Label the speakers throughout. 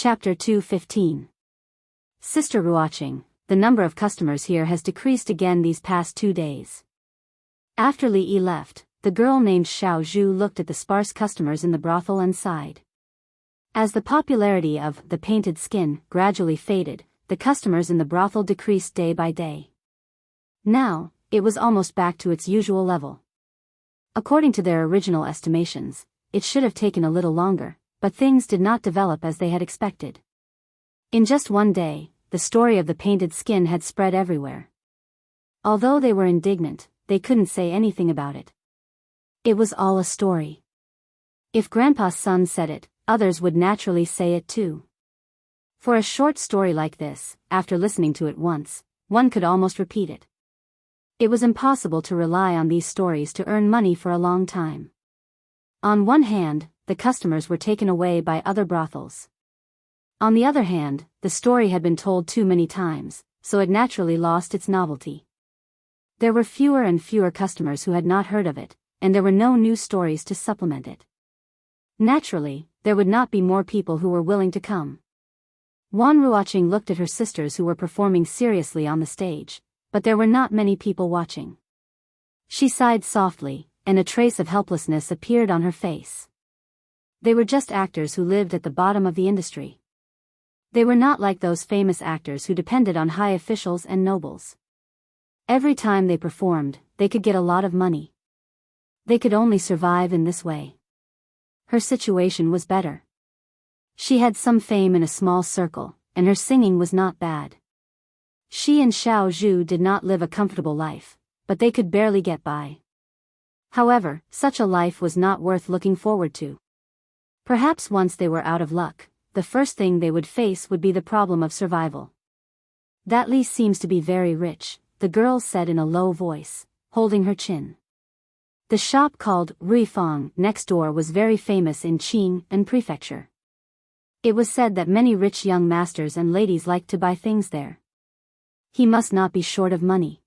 Speaker 1: Chapter 2:15. Sister Ruoqing, the number of customers here has decreased again these past 2 days. After Li Yi left, the girl named Xiao Zhu looked at the sparse customers in the brothel and sighed. As the popularity of the painted skin gradually faded, the customers in the brothel decreased day by day. Now, it was almost back to its usual level. According to their original estimations, it should have taken a little longer, but things did not develop as they had expected. In just one day, the story of the painted skin had spread everywhere. Although they were indignant, they couldn't say anything about it. It was all a story. If Grandpa's son said it, others would naturally say it too. For a short story like this, after listening to it once, one could almost repeat it. It was impossible to rely on these stories to earn money for a long time. On one hand, the customers were taken away by other brothels. On the other hand, the story had been told too many times, so it naturally lost its novelty. There were fewer and fewer customers who had not heard of it, and there were no new stories to supplement it. Naturally, there would not be more people who were willing to come. Wan Ruoqing looked at her sisters who were performing seriously on the stage, but there were not many people watching. She sighed softly, and a trace of helplessness appeared on her face. They were just actors who lived at the bottom of the industry. They were not like those famous actors who depended on high officials and nobles. Every time they performed, they could get a lot of money. They could only survive in this way. Her situation was better. She had some fame in a small circle, and her singing was not bad. She and Xiao Zhu did not live a comfortable life, but they could barely get by. However, such a life was not worth looking forward to. Perhaps once they were out of luck, the first thing they would face would be the problem of survival. That Li seems to be very rich, the girl said in a low voice, holding her chin. The shop called Ruifang next door was very famous in Qing and Prefecture. It was said that many rich young masters and ladies liked to buy things there. He must not be short of money.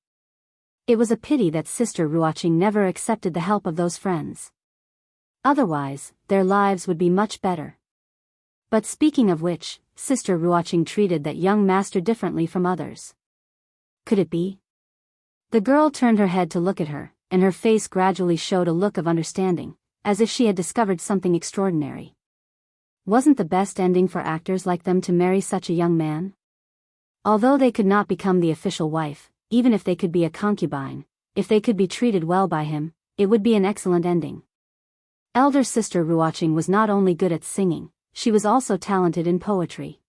Speaker 1: It was a pity that Sister Ruoqing never accepted the help of those friends. Otherwise, their lives would be much better. But speaking of which, Sister Ruoqing treated that young master differently from others. Could it be? The girl turned her head to look at her, and her face gradually showed a look of understanding, as if she had discovered something extraordinary. Wasn't the best ending for actors like them to marry such a young man? Although they could not become the official wife, even if they could be a concubine, if they could be treated well by him, it would be an excellent ending. Elder Sister Ruoqing was not only good at singing, she was also talented in poetry.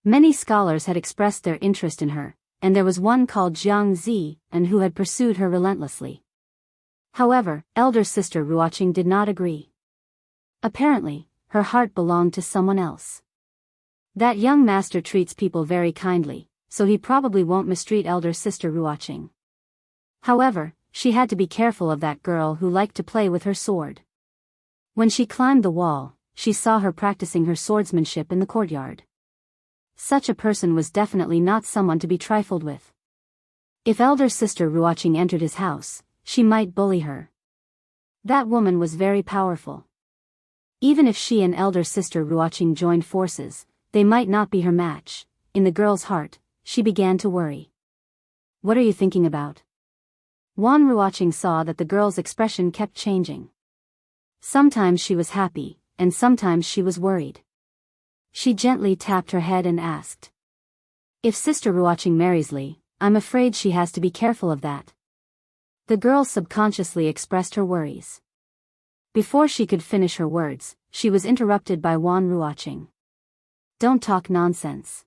Speaker 1: Many scholars had expressed their interest in her, and there was one called Jiang Zi, and who had pursued her relentlessly. However, Elder Sister Ruoqing did not agree. Apparently, her heart belonged to someone else. That young master treats people very kindly, so he probably won't mistreat Elder Sister Ruoqing. However, she had to be careful of that girl who liked to play with her sword. When she climbed the wall, she saw her practicing her swordsmanship in the courtyard. Such a person was definitely not someone to be trifled with. If Elder Sister Ruoqing entered his house, she might bully her. That woman was very powerful. Even if she and Elder Sister Ruoqing joined forces, they might not be her match. In the girl's heart, she began to worry. What are you thinking about? Wan Ruoqing saw that the girl's expression kept changing. Sometimes she was happy, and sometimes she was worried. She gently tapped her head and asked. If Sister Ruoqing marries Li, I'm afraid she has to be careful of that. The girl subconsciously expressed her worries. Before she could finish her words, she was interrupted by Wan Ruoqing. Don't talk nonsense.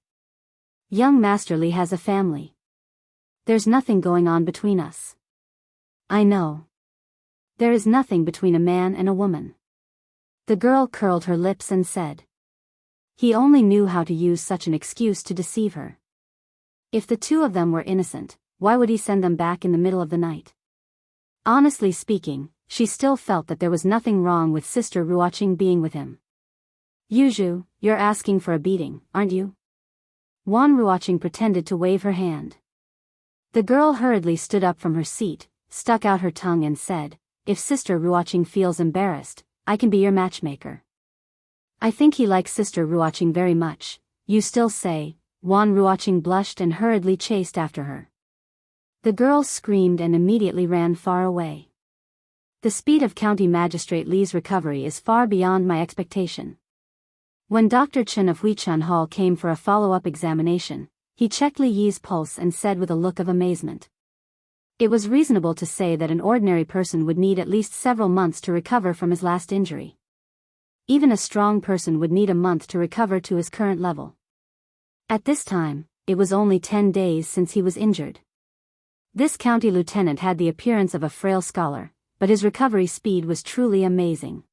Speaker 1: Young Master Li has a family. There's nothing going on between us. I know. There is nothing between a man and a woman. The girl curled her lips and said. He only knew how to use such an excuse to deceive her. If the two of them were innocent, why would he send them back in the middle of the night? Honestly speaking, she still felt that there was nothing wrong with Sister Ruoqing being with him. Yuzhu, you're asking for a beating, aren't you? Wan Ruoqing pretended to wave her hand. The girl hurriedly stood up from her seat, stuck out her tongue and said, if Sister Ruoqing feels embarrassed, I can be your matchmaker. I think he likes Sister Ruoqing very much. You still say? Wan Ruoqing blushed and hurriedly chased after her. The girls screamed and immediately ran far away. The speed of County Magistrate Li's recovery is far beyond my expectation. When Dr. Chen of Huichun Hall came for a follow-up examination, he checked Li Yi's pulse and said with a look of amazement. It was reasonable to say that an ordinary person would need at least several months to recover from his last injury. Even a strong person would need a month to recover to his current level. At this time, it was only 10 days since he was injured. This county lieutenant had the appearance of a frail scholar, but his recovery speed was truly amazing.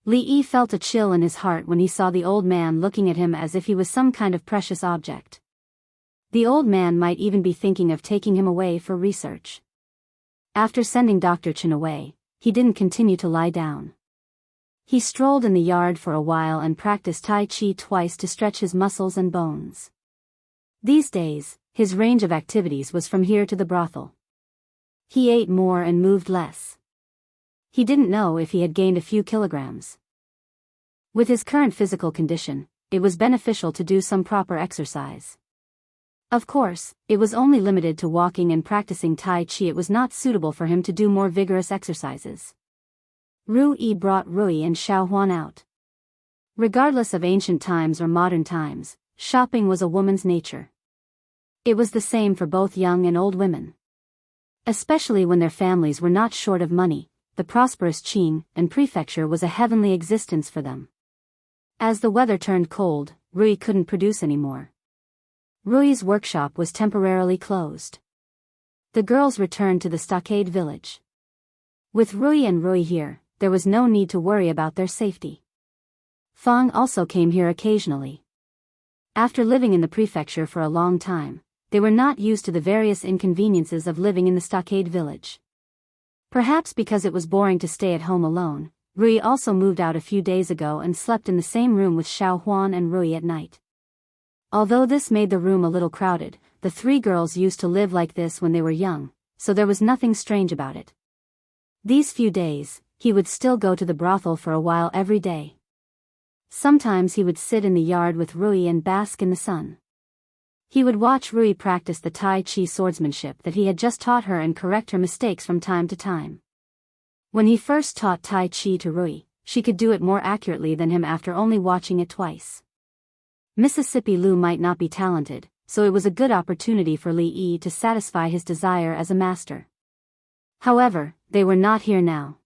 Speaker 1: Li Yi felt a chill in his heart when he saw the old man looking at him as if he was some kind of precious object. The old man might even be thinking of taking him away for research. After sending Dr. Chen away, he didn't continue to lie down. He strolled in the yard for a while and practiced Tai Chi twice to stretch his muscles and bones. These days, his range of activities was from here to the brothel. He ate more and moved less. He didn't know if he had gained a few kilograms. With his current physical condition, it was beneficial to do some proper exercise. Of course, it was only limited to walking and practicing Tai Chi. It was not suitable for him to do more vigorous exercises. Ru Yi brought Rui and Xiao Huan out. Regardless of ancient times or modern times, shopping was a woman's nature. It was the same for both young and old women. Especially when their families were not short of money, the prosperous Qing and prefecture was a heavenly existence for them. As the weather turned cold, Rui couldn't produce anymore. Rui's workshop was temporarily closed. The girls returned to the stockade village. With Rui and Rui here, there was no need to worry about their safety. Fang also came here occasionally. After living in the prefecture for a long time, they were not used to the various inconveniences of living in the stockade village. Perhaps because it was boring to stay at home alone, Rui also moved out a few days ago and slept in the same room with Xiao Huan and Rui at night. Although this made the room a little crowded, the three girls used to live like this when they were young, so there was nothing strange about it. These few days, he would still go to the brothel for a while every day. Sometimes he would sit in the yard with Rui and bask in the sun. He would watch Rui practice the Tai Chi swordsmanship that he had just taught her and correct her mistakes from time to time. When he first taught Tai Chi to Rui, she could do it more accurately than him after only watching it twice. Mississippi Lu might not be talented, so it was a good opportunity for Li Yi to satisfy his desire as a master. However, they were not here now.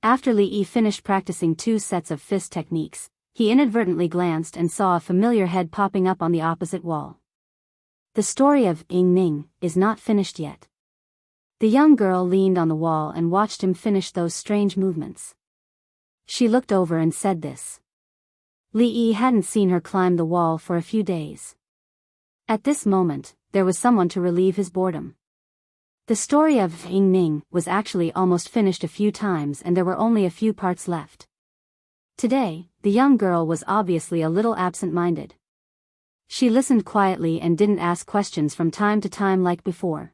Speaker 1: After Li Yi finished practicing 2 sets of fist techniques, he inadvertently glanced and saw a familiar head popping up on the opposite wall. The story of Ying Ning is not finished yet. The young girl leaned on the wall and watched him finish those strange movements. She looked over and said this. Li Yi hadn't seen her climb the wall for a few days. At this moment, there was someone to relieve his boredom. The story of Ying Ning was actually almost finished a few times and there were only a few parts left. Today, the young girl was obviously a little absent-minded. She listened quietly and didn't ask questions from time to time like before.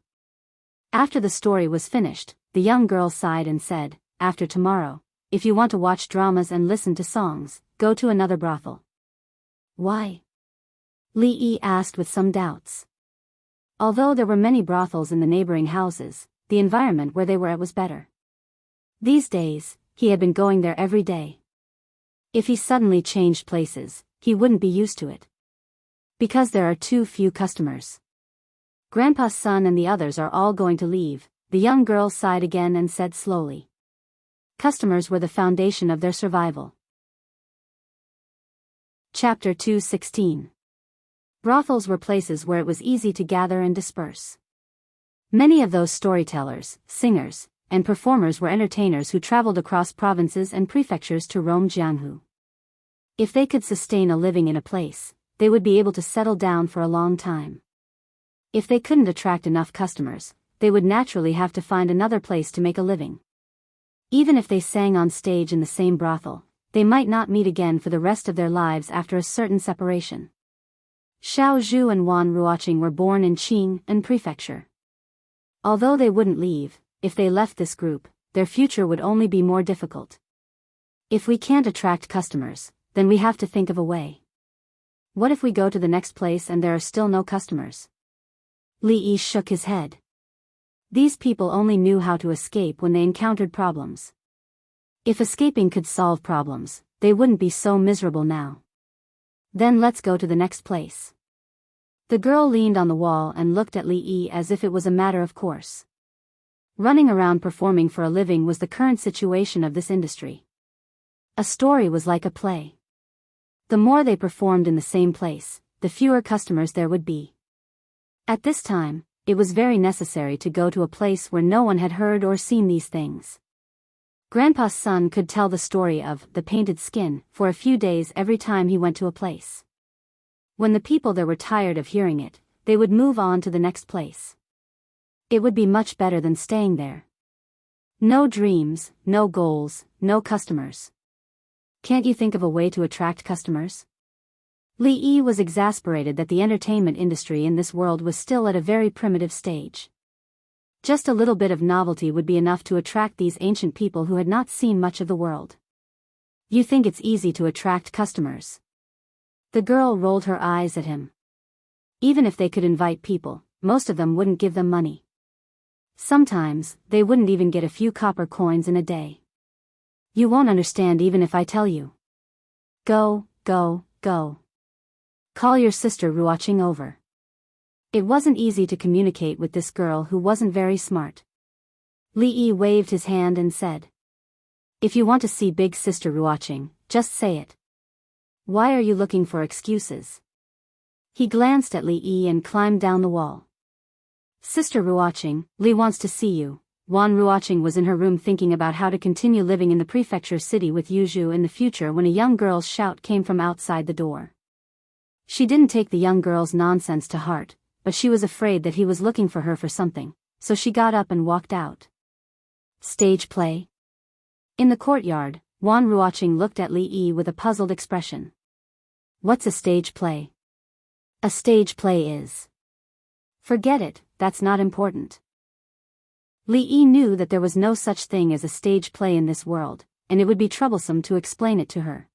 Speaker 1: After the story was finished, the young girl sighed and said, "After tomorrow, if you want to watch dramas and listen to songs, go to another brothel." "Why?" Li Yi asked with some doubts. Although there were many brothels in the neighboring houses, the environment where they were at was better. These days, he had been going there every day. If he suddenly changed places, he wouldn't be used to it. Because there are too few customers. Grandpa's son and the others are all going to leave, the young girl sighed again and said slowly. Customers were the foundation of their survival. Chapter 216. Brothels were places where it was easy to gather and disperse. Many of those storytellers, singers, and performers were entertainers who traveled across provinces and prefectures to roam Jianghu. If they could sustain a living in a place, they would be able to settle down for a long time. If they couldn't attract enough customers, they would naturally have to find another place to make a living. Even if they sang on stage in the same brothel, they might not meet again for the rest of their lives after a certain separation. Xiao Zhu and Wan Ruoqing were born in Qing and prefecture. Although they wouldn't leave, if they left this group, their future would only be more difficult. If we can't attract customers, then we have to think of a way. What if we go to the next place and there are still no customers? Li Yi shook his head. These people only knew how to escape when they encountered problems. If escaping could solve problems, they wouldn't be so miserable now. Then let's go to the next place. The girl leaned on the wall and looked at Li Yi as if it was a matter of course. Running around performing for a living was the current situation of this industry. A story was like a play. The more they performed in the same place, the fewer customers there would be. At this time, it was very necessary to go to a place where no one had heard or seen these things. Grandpa's son could tell the story of the painted skin for a few days every time he went to a place. When the people there were tired of hearing it, they would move on to the next place. It would be much better than staying there. No dreams, no goals, no customers. Can't you think of a way to attract customers? Li Yi was exasperated that the entertainment industry in this world was still at a very primitive stage. Just a little bit of novelty would be enough to attract these ancient people who had not seen much of the world. You think it's easy to attract customers? The girl rolled her eyes at him. Even if they could invite people, most of them wouldn't give them money. Sometimes, they wouldn't even get a few copper coins in a day. You won't understand even if I tell you. Go, go, go. Call your sister Ruoqing over. It wasn't easy to communicate with this girl who wasn't very smart. Li Yi waved his hand and said, If you want to see big sister Ruoqing, just say it. Why are you looking for excuses? He glanced at Li Yi and climbed down the wall. Sister Ruoqing, Li wants to see you. Wan Ruoqing was in her room thinking about how to continue living in the prefecture city with Yuzhu in the future when a young girl's shout came from outside the door. She didn't take the young girl's nonsense to heart, but she was afraid that he was looking for her for something, so she got up and walked out. Stage play? In the courtyard, Wan Ruoqing looked at Li Yi with a puzzled expression. What's a stage play? A stage play is. Forget it, that's not important. Li Yi knew that there was no such thing as a stage play in this world, and it would be troublesome to explain it to her.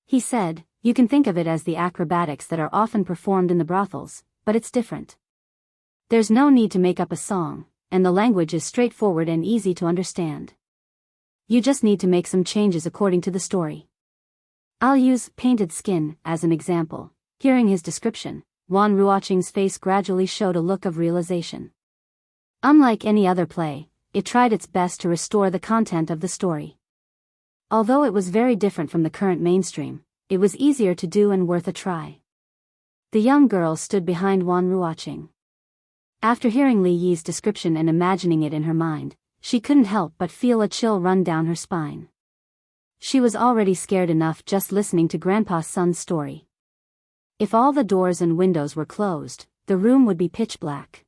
Speaker 1: He said, You can think of it as the acrobatics that are often performed in the brothels, but it's different. There's no need to make up a song, and the language is straightforward and easy to understand. You just need to make some changes according to the story. I'll use painted skin as an example. Hearing his description, Wan Ruoqing's face gradually showed a look of realization. Unlike any other play, it tried its best to restore the content of the story. Although it was very different from the current mainstream, it was easier to do and worth a try. The young girl stood behind Wan Ruoqing. After hearing Li Yi's description and imagining it in her mind, she couldn't help but feel a chill run down her spine. She was already scared enough just listening to Grandpa's son's story. If all the doors and windows were closed, the room would be pitch black.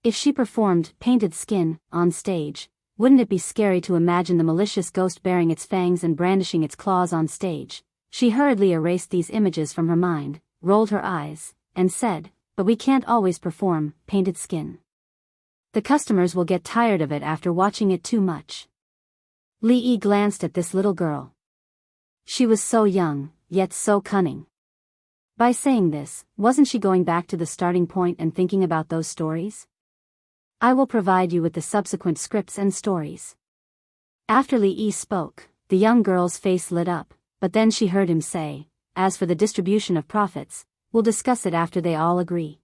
Speaker 1: If she performed painted skin on stage, wouldn't it be scary to imagine the malicious ghost baring its fangs and brandishing its claws on stage? She hurriedly erased these images from her mind, rolled her eyes, and said, But we can't always perform painted skin. The customers will get tired of it after watching it too much. Li Yi glanced at this little girl. She was so young, yet so cunning. By saying this, wasn't she going back to the starting point and thinking about those stories? I will provide you with the subsequent scripts and stories. After Li Yi spoke, the young girl's face lit up, but then she heard him say, As for the distribution of profits, we'll discuss it after they all agree.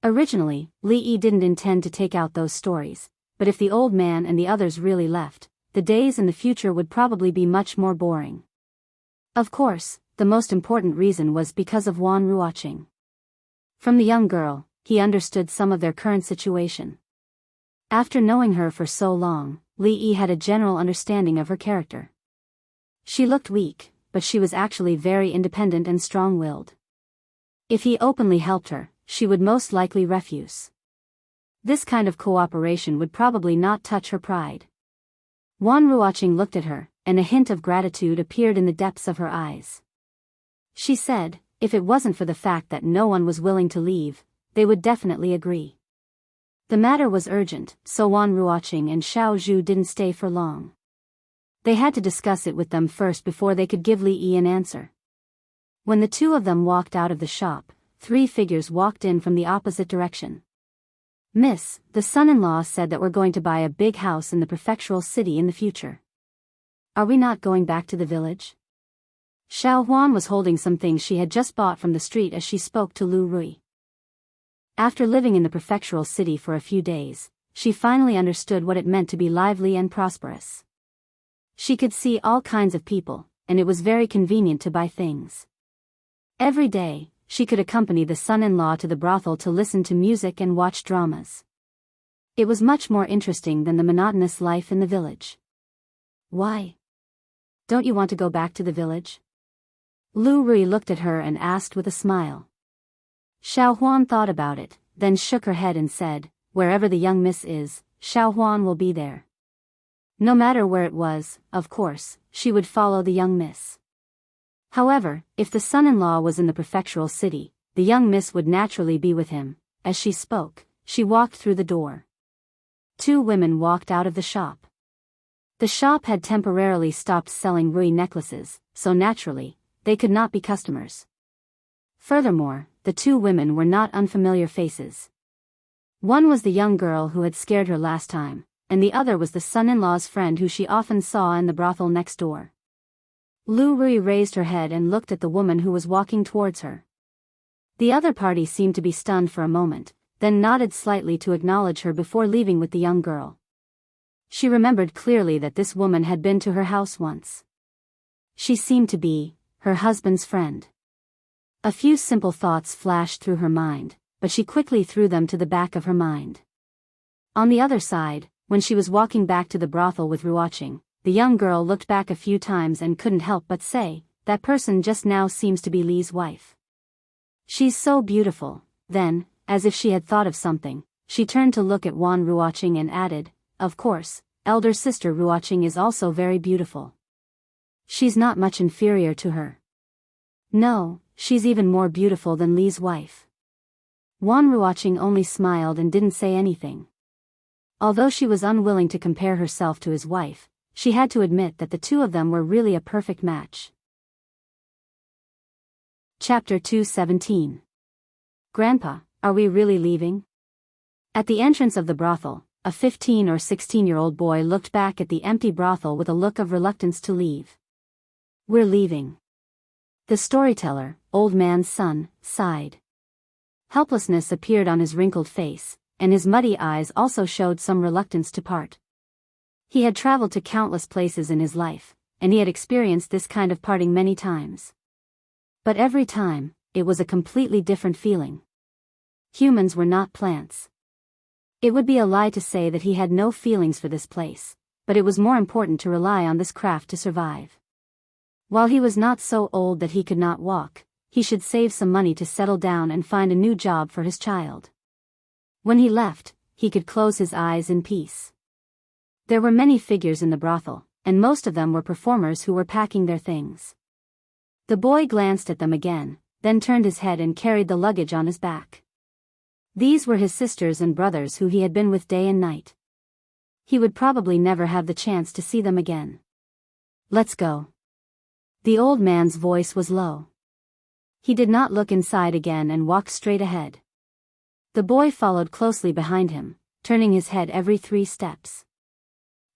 Speaker 1: Originally, Li Yi didn't intend to take out those stories, but if the old man and the others really left, the days in the future would probably be much more boring. Of course, the most important reason was because of Wan Ruoqing. From the young girl, he understood some of their current situation. After knowing her for so long, Li Yi had a general understanding of her character. She looked weak, but she was actually very independent and strong-willed. If he openly helped her, she would most likely refuse. This kind of cooperation would probably not touch her pride. Wan Ruoqing looked at her, and a hint of gratitude appeared in the depths of her eyes. She said, if it wasn't for the fact that no one was willing to leave, they would definitely agree. The matter was urgent, so Wan Ruoqing and Xiao Zhu didn't stay for long. They had to discuss it with them first before they could give Li Yi an answer. When the two of them walked out of the shop, 3 figures walked in from the opposite direction. "Miss, the son-in-law said that we're going to buy a big house in the prefectural city in the future. Are we not going back to the village?" Xiao Huan was holding some things she had just bought from the street as she spoke to Lu Rui. After living in the prefectural city for a few days, she finally understood what it meant to be lively and prosperous. She could see all kinds of people, and it was very convenient to buy things. Every day, she could accompany the son-in-law to the brothel to listen to music and watch dramas. It was much more interesting than the monotonous life in the village. "Why? Don't you want to go back to the village?" Lu Rui looked at her and asked with a smile. Xiao Huan thought about it, then shook her head and said, "Wherever the young miss is, Xiao Huan will be there." No matter where it was, of course, she would follow the young miss. However, if the son-in-law was in the prefectural city, the young miss would naturally be with him. As she spoke, she walked through the door. 2 women walked out of the shop. The shop had temporarily stopped selling Rui necklaces, so naturally, they could not be customers. Furthermore, the 2 women were not unfamiliar faces. One was the young girl who had scared her last time, and the other was the son-in-law's friend who she often saw in the brothel next door. Lu Rui raised her head and looked at the woman who was walking towards her. The other party seemed to be stunned for a moment, then nodded slightly to acknowledge her before leaving with the young girl. She remembered clearly that this woman had been to her house once. She seemed to be her husband's friend. A few simple thoughts flashed through her mind, but she quickly threw them to the back of her mind. On the other side, when she was walking back to the brothel with Ruoqing, the young girl looked back a few times and couldn't help but say, "That person just now seems to be Li's wife. She's so beautiful." Then, as if she had thought of something, she turned to look at Wan Ruoqing and added, "Of course, elder sister Ruoqing is also very beautiful. She's not much inferior to her. No, she's even more beautiful than Li's wife." Wan Ruoqing only smiled and didn't say anything. Although she was unwilling to compare herself to his wife, she had to admit that the 2 of them were really a perfect match. Chapter 217. "Grandpa, are we really leaving?" At the entrance of the brothel, a 15 or 16-year-old boy looked back at the empty brothel with a look of reluctance to leave. "We're leaving." The storyteller, old man's son, sighed. Helplessness appeared on his wrinkled face, and his muddy eyes also showed some reluctance to part. He had traveled to countless places in his life, and he had experienced this kind of parting many times. But every time, it was a completely different feeling. Humans were not plants. It would be a lie to say that he had no feelings for this place, but it was more important to rely on this craft to survive. While he was not so old that he could not walk, he should save some money to settle down and find a new job for his child. When he left, he could close his eyes in peace. There were many figures in the brothel, and most of them were performers who were packing their things. The boy glanced at them again, then turned his head and carried the luggage on his back. These were his sisters and brothers who he had been with day and night. He would probably never have the chance to see them again. "Let's go." The old man's voice was low. He did not look inside again and walked straight ahead. The boy followed closely behind him, turning his head every 3 steps.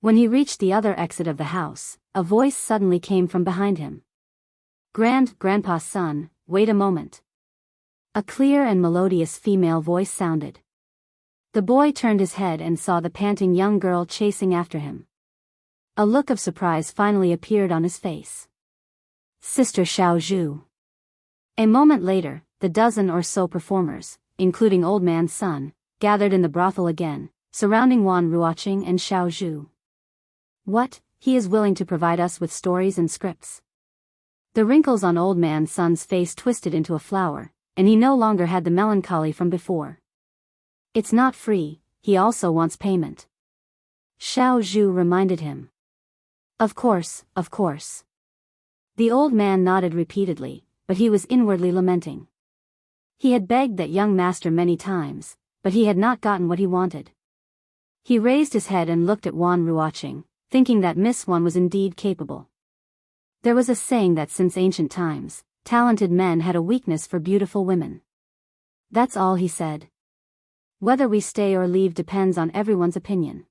Speaker 1: When he reached the other exit of the house, a voice suddenly came from behind him. "Grandpa's son, wait a moment." A clear and melodious female voice sounded. The boy turned his head and saw the panting young girl chasing after him. A look of surprise finally appeared on his face. "Sister Xiaozhu." A moment later, the dozen or so performers, including old man's son, gathered in the brothel again, surrounding Wan Ruoqing and Xiaozhu. "What, he is willing to provide us with stories and scripts?" The wrinkles on old man's son's face twisted into a flower, and he no longer had the melancholy from before. "It's not free, he also wants payment." Xiaozhu reminded him. Of course. The old man nodded repeatedly, but he was inwardly lamenting. He had begged that young master many times, but he had not gotten what he wanted. He raised his head and looked at Wan Ruoqing, thinking that Miss One was indeed capable. There was a saying that since ancient times, talented men had a weakness for beautiful women. That's all he said. Whether we stay or leave depends on everyone's opinion.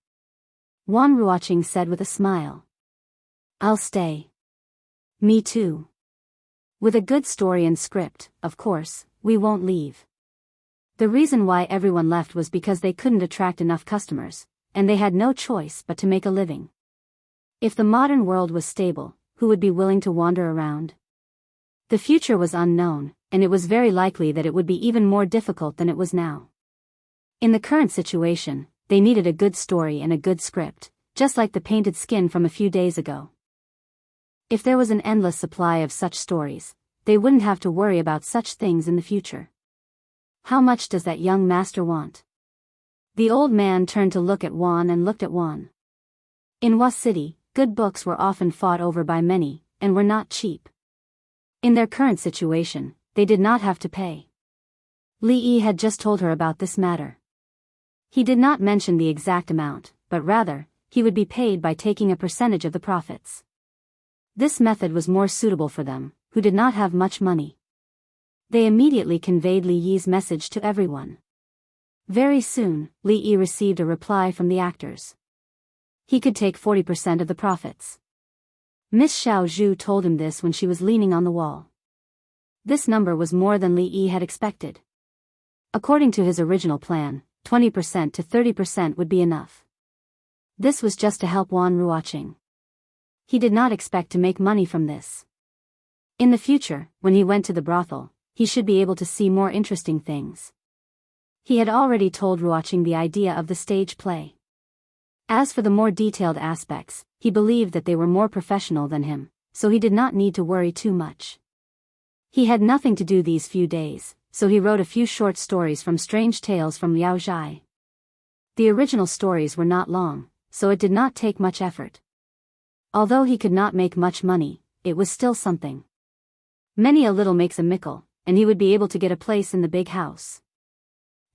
Speaker 1: Wan Ruoqing said with a smile. I'll stay. Me too. With a good story and script, of course, we won't leave. The reason why everyone left was because they couldn't attract enough customers, and they had no choice but to make a living. If the modern world was stable, who would be willing to wander around? The future was unknown, and it was very likely that it would be even more difficult than it was now. In the current situation, they needed a good story and a good script, just like the painted skin from a few days ago. If there was an endless supply of such stories, they wouldn't have to worry about such things in the future. How much does that young master want? The old man turned to look at Wan and looked at Wan. In Hua City, good books were often fought over by many, and were not cheap. In their current situation, they did not have to pay. Li Yi had just told her about this matter. He did not mention the exact amount, but rather, he would be paid by taking a percentage of the profits. This method was more suitable for them, who did not have much money. They immediately conveyed Li Yi's message to everyone. Very soon, Li Yi received a reply from the actors. He could take 40% of the profits. Miss Xiao Zhu told him this when she was leaning on the wall. This number was more than Li Yi had expected. According to his original plan, 20% to 30% would be enough. This was just to help Wan Ruoqing. He did not expect to make money from this. In the future, when he went to the brothel, he should be able to see more interesting things. He had already told Ruoqing the idea of the stage play. As for the more detailed aspects, he believed that they were more professional than him, so he did not need to worry too much. He had nothing to do these few days, so he wrote a few short stories from Strange Tales from Liao Zhai. The original stories were not long, so it did not take much effort. Although he could not make much money, it was still something. Many a little makes a mickle, and he would be able to get a place in the big house.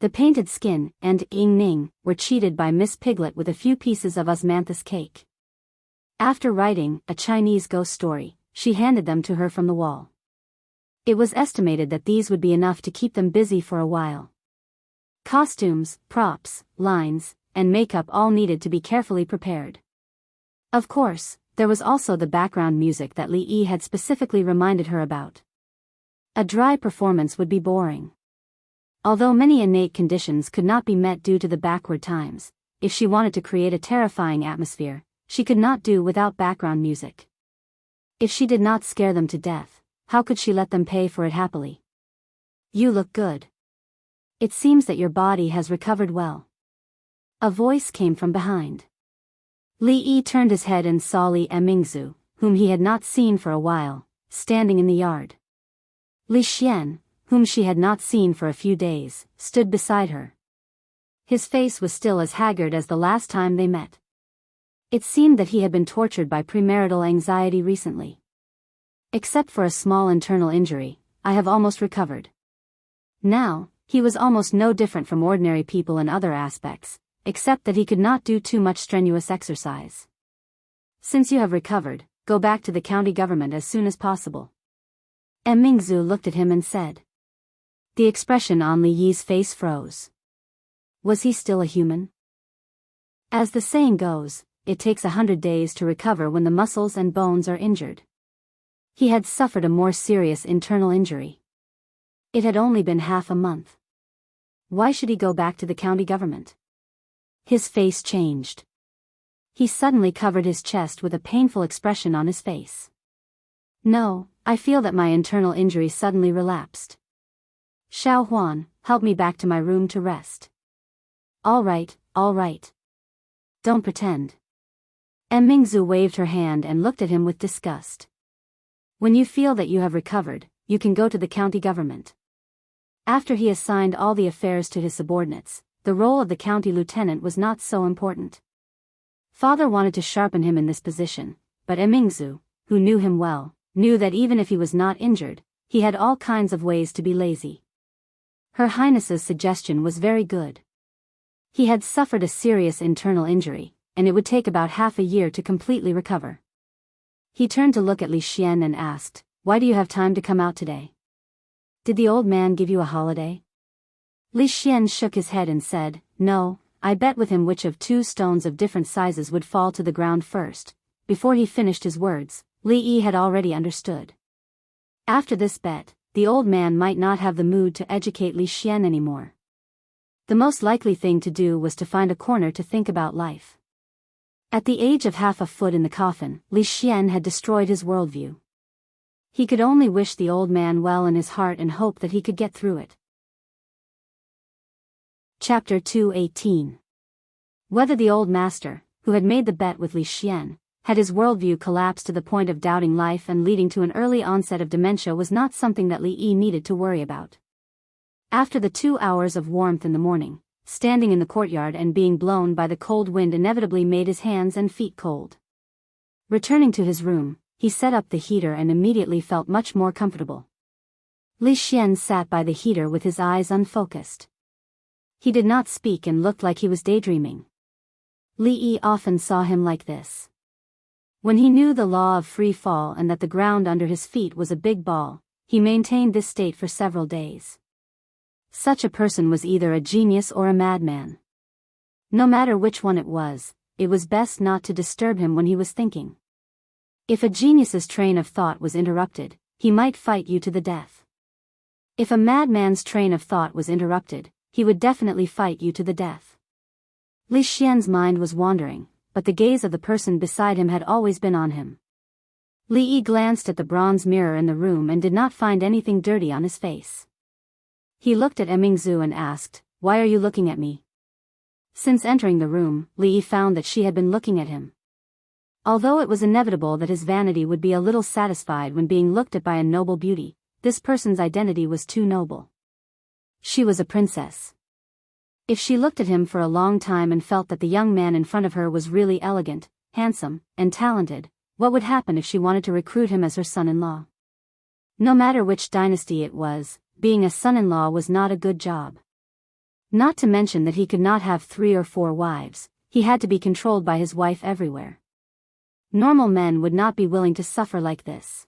Speaker 1: The painted skin and Ying Ning were cheated by Miss Piglet with a few pieces of osmanthus cake. After writing a Chinese ghost story, she handed them to her from the wall. It was estimated that these would be enough to keep them busy for a while. Costumes, props, lines, and makeup all needed to be carefully prepared. Of course, there was also the background music that Li Yi had specifically reminded her about. A dry performance would be boring. Although many innate conditions could not be met due to the backward times, if she wanted to create a terrifying atmosphere, she could not do without background music. If she did not scare them to death, how could she let them pay for it happily? You look good. It seems that your body has recovered well. A voice came from behind. Li Yi turned his head and saw Li Emingzu, whom he had not seen for a while, standing in the yard. Li Xian, whom she had not seen for a few days, stood beside her. His face was still as haggard as the last time they met. It seemed that he had been tortured by premarital anxiety recently. Except for a small internal injury, I have almost recovered. Now, he was almost no different from ordinary people in other aspects, except that he could not do too much strenuous exercise. Since you have recovered, go back to the county government as soon as possible. Mingzu looked at him and said. The expression on Li Yi's face froze. Was he still a human? As the saying goes, it takes 100 days to recover when the muscles and bones are injured. He had suffered a more serious internal injury. It had only been half a month. Why should he go back to the county government? His face changed. He suddenly covered his chest with a painful expression on his face. No, I feel that my internal injury suddenly relapsed. Xiao Huan, help me back to my room to rest. All right, all right. Don't pretend. Mingzu waved her hand and looked at him with disgust. When you feel that you have recovered, you can go to the county government. After he assigned all the affairs to his subordinates, the role of the county lieutenant was not so important. Father wanted to sharpen him in this position, but Mingzu, who knew him well, knew that even if he was not injured, he had all kinds of ways to be lazy. Her Highness's suggestion was very good. He had suffered a serious internal injury, and it would take about half a year to completely recover. He turned to look at Li Xian and asked, "Why do you have time to come out today? Did the old man give you a holiday?" Li Xian shook his head and said, "No, I bet with him which of 2 stones of different sizes would fall to the ground first." Before he finished his words, Li Yi had already understood. After this bet, the old man might not have the mood to educate Li Xian anymore. The most likely thing to do was to find a corner to think about life. At the age of half a foot in the coffin, Li Xian had destroyed his worldview. He could only wish the old man well in his heart and hope that he could get through it. Chapter 218. Whether the old master, who had made the bet with Li Xian, had his worldview collapsed to the point of doubting life and leading to an early onset of dementia was not something that Li Yi needed to worry about. After the 2 hours of warmth in the morning, standing in the courtyard and being blown by the cold wind inevitably made his hands and feet cold. Returning to his room, he set up the heater and immediately felt much more comfortable. Li Xian sat by the heater with his eyes unfocused. He did not speak and looked like he was daydreaming. Li Yi often saw him like this. When he knew the law of free fall and that the ground under his feet was a big ball, he maintained this state for several days. Such a person was either a genius or a madman. No matter which one it was best not to disturb him when he was thinking. If a genius's train of thought was interrupted, he might fight you to the death. If a madman's train of thought was interrupted, he would definitely fight you to the death. Li Xian's mind was wandering, but the gaze of the person beside him had always been on him. Li Yi glanced at the bronze mirror in the room and did not find anything dirty on his face. He looked at Mingzu and asked, "Why are you looking at me?" Since entering the room, Li Yi found that she had been looking at him. Although it was inevitable that his vanity would be a little satisfied when being looked at by a noble beauty, this person's identity was too noble. She was a princess. If she looked at him for a long time and felt that the young man in front of her was really elegant, handsome, and talented, what would happen if she wanted to recruit him as her son-in-law? No matter which dynasty it was, being a son-in-law was not a good job. Not to mention that he could not have 3 or 4 wives, he had to be controlled by his wife everywhere. Normal men would not be willing to suffer like this.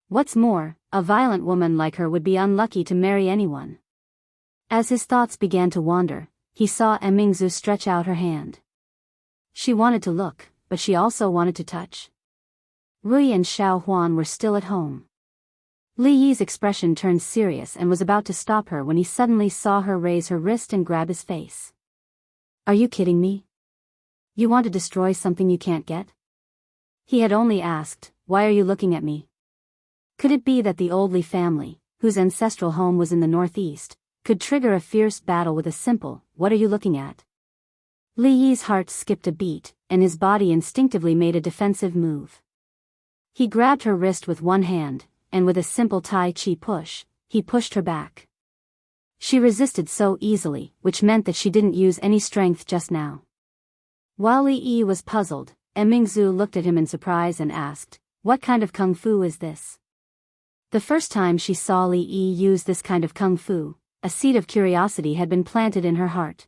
Speaker 1: What's more, a violent woman like her would be unlucky to marry anyone. As his thoughts began to wander, he saw Mingzu stretch out her hand. She wanted to look, but she also wanted to touch. Rui and Xiao Huan were still at home. Li Yi's expression turned serious and was about to stop her when he suddenly saw her raise her wrist and grab his face. "Are you kidding me? You want to destroy something you can't get?" He had only asked, "Why are you looking at me?" Could it be that the old Li family, whose ancestral home was in the northeast, could trigger a fierce battle with a simple, "What are you looking at?" Li Yi's heart skipped a beat, and his body instinctively made a defensive move. He grabbed her wrist with one hand, and with a simple Tai Chi push, he pushed her back. She resisted so easily, which meant that she didn't use any strength just now. While Li Yi was puzzled, Mingzu looked at him in surprise and asked, "What kind of kung fu is this?" The first time she saw Li Yi use this kind of kung fu, a seed of curiosity had been planted in her heart.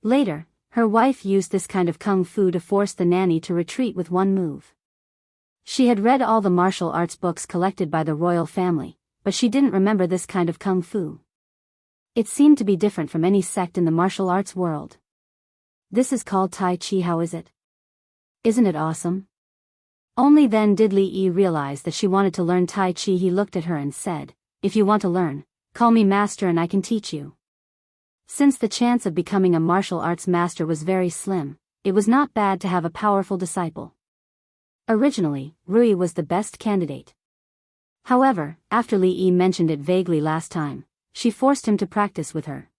Speaker 1: Later, her wife used this kind of kung fu to force the nanny to retreat with one move. She had read all the martial arts books collected by the royal family, but she didn't remember this kind of kung fu. It seemed to be different from any sect in the martial arts world. "This is called Tai Chi, how is it? Isn't it awesome?" Only then did Li Yi realize that she wanted to learn Tai Chi. He looked at her and said, "If you want to learn, call me master and I can teach you." Since the chance of becoming a martial arts master was very slim, it was not bad to have a powerful disciple. Originally, Rui was the best candidate. However, after Li Yi mentioned it vaguely last time, she forced him to practice with her.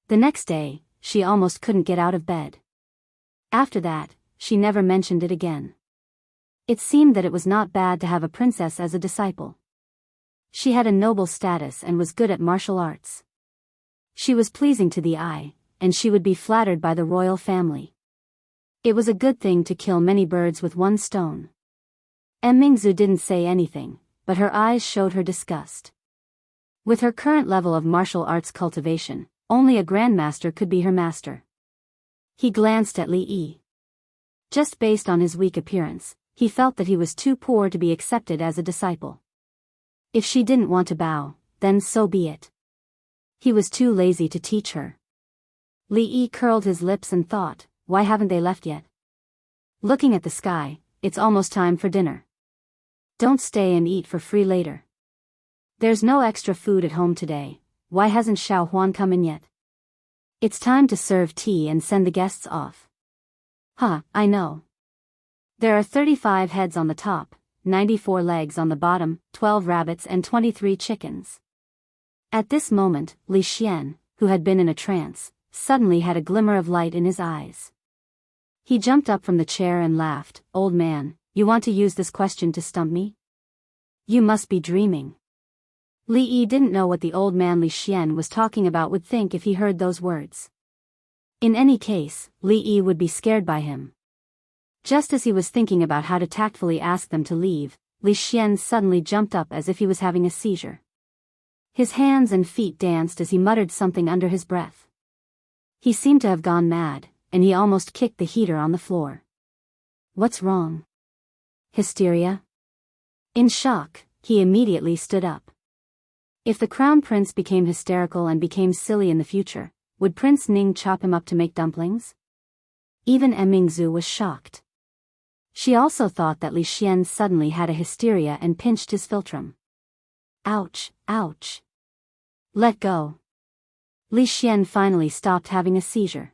Speaker 1: The next day, she almost couldn't get out of bed. After that, she never mentioned it again. It seemed that it was not bad to have a princess as a disciple. She had a noble status and was good at martial arts. She was pleasing to the eye, and she would be flattered by the royal family. It was a good thing to kill many birds with one stone. Mingzu didn't say anything, but her eyes showed her disgust. With her current level of martial arts cultivation, only a grandmaster could be her master. He glanced at Li Yi. Just based on his weak appearance, he felt that he was too poor to be accepted as a disciple. If she didn't want to bow, then so be it. He was too lazy to teach her. Li Yi curled his lips and thought, why haven't they left yet? Looking at the sky, it's almost time for dinner. Don't stay and eat for free later. There's no extra food at home today, why hasn't Xiao Huan come in yet? It's time to serve tea and send the guests off. I know. There are 35 heads on the top, 94 legs on the bottom, 12 rabbits and 23 chickens. At this moment, Li Xian, who had been in a trance, suddenly had a glimmer of light in his eyes. He jumped up from the chair and laughed. Old man, you want to use this question to stump me? You must be dreaming. Li Yi didn't know what the old man Li Xian was talking about would think if he heard those words. In any case, Li Yi would be scared by him. Just as he was thinking about how to tactfully ask them to leave, Li Xian suddenly jumped up as if he was having a seizure. His hands and feet danced as he muttered something under his breath. He seemed to have gone mad, and he almost kicked the heater on the floor. What's wrong? Hysteria? In shock, he immediately stood up. If the crown prince became hysterical and became silly in the future, would Prince Ning chop him up to make dumplings? Even Mingzu was shocked. She also thought that Li Xian suddenly had a hysteria and pinched his philtrum. Ouch, ouch. Let go. Li Xian finally stopped having a seizure.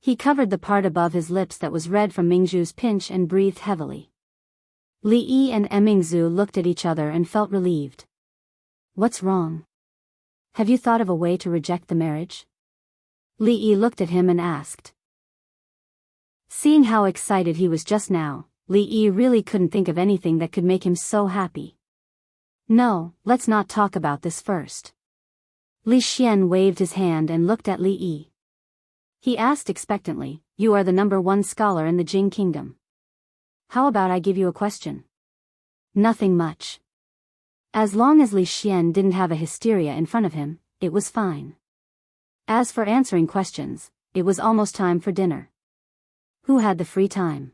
Speaker 1: He covered the part above his lips that was red from Mingzu's pinch and breathed heavily. Li Yi and Mingzu looked at each other and felt relieved. What's wrong? Have you thought of a way to reject the marriage? Li Yi looked at him and asked. Seeing how excited he was just now, Li Yi really couldn't think of anything that could make him so happy. No, let's not talk about this first. Li Xian waved his hand and looked at Li Yi. He asked expectantly, you are the #1 scholar in the Jing kingdom. How about I give you a question? Nothing much. As long as Li Xian didn't have a hysteria in front of him, it was fine. As for answering questions, it was almost time for dinner. Who had the free time?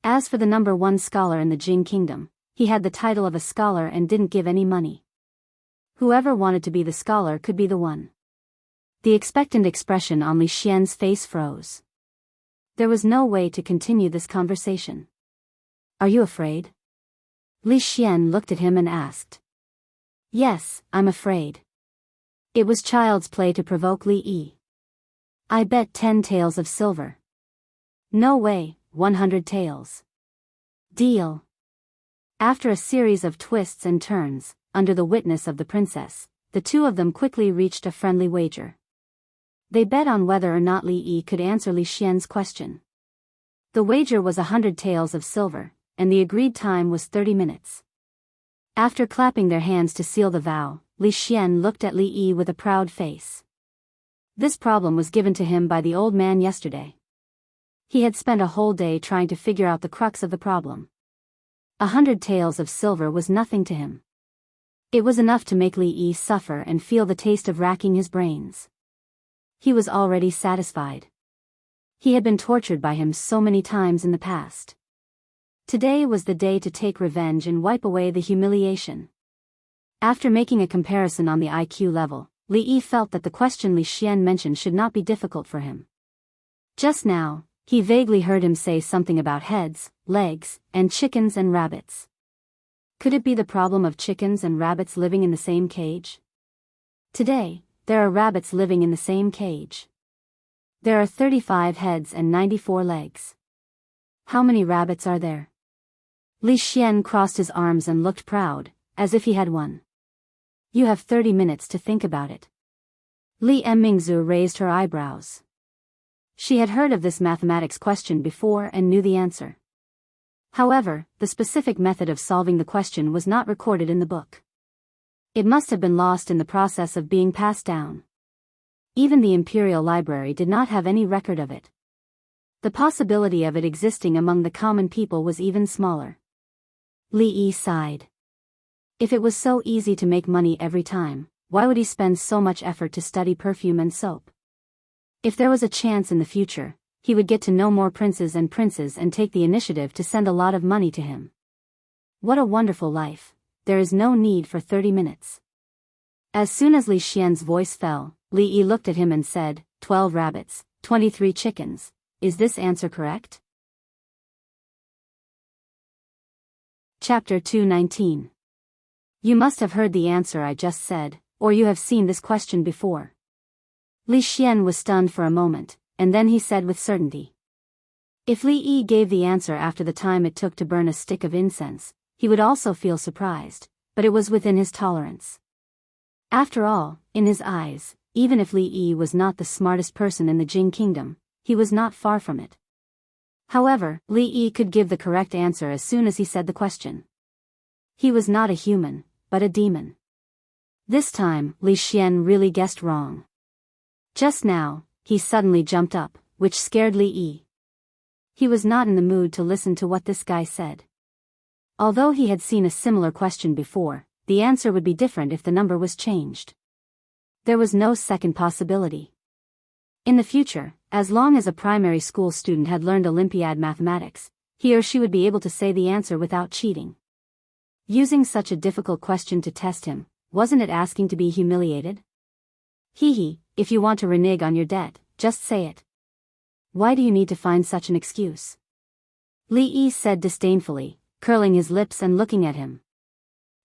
Speaker 1: As for the #1 scholar in the Jing kingdom, he had the title of a scholar and didn't give any money. Whoever wanted to be the scholar could be the one. The expectant expression on Li Xian's face froze. There was no way to continue this conversation. Are you afraid? Li Xian looked at him and asked. Yes, I'm afraid. It was child's play to provoke Li Yi. I bet 10 taels of silver. No way, 100 taels. Deal. After a series of twists and turns, under the witness of the princess, the two of them quickly reached a friendly wager. They bet on whether or not Li Yi could answer Li Xian's question. The wager was 100 taels of silver, and the agreed time was 30 minutes. After clapping their hands to seal the vow, Li Xian looked at Li Yi with a proud face. This problem was given to him by the old man yesterday. He had spent a whole day trying to figure out the crux of the problem. 100 taels of silver was nothing to him. It was enough to make Li Yi suffer and feel the taste of racking his brains. He was already satisfied. He had been tortured by him so many times in the past. Today was the day to take revenge and wipe away the humiliation. After making a comparison on the IQ level, Li Yi felt that the question Li Xian mentioned should not be difficult for him. Just now, he vaguely heard him say something about heads, legs, and chickens and rabbits. Could it be the problem of chickens and rabbits living in the same cage? Today, there are rabbits living in the same cage. There are 35 heads and 94 legs. How many rabbits are there? Li Xian crossed his arms and looked proud, as if he had won. You have 30 minutes to think about it. Li Mingzu raised her eyebrows. She had heard of this mathematics question before and knew the answer. However, the specific method of solving the question was not recorded in the book. It must have been lost in the process of being passed down. Even the Imperial Library did not have any record of it. The possibility of it existing among the common people was even smaller. Li Yi sighed. If it was so easy to make money every time, why would he spend so much effort to study perfume and soap? If there was a chance in the future, he would get to know more princes and take the initiative to send a lot of money to him. What a wonderful life. There is no need for 30 minutes. As soon as Li Xian's voice fell, Li Yi looked at him and said, 12 rabbits, 23 chickens. Is this answer correct? Chapter 219. You must have heard the answer I just said, or you have seen this question before. Li Xian was stunned for a moment, and then he said with certainty. If Li Yi gave the answer after the time it took to burn a stick of incense, he would also feel surprised, but it was within his tolerance. After all, in his eyes, even if Li Yi was not the smartest person in the Jing kingdom, he was not far from it. However, Li Yi could give the correct answer as soon as he said the question. He was not a human, but a demon. This time, Li Xian really guessed wrong. Just now, he suddenly jumped up, which scared Li Yi. He was not in the mood to listen to what this guy said. Although he had seen a similar question before, the answer would be different if the number was changed. There was no second possibility. In the future, as long as a primary school student had learned Olympiad mathematics, he or she would be able to say the answer without cheating. Using such a difficult question to test him, wasn't it asking to be humiliated? Hee, if you want to renege on your debt, just say it. Why do you need to find such an excuse? Li Yi said disdainfully, curling his lips and looking at him.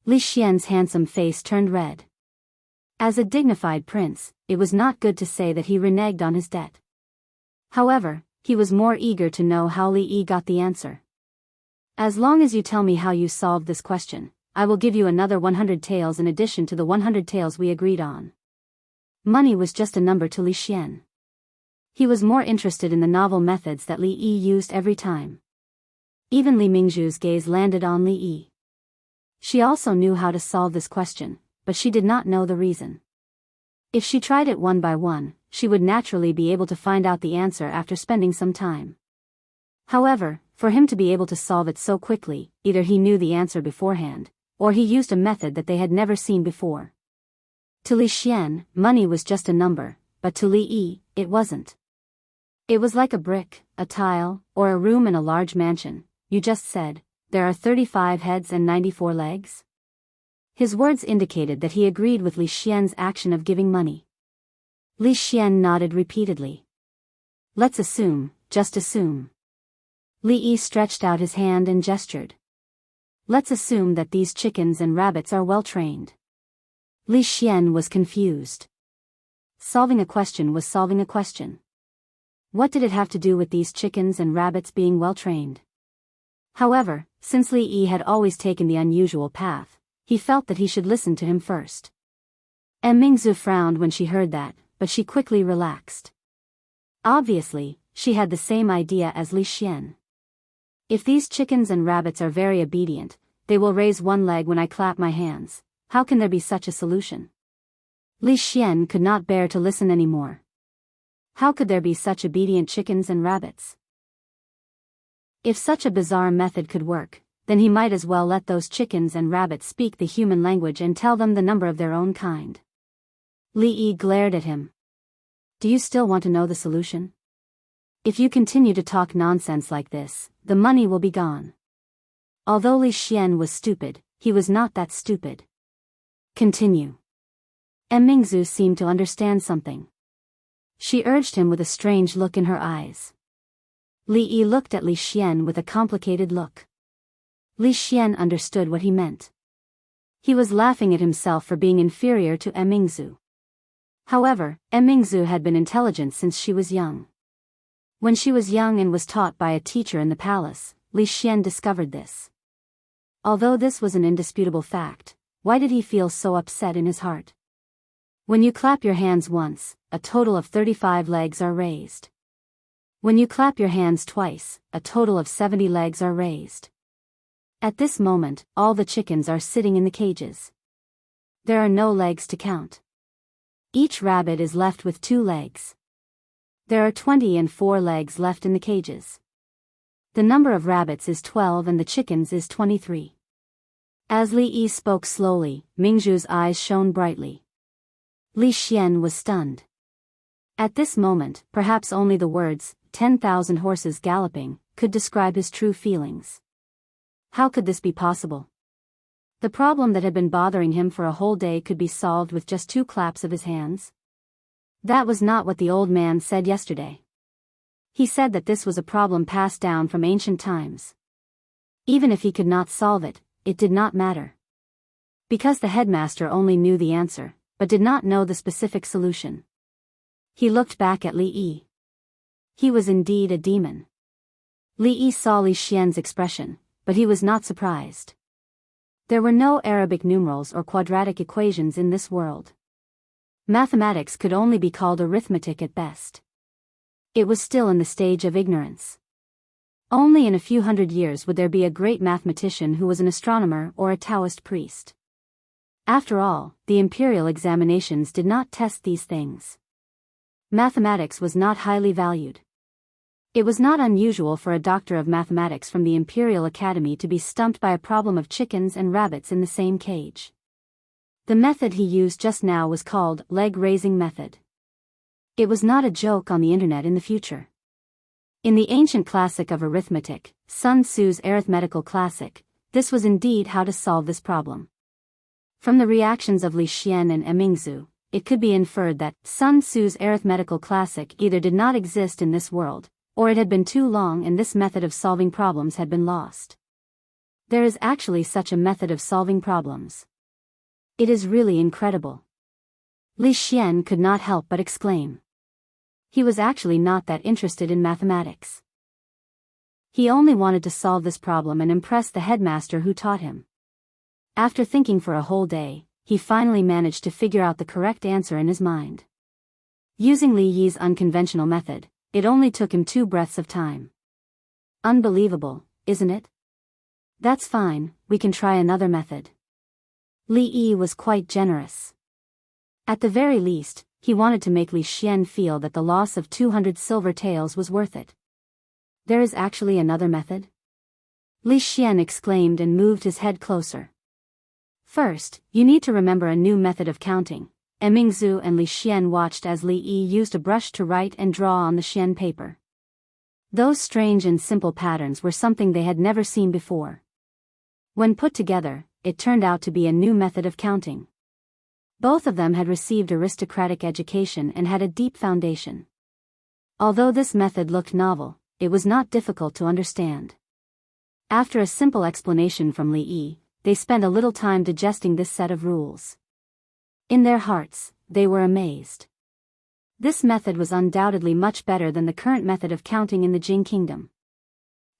Speaker 1: Li Xian's handsome face turned red. As a dignified prince, it was not good to say that he reneged on his debt. However, he was more eager to know how Li Yi got the answer. As long as you tell me how you solved this question, I will give you another 100 taels in addition to the 100 taels we agreed on. Money was just a number to Li Xian. He was more interested in the novel methods that Li Yi used every time. Even Li Mingzhu's gaze landed on Li Yi. She also knew how to solve this question, but she did not know the reason. If she tried it one by one, she would naturally be able to find out the answer after spending some time. However, for him to be able to solve it so quickly, either he knew the answer beforehand, or he used a method that they had never seen before. To Li Xian, money was just a number, but to Li Yi, it wasn't. It was like a brick, a tile, or a room in a large mansion. You just said, there are 35 heads and 94 legs? His words indicated that he agreed with Li Xian's action of giving money. Li Xian nodded repeatedly. Let's assume, just assume. Li Yi stretched out his hand and gestured. Let's assume that these chickens and rabbits are well trained. Li Xian was confused. Solving a question was solving a question. What did it have to do with these chickens and rabbits being well trained? However, since Li Yi had always taken the unusual path, he felt that he should listen to him first. Mingzhu frowned when she heard that, but she quickly relaxed. Obviously, she had the same idea as Li Xian. If these chickens and rabbits are very obedient, they will raise one leg when I clap my hands. How can there be such a solution? Li Xian could not bear to listen anymore. How could there be such obedient chickens and rabbits? If such a bizarre method could work, then he might as well let those chickens and rabbits speak the human language and tell them the number of their own kind. Li Yi glared at him. Do you still want to know the solution? If you continue to talk nonsense like this, the money will be gone. Although Li Xian was stupid, he was not that stupid. Continue. Mingzhu seemed to understand something. She urged him with a strange look in her eyes. Li Yi looked at Li Xian with a complicated look. Li Xian understood what he meant. He was laughing at himself for being inferior to Mingzhu. However, Mingzhu had been intelligent since she was young. When she was young and was taught by a teacher in the palace, Li Xian discovered this. Although this was an indisputable fact, why did he feel so upset in his heart? When you clap your hands once, a total of 35 legs are raised. When you clap your hands twice, a total of 70 legs are raised. At this moment, all the chickens are sitting in the cages. There are no legs to count. Each rabbit is left with 2 legs. There are 24 legs left in the cages. The number of rabbits is 12 and the chickens is 23. As Li Yi spoke slowly, Mingzhu's eyes shone brightly. Li Xian was stunned. At this moment, perhaps only the words, 10,000 horses galloping, could describe his true feelings. How could this be possible? The problem that had been bothering him for a whole day could be solved with just 2 claps of his hands? That was not what the old man said yesterday. He said that this was a problem passed down from ancient times. Even if he could not solve it, it did not matter. Because the headmaster only knew the answer, but did not know the specific solution. He looked back at Li Yi. He was indeed a demon. Li Yi saw Li Xian's expression, but he was not surprised. There were no Arabic numerals or quadratic equations in this world. Mathematics could only be called arithmetic at best. It was still in the stage of ignorance. Only in a few hundred years would there be a great mathematician who was an astronomer or a Taoist priest. After all, the imperial examinations did not test these things. Mathematics was not highly valued. It was not unusual for a doctor of mathematics from the Imperial Academy to be stumped by a problem of chickens and rabbits in the same cage. The method he used just now was called leg-raising method. It was not a joke on the internet in the future. In the ancient classic of arithmetic, Sun Tzu's arithmetical classic, this was indeed how to solve this problem. From the reactions of Li Xian and Emingzu, it could be inferred that Sun Tzu's arithmetical classic either did not exist in this world, or it had been too long and this method of solving problems had been lost. There is actually such a method of solving problems. It is really incredible. Li Xian could not help but exclaim. He was actually not that interested in mathematics. He only wanted to solve this problem and impress the headmaster who taught him. After thinking for a whole day, he finally managed to figure out the correct answer in his mind. Using Li Yi's unconventional method, it only took him 2 breaths of time. Unbelievable, isn't it? That's fine, we can try another method. Li Yi was quite generous. At the very least, he wanted to make Li Xian feel that the loss of 200 silver taels was worth it. There is actually another method? Li Xian exclaimed and moved his head closer. First, you need to remember a new method of counting. Emingzu and Li Xian watched as Li Yi used a brush to write and draw on the Xian paper. Those strange and simple patterns were something they had never seen before. When put together, it turned out to be a new method of counting. Both of them had received aristocratic education and had a deep foundation. Although this method looked novel, it was not difficult to understand. After a simple explanation from Li Yi, they spent a little time digesting this set of rules. In their hearts, they were amazed. This method was undoubtedly much better than the current method of counting in the Jing Kingdom.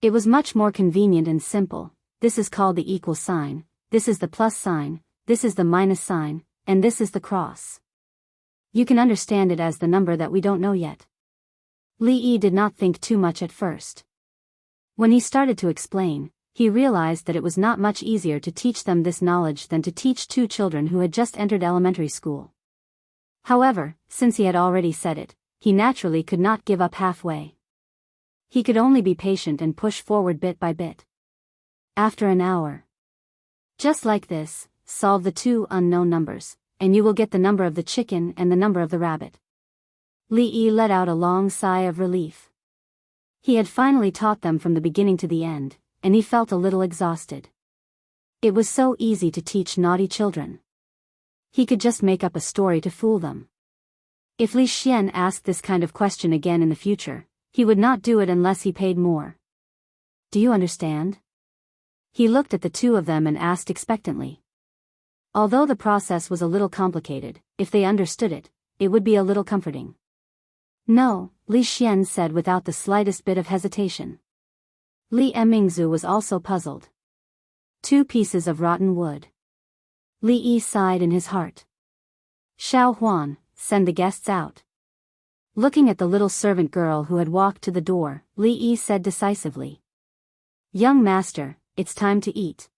Speaker 1: It was much more convenient and simple. This is called the equal sign, this is the plus sign, this is the minus sign, and this is the cross. You can understand it as the number that we don't know yet. Li Yi did not think too much at first. When he started to explain, he realized that it was not much easier to teach them this knowledge than to teach 2 children who had just entered elementary school. However, since he had already said it, he naturally could not give up halfway. He could only be patient and push forward bit by bit. After an hour. Just like this, solve the 2 unknown numbers, and you will get the number of the chicken and the number of the rabbit. Li Yi let out a long sigh of relief. He had finally taught them from the beginning to the end, and he felt a little exhausted. It was so easy to teach naughty children. He could just make up a story to fool them. If Li Xian asked this kind of question again in the future, he would not do it unless he paid more. Do you understand? He looked at the 2 of them and asked expectantly. Although the process was a little complicated, if they understood it, it would be a little comforting. No, Li Xian said without the slightest bit of hesitation. Li Emingzu was also puzzled. 2 pieces of rotten wood. Li Yi sighed in his heart. Xiao Huan, send the guests out. Looking at the little servant girl who had walked to the door, Li Yi said decisively. Young master, it's time to eat.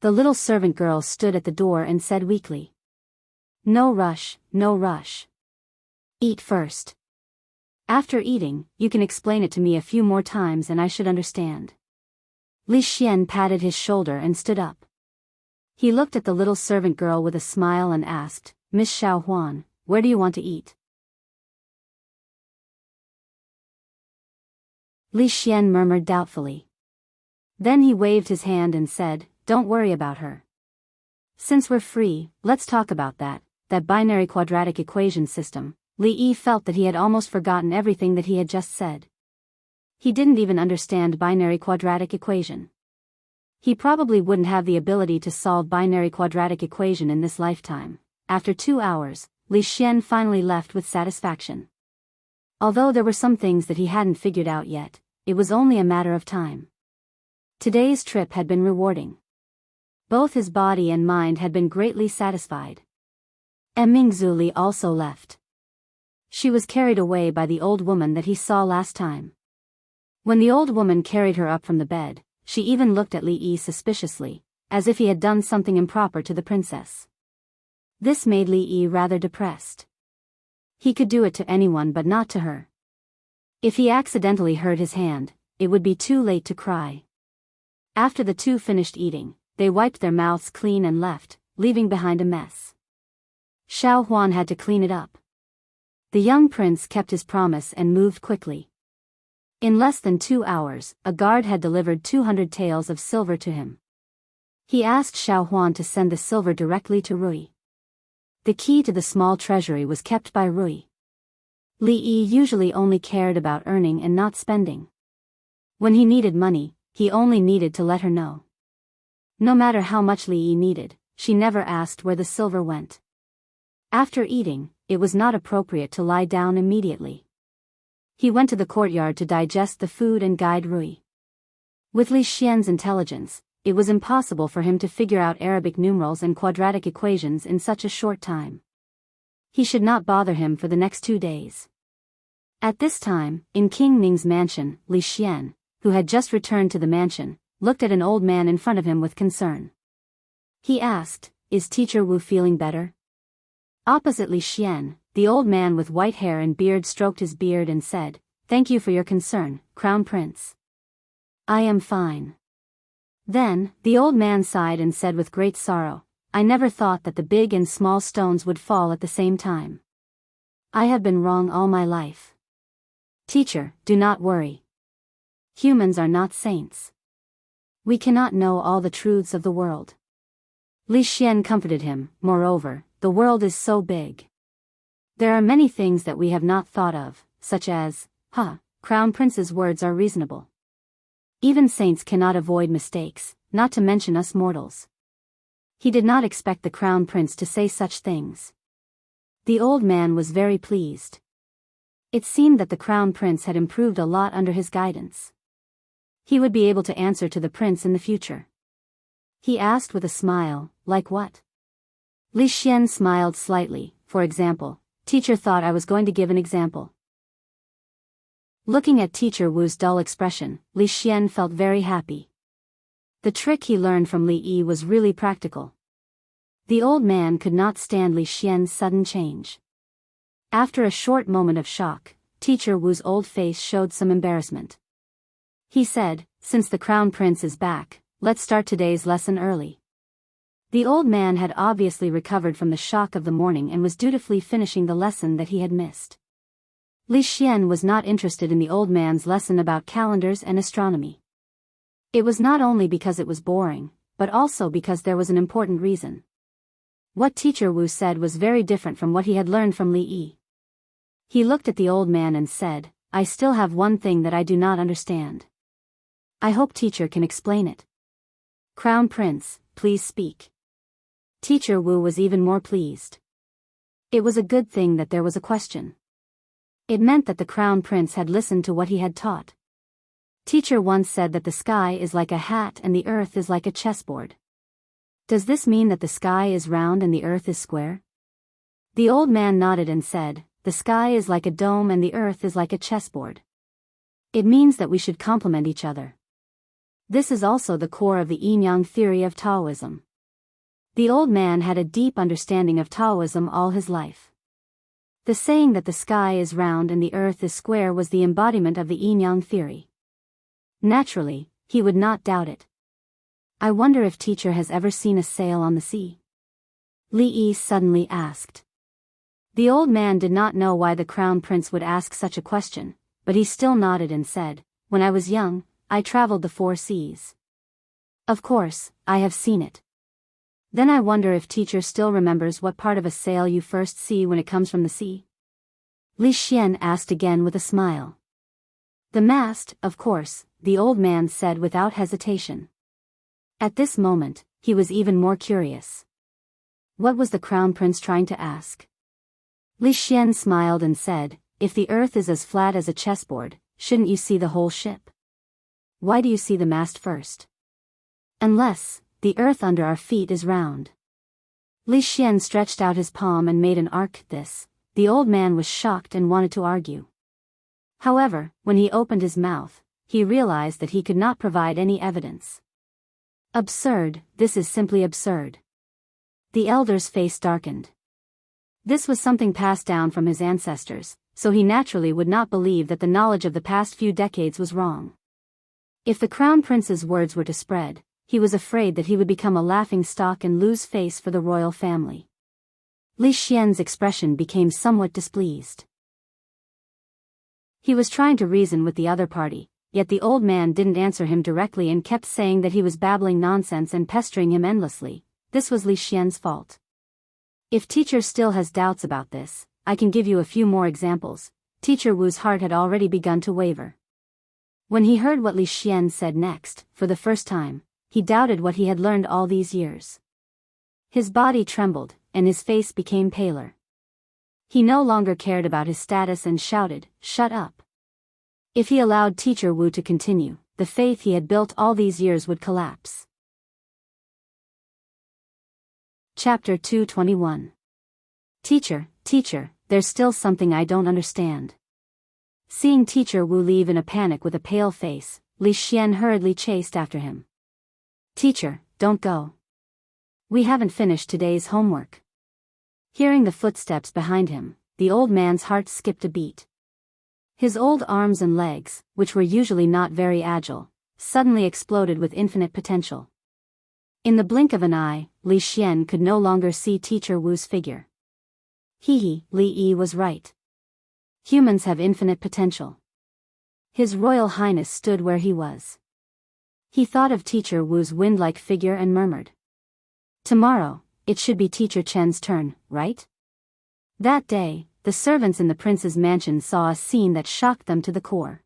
Speaker 1: The little servant girl stood at the door and said weakly. No rush, no rush. Eat first. After eating, you can explain it to me a few more times and I should understand. Li Xian patted his shoulder and stood up. He looked at the little servant girl with a smile and asked, Miss Xiao Huan, where do you want to eat? Li Xian murmured doubtfully. Then he waved his hand and said, "Don't worry about her. Since we're free, let's talk about that binary quadratic equation system." Li Yi felt that he had almost forgotten everything that he had just said. He didn't even understand binary quadratic equation. He probably wouldn't have the ability to solve binary quadratic equation in this lifetime. After 2 hours, Li Xian finally left with satisfaction. Although there were some things that he hadn't figured out yet, it was only a matter of time. Today's trip had been rewarding. Both his body and mind had been greatly satisfied. Mingzu Li also left. She was carried away by the old woman that he saw last time. When the old woman carried her up from the bed, she even looked at Li Yi suspiciously, as if he had done something improper to the princess. This made Li Yi rather depressed. He could do it to anyone but not to her. If he accidentally hurt his hand, it would be too late to cry. After the two finished eating, they wiped their mouths clean and left, leaving behind a mess. Xiao Huan had to clean it up. The young prince kept his promise and moved quickly. In less than 2 hours, a guard had delivered 200 taels of silver to him. He asked Xiao Huan to send the silver directly to Rui. The key to the small treasury was kept by Rui. Li Yi usually only cared about earning and not spending. When he needed money, he only needed to let her know. No matter how much Li Yi needed, she never asked where the silver went. After eating, it was not appropriate to lie down immediately. He went to the courtyard to digest the food and guide Rui. With Li Xian's intelligence, it was impossible for him to figure out Arabic numerals and quadratic equations in such a short time. He should not bother him for the next 2 days. At this time, in King Ning's mansion, Li Xian, who had just returned to the mansion, looked at an old man in front of him with concern. He asked, "Is Teacher Wu feeling better?" Opposite Li Xian, the old man with white hair and beard stroked his beard and said, "Thank you for your concern, Crown Prince. I am fine." Then, the old man sighed and said with great sorrow, "I never thought that the big and small stones would fall at the same time. I have been wrong all my life. Teacher, do not worry. Humans are not saints. We cannot know all the truths of the world." Li Xian comforted him. "Moreover, the world is so big. There are many things that we have not thought of, such as, Crown Prince's words are reasonable. Even saints cannot avoid mistakes, not to mention us mortals." He did not expect the Crown Prince to say such things. The old man was very pleased. It seemed that the Crown Prince had improved a lot under his guidance. He would be able to answer to the prince in the future. He asked with a smile, "Like what?" Li Xian smiled slightly. "For example, Teacher thought I was going to give an example." Looking at Teacher Wu's dull expression, Li Xian felt very happy. The trick he learned from Li Yi was really practical. The old man could not stand Li Xian's sudden change. After a short moment of shock, Teacher Wu's old face showed some embarrassment. He said, "Since the Crown Prince is back, let's start today's lesson early." The old man had obviously recovered from the shock of the morning and was dutifully finishing the lesson that he had missed. Li Xian was not interested in the old man's lesson about calendars and astronomy. It was not only because it was boring, but also because there was an important reason. What Teacher Wu said was very different from what he had learned from Li Yi. He looked at the old man and said, "I still have one thing that I do not understand. I hope Teacher can explain it. Crown Prince, please speak." Teacher Wu was even more pleased. It was a good thing that there was a question. It meant that the Crown Prince had listened to what he had taught. Teacher once said that the sky is like a hat and the earth is like a chessboard. Does this mean that the sky is round and the earth is square? The old man nodded and said, "The sky is like a dome and the earth is like a chessboard. It means that we should complement each other. This is also the core of the yin-yang theory of Taoism." The old man had a deep understanding of Taoism all his life. The saying that the sky is round and the earth is square was the embodiment of the yin-yang theory. Naturally, he would not doubt it. "I wonder if Teacher has ever seen a sail on the sea?" Li Yi suddenly asked. The old man did not know why the Crown Prince would ask such a question, but he still nodded and said, when I was young, I traveled the 4 seas. Of course, I have seen it. Then I wonder if teacher still remembers what part of a sail you first see when it comes from the sea? Li Xian asked again with a smile. The mast, of course, the old man said without hesitation. At this moment, he was even more curious. What was the crown prince trying to ask? Li Xian smiled and said, if the earth is as flat as a chessboard, shouldn't you see the whole ship? Why do you see the mast first? Unless, the earth under our feet is round. Li Xian stretched out his palm and made an arc. The old man was shocked and wanted to argue. However, when he opened his mouth, he realized that he could not provide any evidence. Absurd, this is simply absurd. The elder's face darkened. This was something passed down from his ancestors, so he naturally would not believe that the knowledge of the past few decades was wrong. If the crown prince's words were to spread, he was afraid that he would become a laughingstock and lose face for the royal family. Li Xian's expression became somewhat displeased. He was trying to reason with the other party, yet the old man didn't answer him directly and kept saying that he was babbling nonsense and pestering him endlessly. This was Li Xian's fault. If teacher still has doubts about this, I can give you a few more examples. Teacher Wu's heart had already begun to waver. When he heard what Li Xian said next, for the first time, he doubted what he had learned all these years. His body trembled, and his face became paler. He no longer cared about his status and shouted, "Shut up!" If he allowed Teacher Wu to continue, the faith he had built all these years would collapse. Chapter 221. Teacher, there's still something I don't understand. Seeing Teacher Wu leave in a panic with a pale face, Li Xian hurriedly chased after him. Teacher, don't go. We haven't finished today's homework. Hearing the footsteps behind him, the old man's heart skipped a beat. His old arms and legs, which were usually not very agile, suddenly exploded with infinite potential. In the blink of an eye, Li Xian could no longer see Teacher Wu's figure. Li Yi was right. Humans have infinite potential. His Royal Highness stood where he was. He thought of Teacher Wu's wind-like figure and murmured. Tomorrow, it should be Teacher Chen's turn, right? That day, the servants in the prince's mansion saw a scene that shocked them to the core.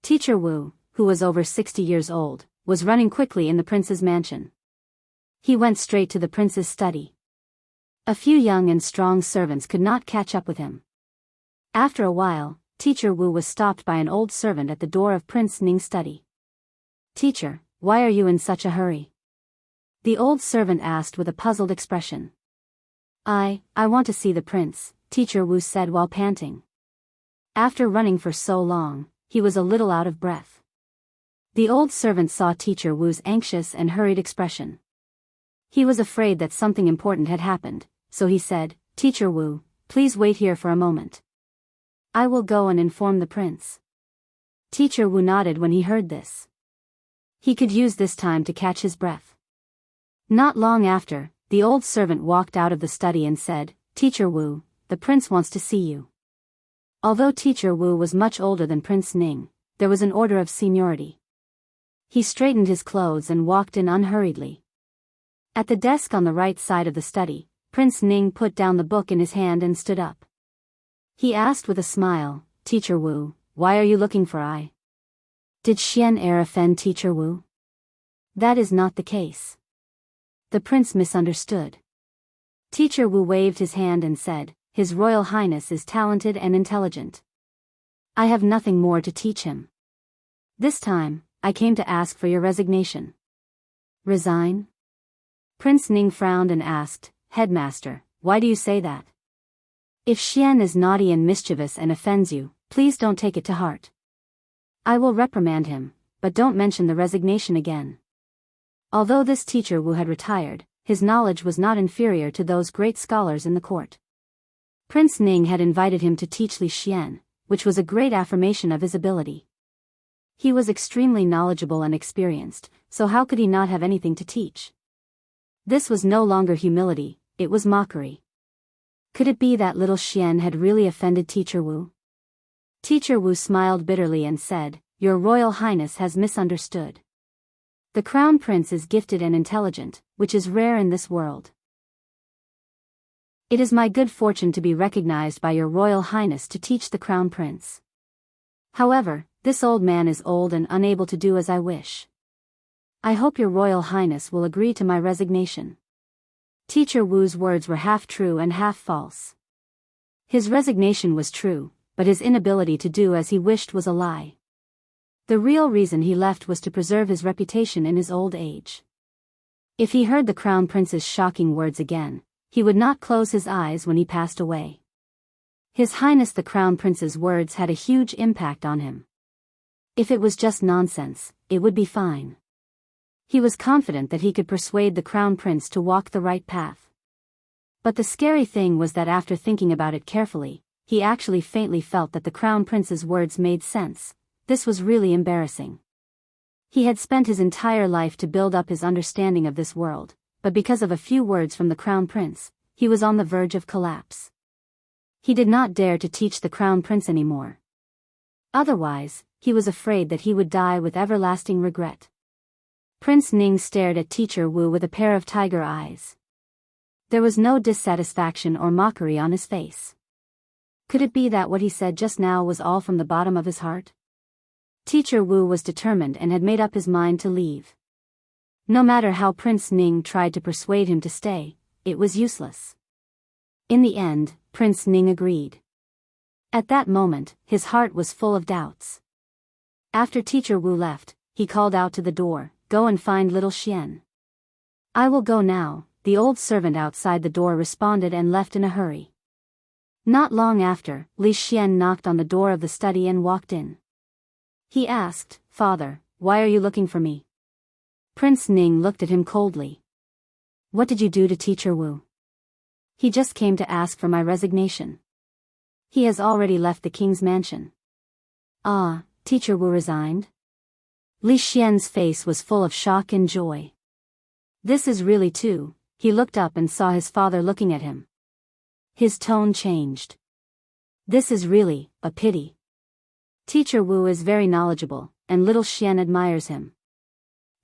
Speaker 1: Teacher Wu, who was over 60 years old, was running quickly in the prince's mansion. He went straight to the prince's study. A few young and strong servants could not catch up with him. After a while, Teacher Wu was stopped by an old servant at the door of Prince Ning's study. Teacher, why are you in such a hurry? The old servant asked with a puzzled expression. I want to see the prince, Teacher Wu said while panting. After running for so long, he was a little out of breath. The old servant saw Teacher Wu's anxious and hurried expression. He was afraid that something important had happened, so he said, Teacher Wu, please wait here for a moment. I will go and inform the prince. Teacher Wu nodded when he heard this. He could use this time to catch his breath. Not long after, the old servant walked out of the study and said, Teacher Wu, the prince wants to see you. Although Teacher Wu was much older than Prince Ning, there was an order of seniority. He straightened his clothes and walked in unhurriedly. At the desk on the right side of the study, Prince Ning put down the book in his hand and stood up. He asked with a smile, Teacher Wu, why are you looking for I? Did Xian heir offend Teacher Wu? That is not the case. The prince misunderstood. Teacher Wu waved his hand and said, His Royal Highness is talented and intelligent. I have nothing more to teach him. This time, I came to ask for your resignation. Resign? Prince Ning frowned and asked, Headmaster, why do you say that? If Xian is naughty and mischievous and offends you, please don't take it to heart. I will reprimand him, but don't mention the resignation again. Although this Teacher Wu had retired, his knowledge was not inferior to those great scholars in the court. Prince Ning had invited him to teach Li Xian, which was a great affirmation of his ability. He was extremely knowledgeable and experienced, so how could he not have anything to teach? This was no longer humility, it was mockery. Could it be that little Xian had really offended Teacher Wu? Teacher Wu smiled bitterly and said, Your Royal Highness has misunderstood. The Crown Prince is gifted and intelligent, which is rare in this world. It is my good fortune to be recognized by your Royal Highness to teach the Crown Prince. However, this old man is old and unable to do as I wish. I hope your Royal Highness will agree to my resignation. Teacher Wu's words were half true and half false. His resignation was true, but his inability to do as he wished was a lie. The real reason he left was to preserve his reputation in his old age. If he heard the Crown Prince's shocking words again, he would not close his eyes when he passed away. His Highness the Crown Prince's words had a huge impact on him. If it was just nonsense, it would be fine. He was confident that he could persuade the Crown Prince to walk the right path. But the scary thing was that after thinking about it carefully, he actually faintly felt that the Crown Prince's words made sense. This was really embarrassing. He had spent his entire life to build up his understanding of this world, but because of a few words from the Crown Prince, he was on the verge of collapse. He did not dare to teach the Crown Prince anymore. Otherwise, he was afraid that he would die with everlasting regret. Prince Ning stared at Teacher Wu with a pair of tiger eyes. There was no dissatisfaction or mockery on his face. Could it be that what he said just now was all from the bottom of his heart? Teacher Wu was determined and had made up his mind to leave. No matter how Prince Ning tried to persuade him to stay, it was useless. In the end, Prince Ning agreed. At that moment, his heart was full of doubts. After Teacher Wu left, he called out to the door, "Go and find little Xian." "I will go now," the old servant outside the door responded and left in a hurry. Not long after, Li Xian knocked on the door of the study and walked in. He asked, "Father, why are you looking for me?" Prince Ning looked at him coldly. "What did you do to Teacher Wu?" "He just came to ask for my resignation. He has already left the king's mansion." "Ah, Teacher Wu resigned?" Li Xian's face was full of shock and joy. "This is really too." He looked up and saw his father looking at him. His tone changed. "This is really a pity. Teacher Wu is very knowledgeable, and little Xian admires him.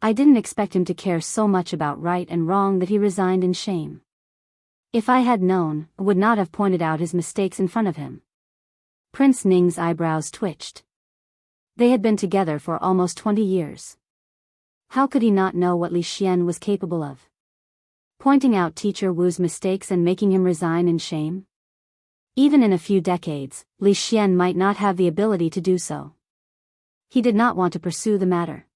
Speaker 1: I didn't expect him to care so much about right and wrong that he resigned in shame. If I had known, I would not have pointed out his mistakes in front of him." Prince Ning's eyebrows twitched. They had been together for almost 20 years. How could he not know what Li Xian was capable of? Pointing out Teacher Wu's mistakes and making him resign in shame? Even in a few decades, Li Xian might not have the ability to do so. He did not want to pursue the matter.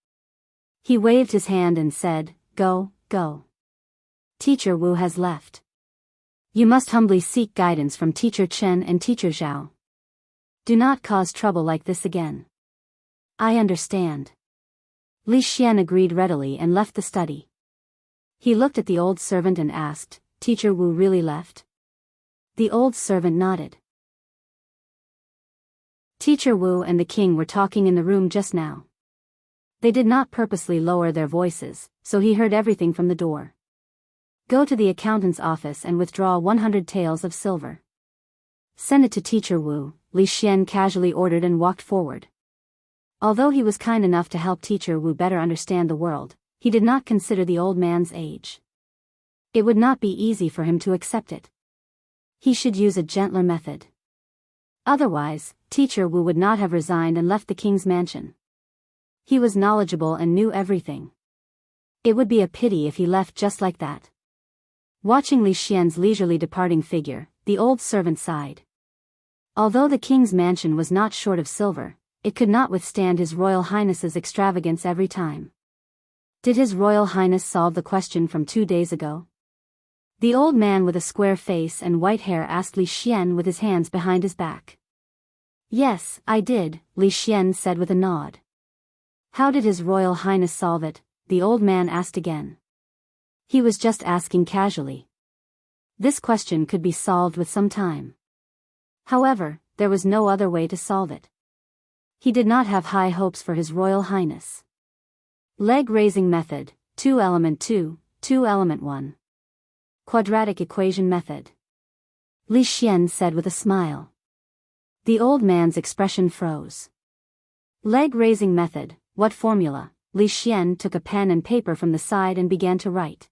Speaker 1: He waved his hand and said, "Go, go. Teacher Wu has left. You must humbly seek guidance from Teacher Chen and Teacher Zhao. Do not cause trouble like this again." "I understand." Li Xian agreed readily and left the study. He looked at the old servant and asked, "Teacher Wu really left?" The old servant nodded. Teacher Wu and the king were talking in the room just now. They did not purposely lower their voices, so he heard everything from the door. "Go to the accountant's office and withdraw 100 taels of silver. Send it to Teacher Wu," Li Xian casually ordered and walked forward. Although he was kind enough to help Teacher Wu better understand the world, he did not consider the old man's age. It would not be easy for him to accept it. He should use a gentler method. Otherwise, Teacher Wu would not have resigned and left the king's mansion. He was knowledgeable and knew everything. It would be a pity if he left just like that. Watching Li Xian's leisurely departing figure, the old servant sighed. Although the king's mansion was not short of silver, it could not withstand His Royal Highness's extravagance every time. Did His Royal Highness solve the question from 2 days ago? The old man with a square face and white hair asked Li Xian with his hands behind his back. "Yes, I did," Li Xian said with a nod. "How did His Royal Highness solve it?" the old man asked again. He was just asking casually. This question could be solved with some time. However, there was no other way to solve it. He did not have high hopes for His Royal Highness. Leg raising method, 2 element 2, 2 element 1. Quadratic equation method. Li Xian said with a smile. The old man's expression froze. Leg-raising method, what formula? Li Xian took a pen and paper from the side and began to write.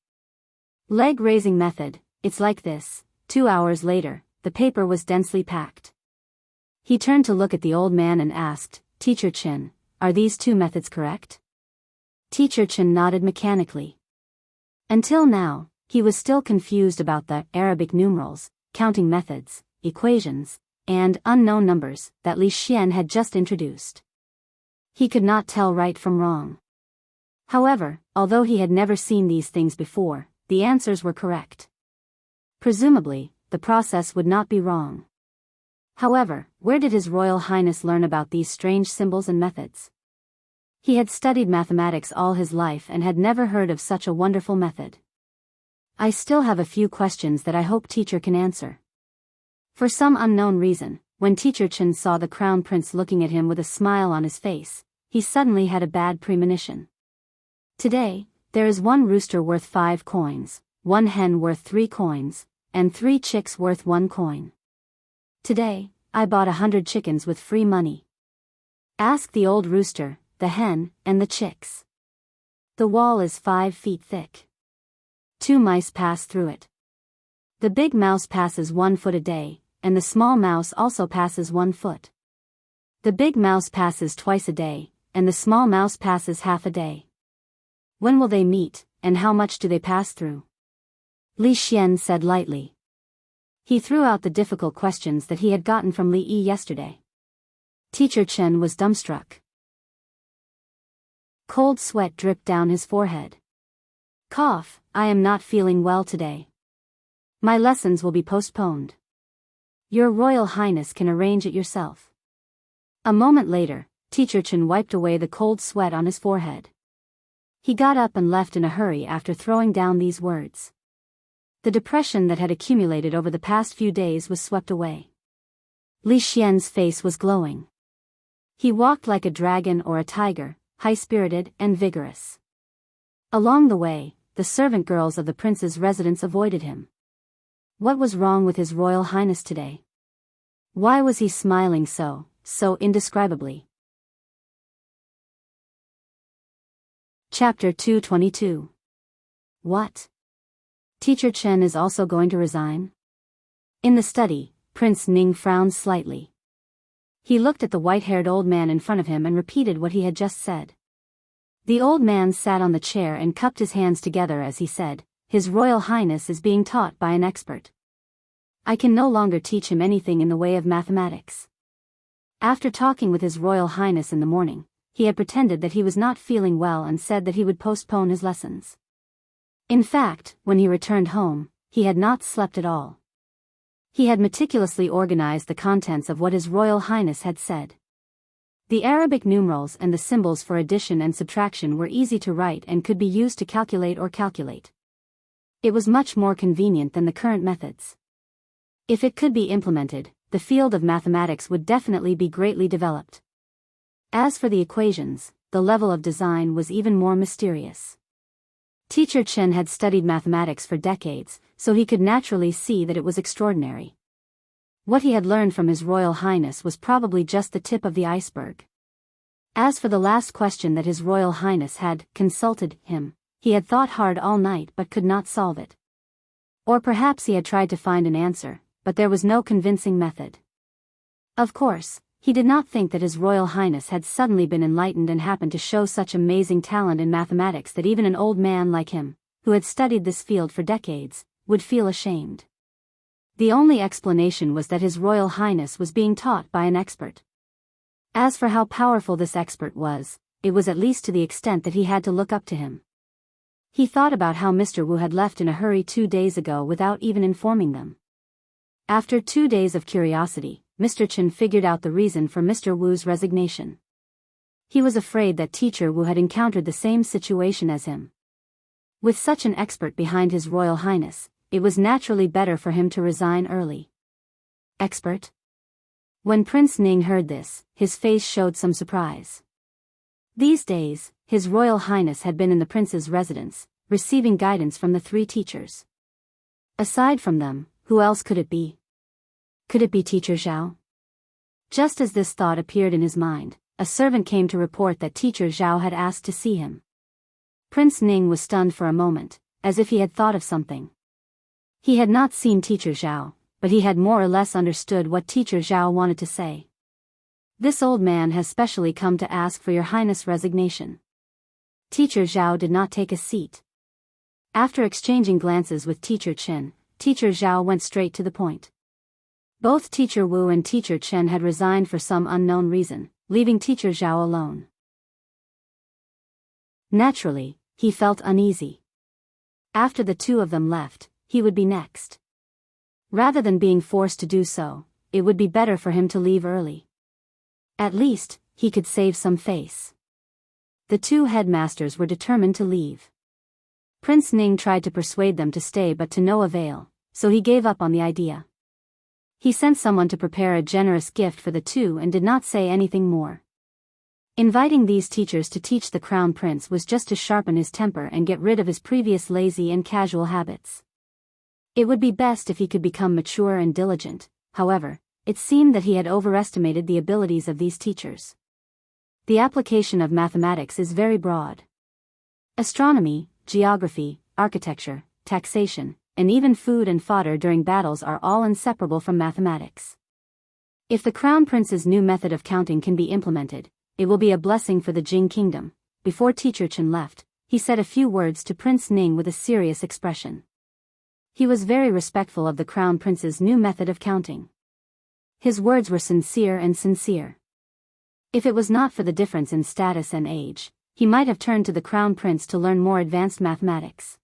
Speaker 1: Leg-raising method, it's like this. 2 hours later, the paper was densely packed. He turned to look at the old man and asked, Teacher Chen, are these 2 methods correct? Teacher Chen nodded mechanically. Until now, he was still confused about the Arabic numerals, counting methods, equations, and unknown numbers that Li Xian had just introduced. He could not tell right from wrong. However, although he had never seen these things before, the answers were correct. Presumably, the process would not be wrong. However, where did His Royal Highness learn about these strange symbols and methods? He had studied mathematics all his life and had never heard of such a wonderful method. I still have a few questions that I hope teacher can answer. For some unknown reason, when Teacher Chen saw the Crown Prince looking at him with a smile on his face, he suddenly had a bad premonition. Today, there is 1 rooster worth 5 coins, 1 hen worth 3 coins, and 3 chicks worth 1 coin. Today, I bought 100 chickens with free money. Ask the old rooster, the hen, and the chicks. The wall is 5 feet thick. 2 mice pass through it. The big mouse passes 1 foot a day, and the small mouse also passes 1 foot. The big mouse passes twice a day, and the small mouse passes half a day. When will they meet, and how much do they pass through? Li Xian said lightly. He threw out the difficult questions that he had gotten from Li Yi yesterday. Teacher Chen was dumbstruck. Cold sweat dripped down his forehead. Cough, I am not feeling well today. My lessons will be postponed. Your Royal Highness can arrange it yourself. A moment later, Teacher Chen wiped away the cold sweat on his forehead. He got up and left in a hurry after throwing down these words. The depression that had accumulated over the past few days was swept away. Li Xian's face was glowing. He walked like a dragon or a tiger, high-spirited and vigorous. Along the way, the servant girls of the prince's residence avoided him. What was wrong with His Royal Highness today? Why was he smiling so indescribably? Chapter 222. What? Teacher Chen is also going to resign? In the study, Prince Ning frowned slightly. He looked at the white-haired old man in front of him and repeated what he had just said. The old man sat on the chair and cupped his hands together as he said, His Royal Highness is being taught by an expert. I can no longer teach him anything in the way of mathematics. After talking with His Royal Highness in the morning, he had pretended that he was not feeling well and said that he would postpone his lessons. In fact, when he returned home, he had not slept at all. He had meticulously organized the contents of what His Royal Highness had said. The Arabic numerals and the symbols for addition and subtraction were easy to write and could be used to calculate. It was much more convenient than the current methods. If it could be implemented, the field of mathematics would definitely be greatly developed. As for the equations, the level of design was even more mysterious. Teacher Chen had studied mathematics for decades, so he could naturally see that it was extraordinary. What he had learned from His Royal Highness was probably just the tip of the iceberg. As for the last question that His Royal Highness had consulted him, he had thought hard all night but could not solve it. Or perhaps he had tried to find an answer, but there was no convincing method. Of course, he did not think that His Royal Highness had suddenly been enlightened and happened to show such amazing talent in mathematics that even an old man like him, who had studied this field for decades, would feel ashamed. The only explanation was that His Royal Highness was being taught by an expert. As for how powerful this expert was, it was at least to the extent that he had to look up to him. He thought about how Mr. Wu had left in a hurry 2 days ago without even informing them. After 2 days of curiosity, Mr. Chen figured out the reason for Mr. Wu's resignation. He was afraid that Teacher Wu had encountered the same situation as him. With such an expert behind His Royal Highness, it was naturally better for him to resign early. Expert? When Prince Ning heard this, his face showed some surprise. These days, His Royal Highness had been in the prince's residence, receiving guidance from the 3 teachers. Aside from them, who else could it be? Could it be Teacher Zhao? Just as this thought appeared in his mind, a servant came to report that teacher Zhao had asked to see him. Prince Ning was stunned for a moment, as if he had thought of something. He had not seen teacher Zhao, but he had more or less understood what teacher Zhao wanted to say. This old man has specially come to ask for your highness' resignation. Teacher Zhao did not take a seat. After exchanging glances with teacher Chen, teacher Zhao went straight to the point. Both teacher Wu and teacher Chen had resigned for some unknown reason, leaving teacher Zhao alone. Naturally, he felt uneasy. After the two of them left, he would be next. Rather than being forced to do so, it would be better for him to leave early. At least, he could save some face. The two headmasters were determined to leave. Prince Ning tried to persuade them to stay but to no avail, so he gave up on the idea. He sent someone to prepare a generous gift for the two and did not say anything more. Inviting these teachers to teach the crown prince was just to sharpen his temper and get rid of his previous lazy and casual habits. It would be best if he could become mature and diligent. However, it seemed that he had overestimated the abilities of these teachers. The application of mathematics is very broad. Astronomy, geography, architecture, taxation, and even food and fodder during battles are all inseparable from mathematics. If the crown prince's new method of counting can be implemented, it will be a blessing for the Jing kingdom. Before teacher Chen left, he said a few words to Prince Ning with a serious expression. He was very respectful of the crown prince's new method of counting. His words were sincere and sincere. If it was not for the difference in status and age, he might have turned to the crown prince to learn more advanced mathematics.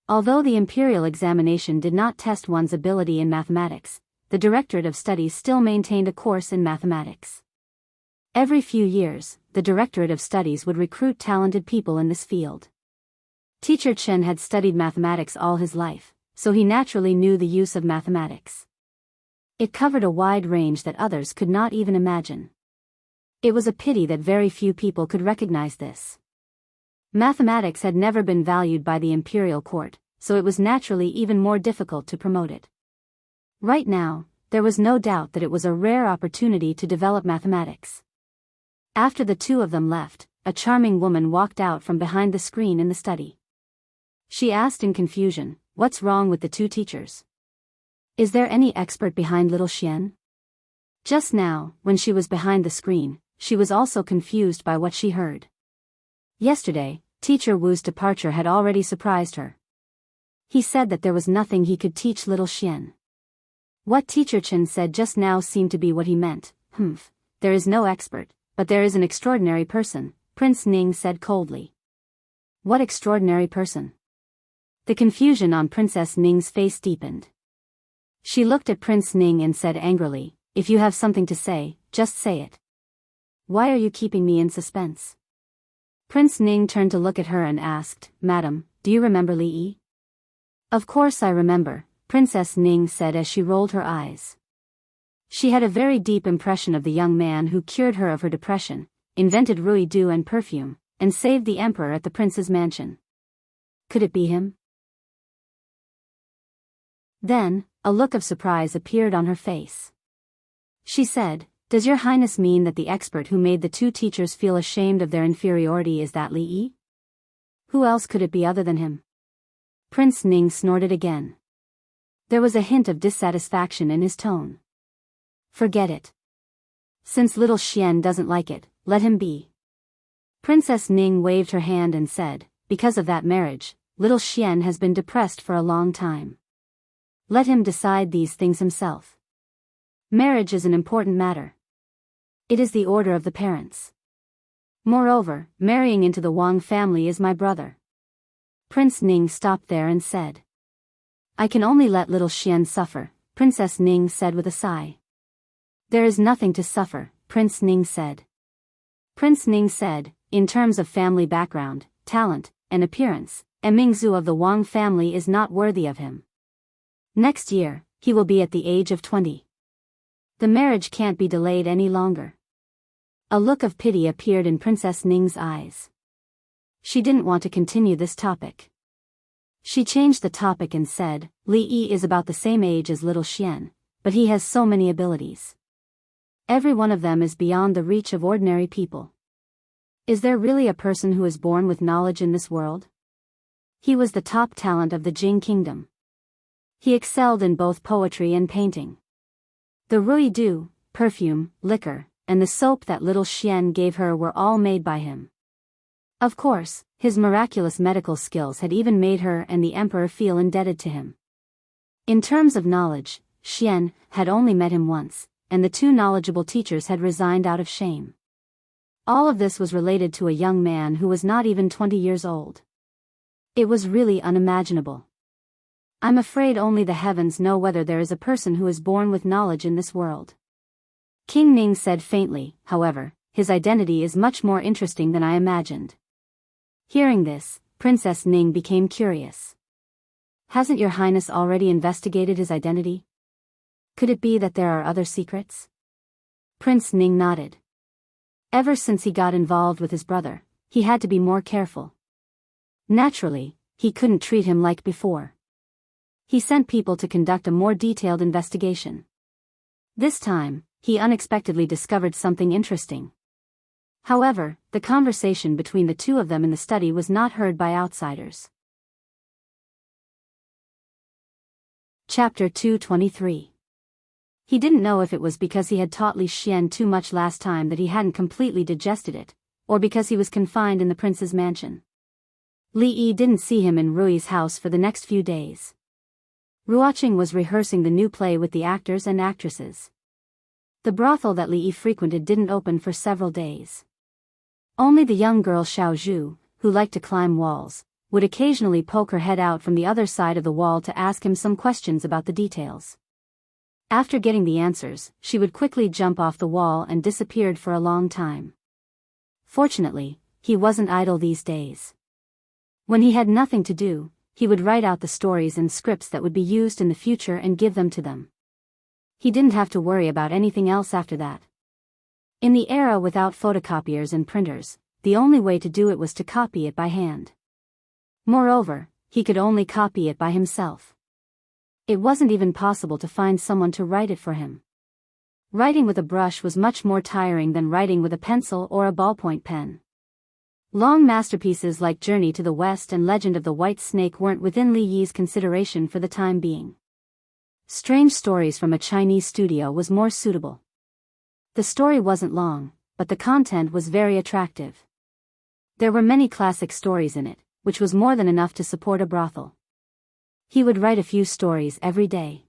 Speaker 1: Although the imperial examination did not test one's ability in mathematics, the Directorate of Studies still maintained a course in mathematics. Every few years, the Directorate of Studies would recruit talented people in this field. Teacher Chen had studied mathematics all his life, so he naturally knew the use of mathematics. It covered a wide range that others could not even imagine. It was a pity that very few people could recognize this. Mathematics had never been valued by the imperial court, so it was naturally even more difficult to promote it. Right now, there was no doubt that it was a rare opportunity to develop mathematics. After the two of them left, a charming woman walked out from behind the screen in the study. She asked in confusion, "What's wrong with the two teachers? Is there any expert behind little Xian?" Just now, when she was behind the screen, she was also confused by what she heard. Yesterday, teacher Wu's departure had already surprised her. He said that there was nothing he could teach little Xian. What teacher Chen said just now seemed to be what he meant. There is no expert, but there is an extraordinary person, Prince Ning said coldly. What extraordinary person? The confusion on Princess Ning's face deepened. She looked at Prince Ning and said angrily, "If you have something to say, just say it. Why are you keeping me in suspense?" Prince Ning turned to look at her and asked, "Madam, do you remember Li Yi?" "Of course I remember," Princess Ning said as she rolled her eyes. She had a very deep impression of the young man who cured her of her depression, invented Rui Du and perfume, and saved the emperor at the prince's mansion. Could it be him? Then, a look of surprise appeared on her face. She said, "Does your highness mean that the expert who made the two teachers feel ashamed of their inferiority is that Li Yi? Who else could it be other than him?" Prince Ning snorted again. There was a hint of dissatisfaction in his tone. "Forget it. Since little Xian doesn't like it, let him be." Princess Ning waved her hand and said, "Because of that marriage, little Xian has been depressed for a long time. Let him decide these things himself. Marriage is an important matter. It is the order of the parents. Moreover, marrying into the Wang family is my brother." Prince Ning stopped there and said, "I can only let little Xian suffer," Princess Ning said with a sigh. "There is nothing to suffer," Prince Ning said. Prince Ning said, "In terms of family background, talent, and appearance, a Mingzhu of the Wang family is not worthy of him. Next year, he will be at the age of 20. The marriage can't be delayed any longer." A look of pity appeared in Princess Ning's eyes. She didn't want to continue this topic. She changed the topic and said, "Li Yi is about the same age as little Xian, but he has so many abilities. Every one of them is beyond the reach of ordinary people. Is there really a person who is born with knowledge in this world? He was the top talent of the Jing kingdom. He excelled in both poetry and painting. The Rui Du, perfume, liquor, and the soap that little Xian gave her were all made by him. Of course, his miraculous medical skills had even made her and the emperor feel indebted to him. In terms of knowledge, Xian had only met him once, and the two knowledgeable teachers had resigned out of shame. All of this was related to a young man who was not even 20 years old. It was really unimaginable. I'm afraid only the heavens know whether there is a person who is born with knowledge in this world. King Ning said faintly, however, his identity is much more interesting than I imagined. Hearing this, Princess Ning became curious. Hasn't your highness already investigated his identity? Could it be that there are other secrets? Prince Ning nodded. Ever since he got involved with his brother, he had to be more careful. Naturally, he couldn't treat him like before. He sent people to conduct a more detailed investigation. This time, he unexpectedly discovered something interesting. However, the conversation between the two of them in the study was not heard by outsiders. Chapter 223. He didn't know if it was because he had taught Li Xian too much last time that he hadn't completely digested it, or because he was confined in the prince's mansion. Li Yi didn't see him in Rui's house for the next few days. Ruoqing was rehearsing the new play with the actors and actresses. The brothel that Li Yi frequented didn't open for several days. Only the young girl Xiao Zhu, who liked to climb walls, would occasionally poke her head out from the other side of the wall to ask him some questions about the details. After getting the answers, she would quickly jump off the wall and disappeared for a long time. Fortunately, he wasn't idle these days. When he had nothing to do, he would write out the stories and scripts that would be used in the future and give them to them. He didn't have to worry about anything else after that. In the era without photocopiers and printers, the only way to do it was to copy it by hand. Moreover, he could only copy it by himself. It wasn't even possible to find someone to write it for him. Writing with a brush was much more tiring than writing with a pencil or a ballpoint pen. Long masterpieces like Journey to the West and Legend of the White Snake weren't within Li Yi's consideration for the time being. Strange Stories from a Chinese studio was more suitable. The story wasn't long, but the content was very attractive. There were many classic stories in it, which was more than enough to support a brothel. He would write a few stories every day.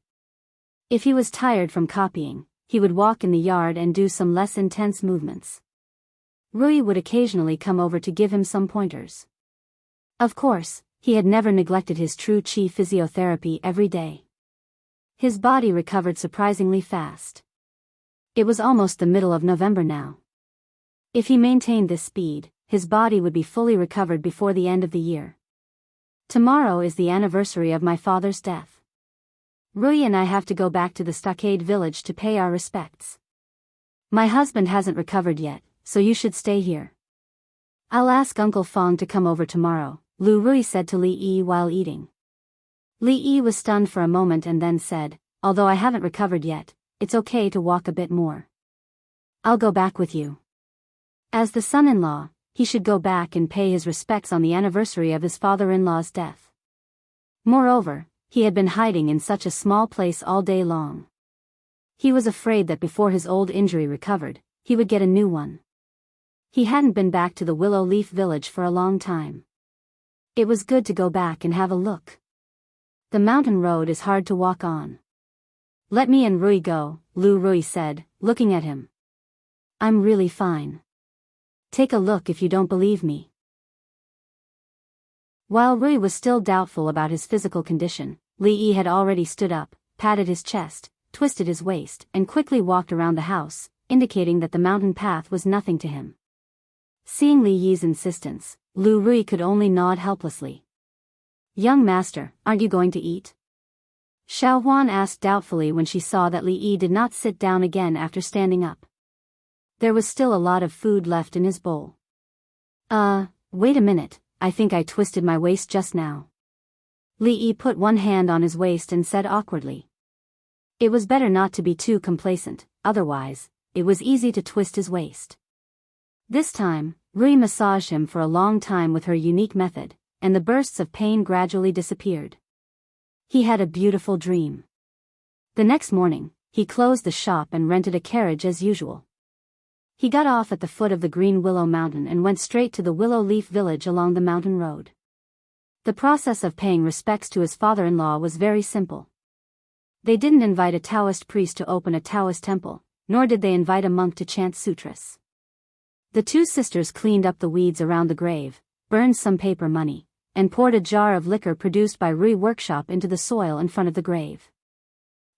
Speaker 1: If he was tired from copying, he would walk in the yard and do some less intense movements. Rui would occasionally come over to give him some pointers. Of course, he had never neglected his true chi physiotherapy every day. His body recovered surprisingly fast. It was almost the middle of November now. If he maintained this speed, his body would be fully recovered before the end of the year. Tomorrow is the anniversary of my father's death. Rui and I have to go back to the stockade village to pay our respects. My husband hasn't recovered yet, so you should stay here. I'll ask Uncle Fong to come over tomorrow, Lu Rui said to Li Yi while eating. Li Yi was stunned for a moment and then said, although I haven't recovered yet, it's okay to walk a bit more. I'll go back with you. As the son-in-law, he should go back and pay his respects on the anniversary of his father-in-law's death. Moreover, he had been hiding in such a small place all day long. He was afraid that before his old injury recovered, he would get a new one. He hadn't been back to the Willow Leaf village for a long time. It was good to go back and have a look. The mountain road is hard to walk on. Let me and Rui go, Lu Rui said, looking at him. I'm really fine. Take a look if you don't believe me. While Rui was still doubtful about his physical condition, Li Yi had already stood up, patted his chest, twisted his waist, and quickly walked around the house, indicating that the mountain path was nothing to him. Seeing Li Yi's insistence, Lu Rui could only nod helplessly. Young master, aren't you going to eat? Xiao Huan asked doubtfully when she saw that Li Yi did not sit down again after standing up. There was still a lot of food left in his bowl. Wait a minute, I think I twisted my waist just now. Li Yi put one hand on his waist and said awkwardly. It was better not to be too complacent, otherwise, it was easy to twist his waist. This time, Rui massaged him for a long time with her unique method, and the bursts of pain gradually disappeared. He had a beautiful dream. The next morning, he closed the shop and rented a carriage as usual. He got off at the foot of the Green Willow Mountain and went straight to the Willow Leaf Village along the mountain road. The process of paying respects to his father-in-law was very simple. They didn't invite a Taoist priest to open a Taoist temple, nor did they invite a monk to chant sutras. The two sisters cleaned up the weeds around the grave, burned some paper money, and poured a jar of liquor produced by Rui workshop into the soil in front of the grave.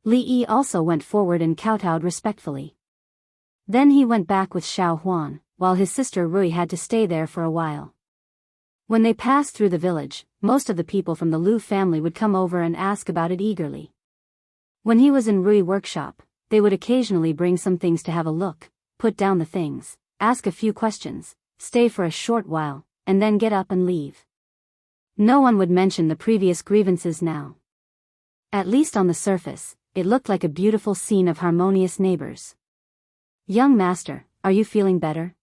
Speaker 1: Li Yi also went forward and kowtowed respectfully. Then he went back with Xiao Huan, while his sister Rui had to stay there for a while. When they passed through the village, most of the people from the Lu family would come over and ask about it eagerly. When he was in Rui workshop, they would occasionally bring some things to have a look, put down the things, ask a few questions, stay for a short while, and then get up and leave. No one would mention the previous grievances now. At least on the surface, it looked like a beautiful scene of harmonious neighbors. "Young master, are you feeling better?"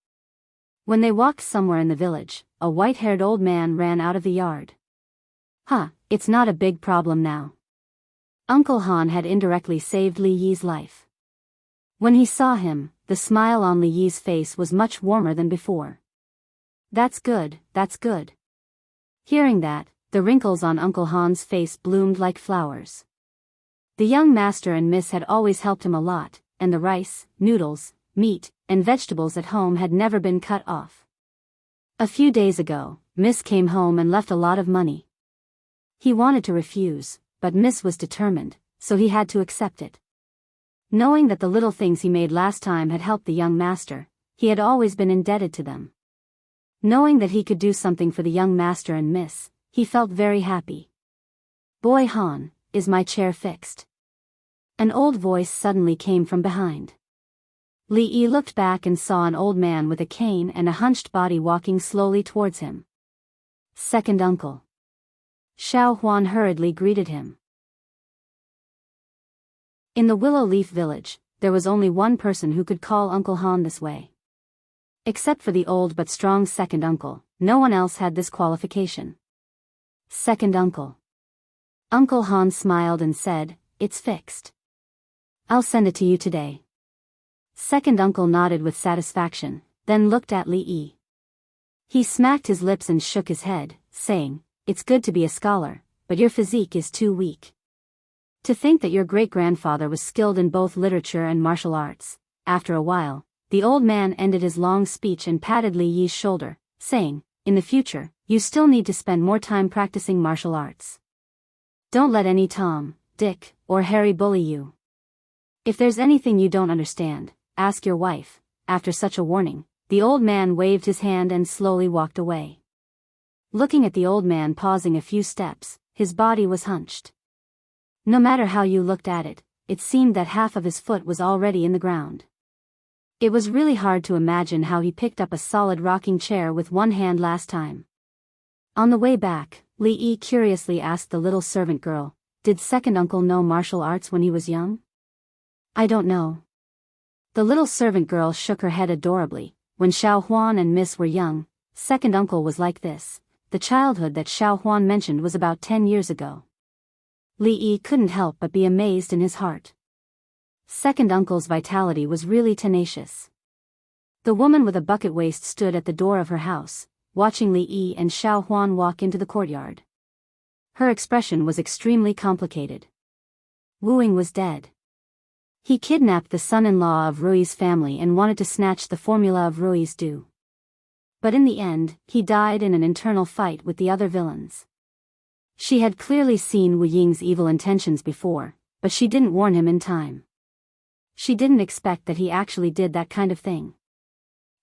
Speaker 1: When they walked somewhere in the village, a white-haired old man ran out of the yard. It's not a big problem now." Uncle Han had indirectly saved Li Yi's life. When he saw him, the smile on Li Yi's face was much warmer than before. That's good, that's good." Hearing that, the wrinkles on Uncle Han's face bloomed like flowers. The young master and miss had always helped him a lot, and the rice, noodles, meat, and vegetables at home had never been cut off. A few days ago, Miss came home and left a lot of money. He wanted to refuse, but Miss was determined, so he had to accept it. Knowing that the little things he made last time had helped the young master, he had always been indebted to them. Knowing that he could do something for the young master and Miss, he felt very happy. "Boy Han, is my chair fixed?" An old voice suddenly came from behind. Li Yi looked back and saw an old man with a cane and a hunched body walking slowly towards him. "Second uncle." Xiao Huan hurriedly greeted him. In the Willow Leaf Village, there was only one person who could call Uncle Han this way. Except for the old but strong second uncle, no one else had this qualification. "Second uncle." Uncle Han smiled and said, "It's fixed. I'll send it to you today." Second uncle nodded with satisfaction, then looked at Li Yi. He smacked his lips and shook his head, saying, "It's good to be a scholar, but your physique is too weak. To think that your great-grandfather was skilled in both literature and martial arts." After a while, the old man ended his long speech and patted Li Yi's shoulder, saying, "In the future, you still need to spend more time practicing martial arts. Don't let any Tom, Dick, or Harry bully you. If there's anything you don't understand, ask your wife." After such a warning, the old man waved his hand and slowly walked away. Looking at the old man pausing a few steps, his body was hunched. No matter how you looked at it, it seemed that half of his foot was already in the ground. It was really hard to imagine how he picked up a solid rocking chair with one hand last time. On the way back, Li Yi curiously asked the little servant girl, "Did second uncle know martial arts when he was young?" "I don't know." The little servant girl shook her head adorably. When Xiao Huan and Miss were young, second uncle was like this. The childhood that Xiao Huan mentioned was about 10 years ago. Li Yi couldn't help but be amazed in his heart. Second uncle's vitality was really tenacious. The woman with a bucket waist stood at the door of her house, watching Li Yi and Xiao Huan walk into the courtyard. Her expression was extremely complicated. Wu Ying was dead. He kidnapped the son-in-law of Rui's family and wanted to snatch the formula of Rui's due. But in the end, he died in an internal fight with the other villains. She had clearly seen Wu Ying's evil intentions before, but she didn't warn him in time. She didn't expect that he actually did that kind of thing.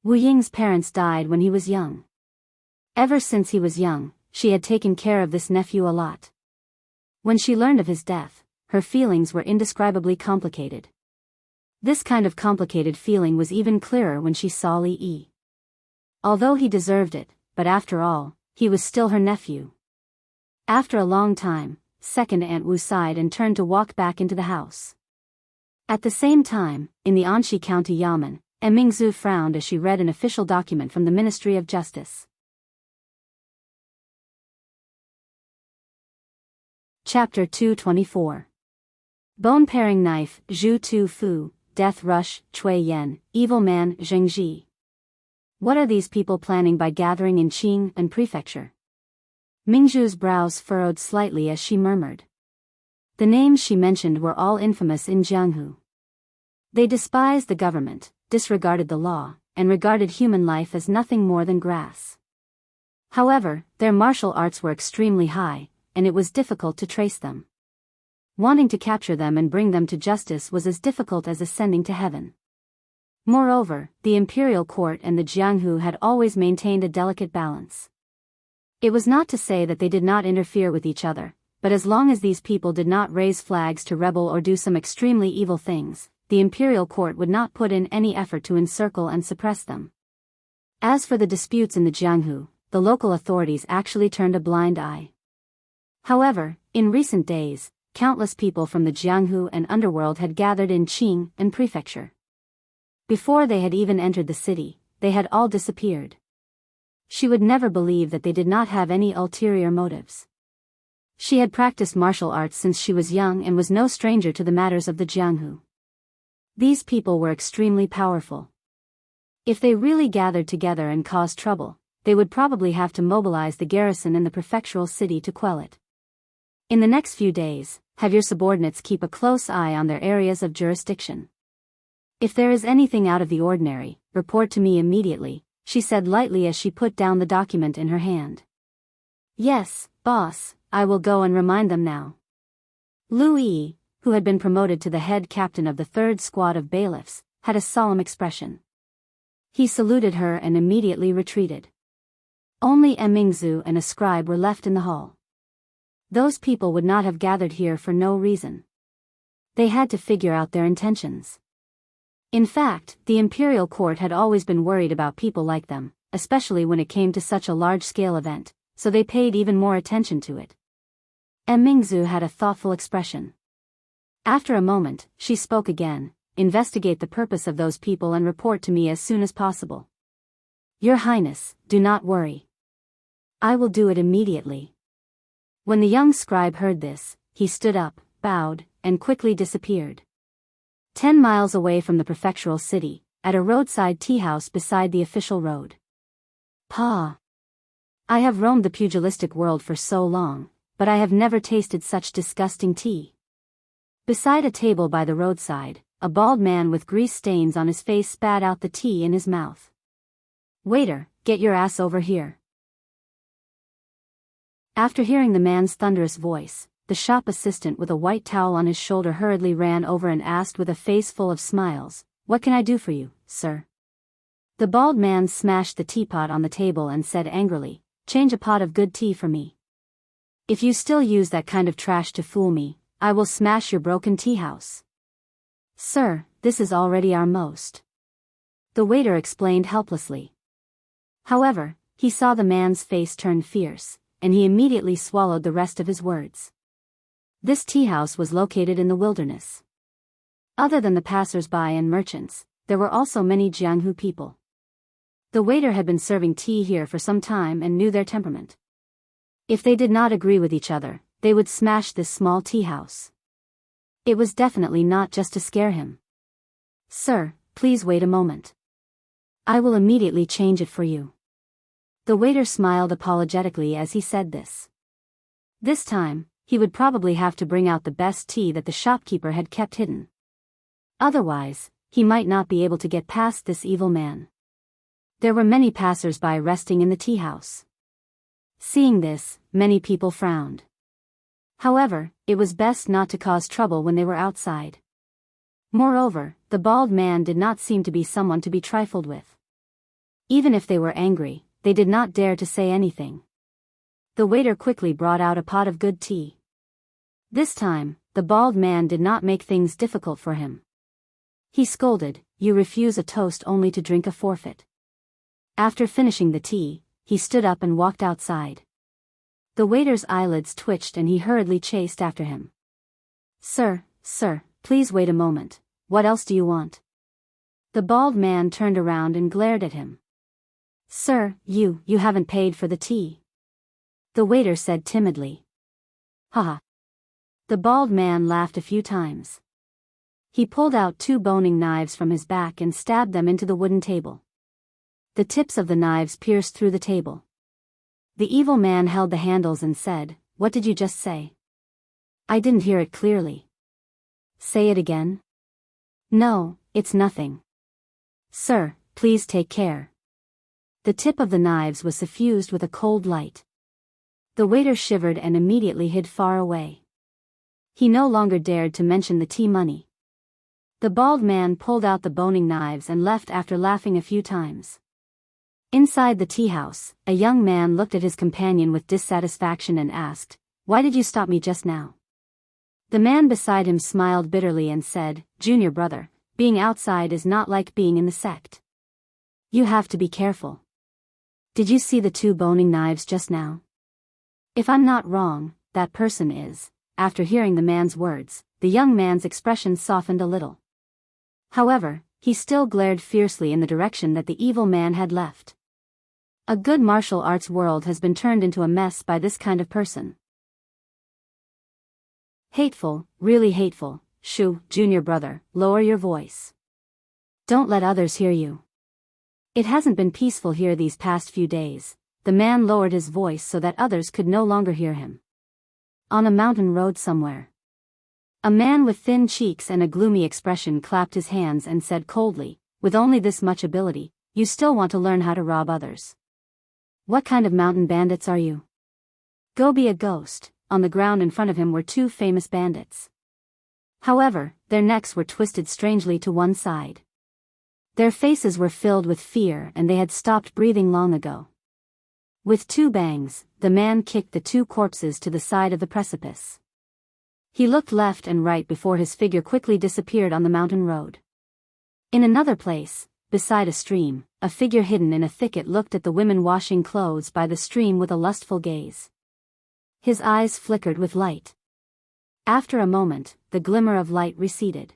Speaker 1: Wu Ying's parents died when he was young. Ever since he was young, she had taken care of this nephew a lot. When she learned of his death, her feelings were indescribably complicated. This kind of complicated feeling was even clearer when she saw Li Yi. Although he deserved it, but after all, he was still her nephew. After a long time, second Aunt Wu sighed and turned to walk back into the house. At the same time, in the Anxi County Yamen, Mingzhu frowned as she read an official document from the Ministry of Justice. Chapter 224. Bone-paring knife, Zhu Tu Fu, death rush, Cui Yen, evil man, Zheng Ji. What are these people planning by gathering in Qing and Prefecture? Mingzhu's brows furrowed slightly as she murmured. The names she mentioned were all infamous in Jianghu. They despised the government, disregarded the law, and regarded human life as nothing more than grass. However, their martial arts were extremely high, and it was difficult to trace them. Wanting to capture them and bring them to justice was as difficult as ascending to heaven. Moreover, the imperial court and the Jianghu had always maintained a delicate balance. It was not to say that they did not interfere with each other, but as long as these people did not raise flags to rebel or do some extremely evil things, the imperial court would not put in any effort to encircle and suppress them. As for the disputes in the Jianghu, the local authorities actually turned a blind eye. However, in recent days, countless people from the Jianghu and underworld had gathered in Qing and Prefecture. Before they had even entered the city, they had all disappeared. She would never believe that they did not have any ulterior motives. She had practiced martial arts since she was young and was no stranger to the matters of the Jianghu. These people were extremely powerful. If they really gathered together and caused trouble, they would probably have to mobilize the garrison in the prefectural city to quell it. In the next few days, have your subordinates keep a close eye on their areas of jurisdiction. If there is anything out of the ordinary, report to me immediately, she said lightly as she put down the document in her hand. Yes, boss, I will go and remind them now. Lu Yi, who had been promoted to the head captain of the 3rd Squad of bailiffs, had a solemn expression. He saluted her and immediately retreated. Only Mingzhu and a scribe were left in the hall. Those people would not have gathered here for no reason. They had to figure out their intentions. In fact, the imperial court had always been worried about people like them, especially when it came to such a large-scale event, so they paid even more attention to it. Mingzhu had a thoughtful expression. After a moment, she spoke again. Investigate the purpose of those people and report to me as soon as possible. Your Highness, do not worry. I will do it immediately. When the young scribe heard this, he stood up, bowed, and quickly disappeared. 10 miles away from the prefectural city, at a roadside tea house beside the official road. Pa! I have roamed the pugilistic world for so long, but I have never tasted such disgusting tea. Beside a table by the roadside, a bald man with grease stains on his face spat out the tea in his mouth. Waiter, get your ass over here. After hearing the man's thunderous voice, the shop assistant with a white towel on his shoulder hurriedly ran over and asked with a face full of smiles, "What can I do for you, sir?" The bald man smashed the teapot on the table and said angrily, "Change a pot of good tea for me. If you still use that kind of trash to fool me, I will smash your broken tea house." "Sir, this is already our most." The waiter explained helplessly. However, he saw the man's face turn fierce, and he immediately swallowed the rest of his words. This tea house was located in the wilderness. Other than the passers-by and merchants, there were also many Jianghu people. The waiter had been serving tea here for some time and knew their temperament. If they did not agree with each other, they would smash this small tea house. It was definitely not just to scare him. "Sir, please wait a moment. I will immediately change it for you." The waiter smiled apologetically as he said this. This time, he would probably have to bring out the best tea that the shopkeeper had kept hidden. Otherwise, he might not be able to get past this evil man. There were many passers-by resting in the tea house. Seeing this, many people frowned. However, it was best not to cause trouble when they were outside. Moreover, the bald man did not seem to be someone to be trifled with. Even if they were angry, they did not dare to say anything. The waiter quickly brought out a pot of good tea. This time, the bald man did not make things difficult for him. He scolded, "You refuse a toast only to drink a forfeit." After finishing the tea, he stood up and walked outside. The waiter's eyelids twitched and he hurriedly chased after him. Sir, please wait a moment. what else do you want? The bald man turned around and glared at him. Sir, you haven't paid for the tea. The waiter said timidly. Haha. The bald man laughed a few times. He pulled out 2 boning knives from his back and stabbed them into the wooden table. The tips of the knives pierced through the table. The evil man held the handles and said, What did you just say? I didn't hear it clearly. Say it again? No, it's nothing. Sir, please take care. The tip of the knives was suffused with a cold light. The waiter shivered and immediately hid far away. He no longer dared to mention the tea money. The bald man pulled out the boning knives and left after laughing a few times. Inside the tea house, a young man looked at his companion with dissatisfaction and asked, Why did you stop me just now? The man beside him smiled bitterly and said, Junior brother, being outside is not like being in the sect. You have to be careful. Did you see the 2 boning knives just now? If I'm not wrong, that person is. After hearing the man's words, the young man's expression softened a little. However, he still glared fiercely in the direction that the evil man had left. A good martial arts world has been turned into a mess by this kind of person. Hateful, really hateful. Shoo, junior brother, lower your voice. Don't let others hear you. It hasn't been peaceful here these past few days. The man lowered his voice so that others could no longer hear him. On a mountain road somewhere. A man with thin cheeks and a gloomy expression clapped his hands and said coldly, With only this much ability, you still want to learn how to rob others. What kind of mountain bandits are you? Go be a ghost. On the ground in front of him were 2 famous bandits. However, their necks were twisted strangely to one side. Their faces were filled with fear and they had stopped breathing long ago. With 2 bangs, the man kicked the 2 corpses to the side of the precipice. He looked left and right before his figure quickly disappeared on the mountain road. In another place, beside a stream, a figure hidden in a thicket looked at the women washing clothes by the stream with a lustful gaze. His eyes flickered with light. After a moment, the glimmer of light receded.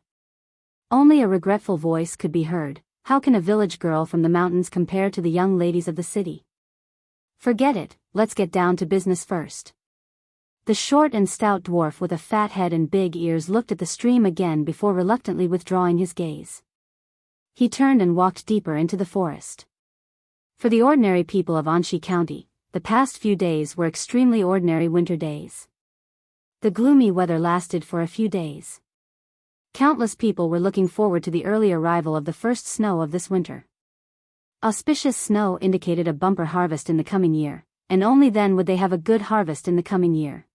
Speaker 1: Only a regretful voice could be heard, How can a village girl from the mountains compare to the young ladies of the city? Forget it, let's get down to business first. The short and stout dwarf with a fat head and big ears looked at the stream again before reluctantly withdrawing his gaze. He turned and walked deeper into the forest. For the ordinary people of Anshi County, the past few days were extremely ordinary winter days. The gloomy weather lasted for a few days. Countless people were looking forward to the early arrival of the first snow of this winter. Auspicious snow indicated a bumper harvest in the coming year, and only then would they have a good harvest in the coming year.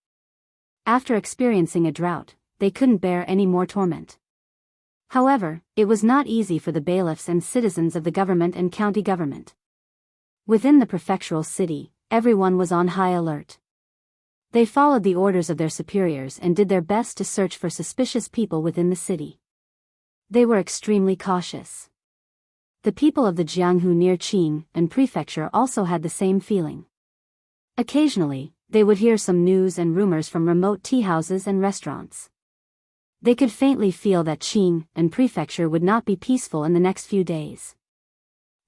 Speaker 1: After experiencing a drought, they couldn't bear any more torment. However, it was not easy for the bailiffs and citizens of the government and county government. Within the prefectural city, everyone was on high alert. They followed the orders of their superiors and did their best to search for suspicious people within the city. They were extremely cautious. The people of the Jianghu near Qing and prefecture also had the same feeling. Occasionally, they would hear some news and rumors from remote tea houses and restaurants. They could faintly feel that Qing and prefecture would not be peaceful in the next few days.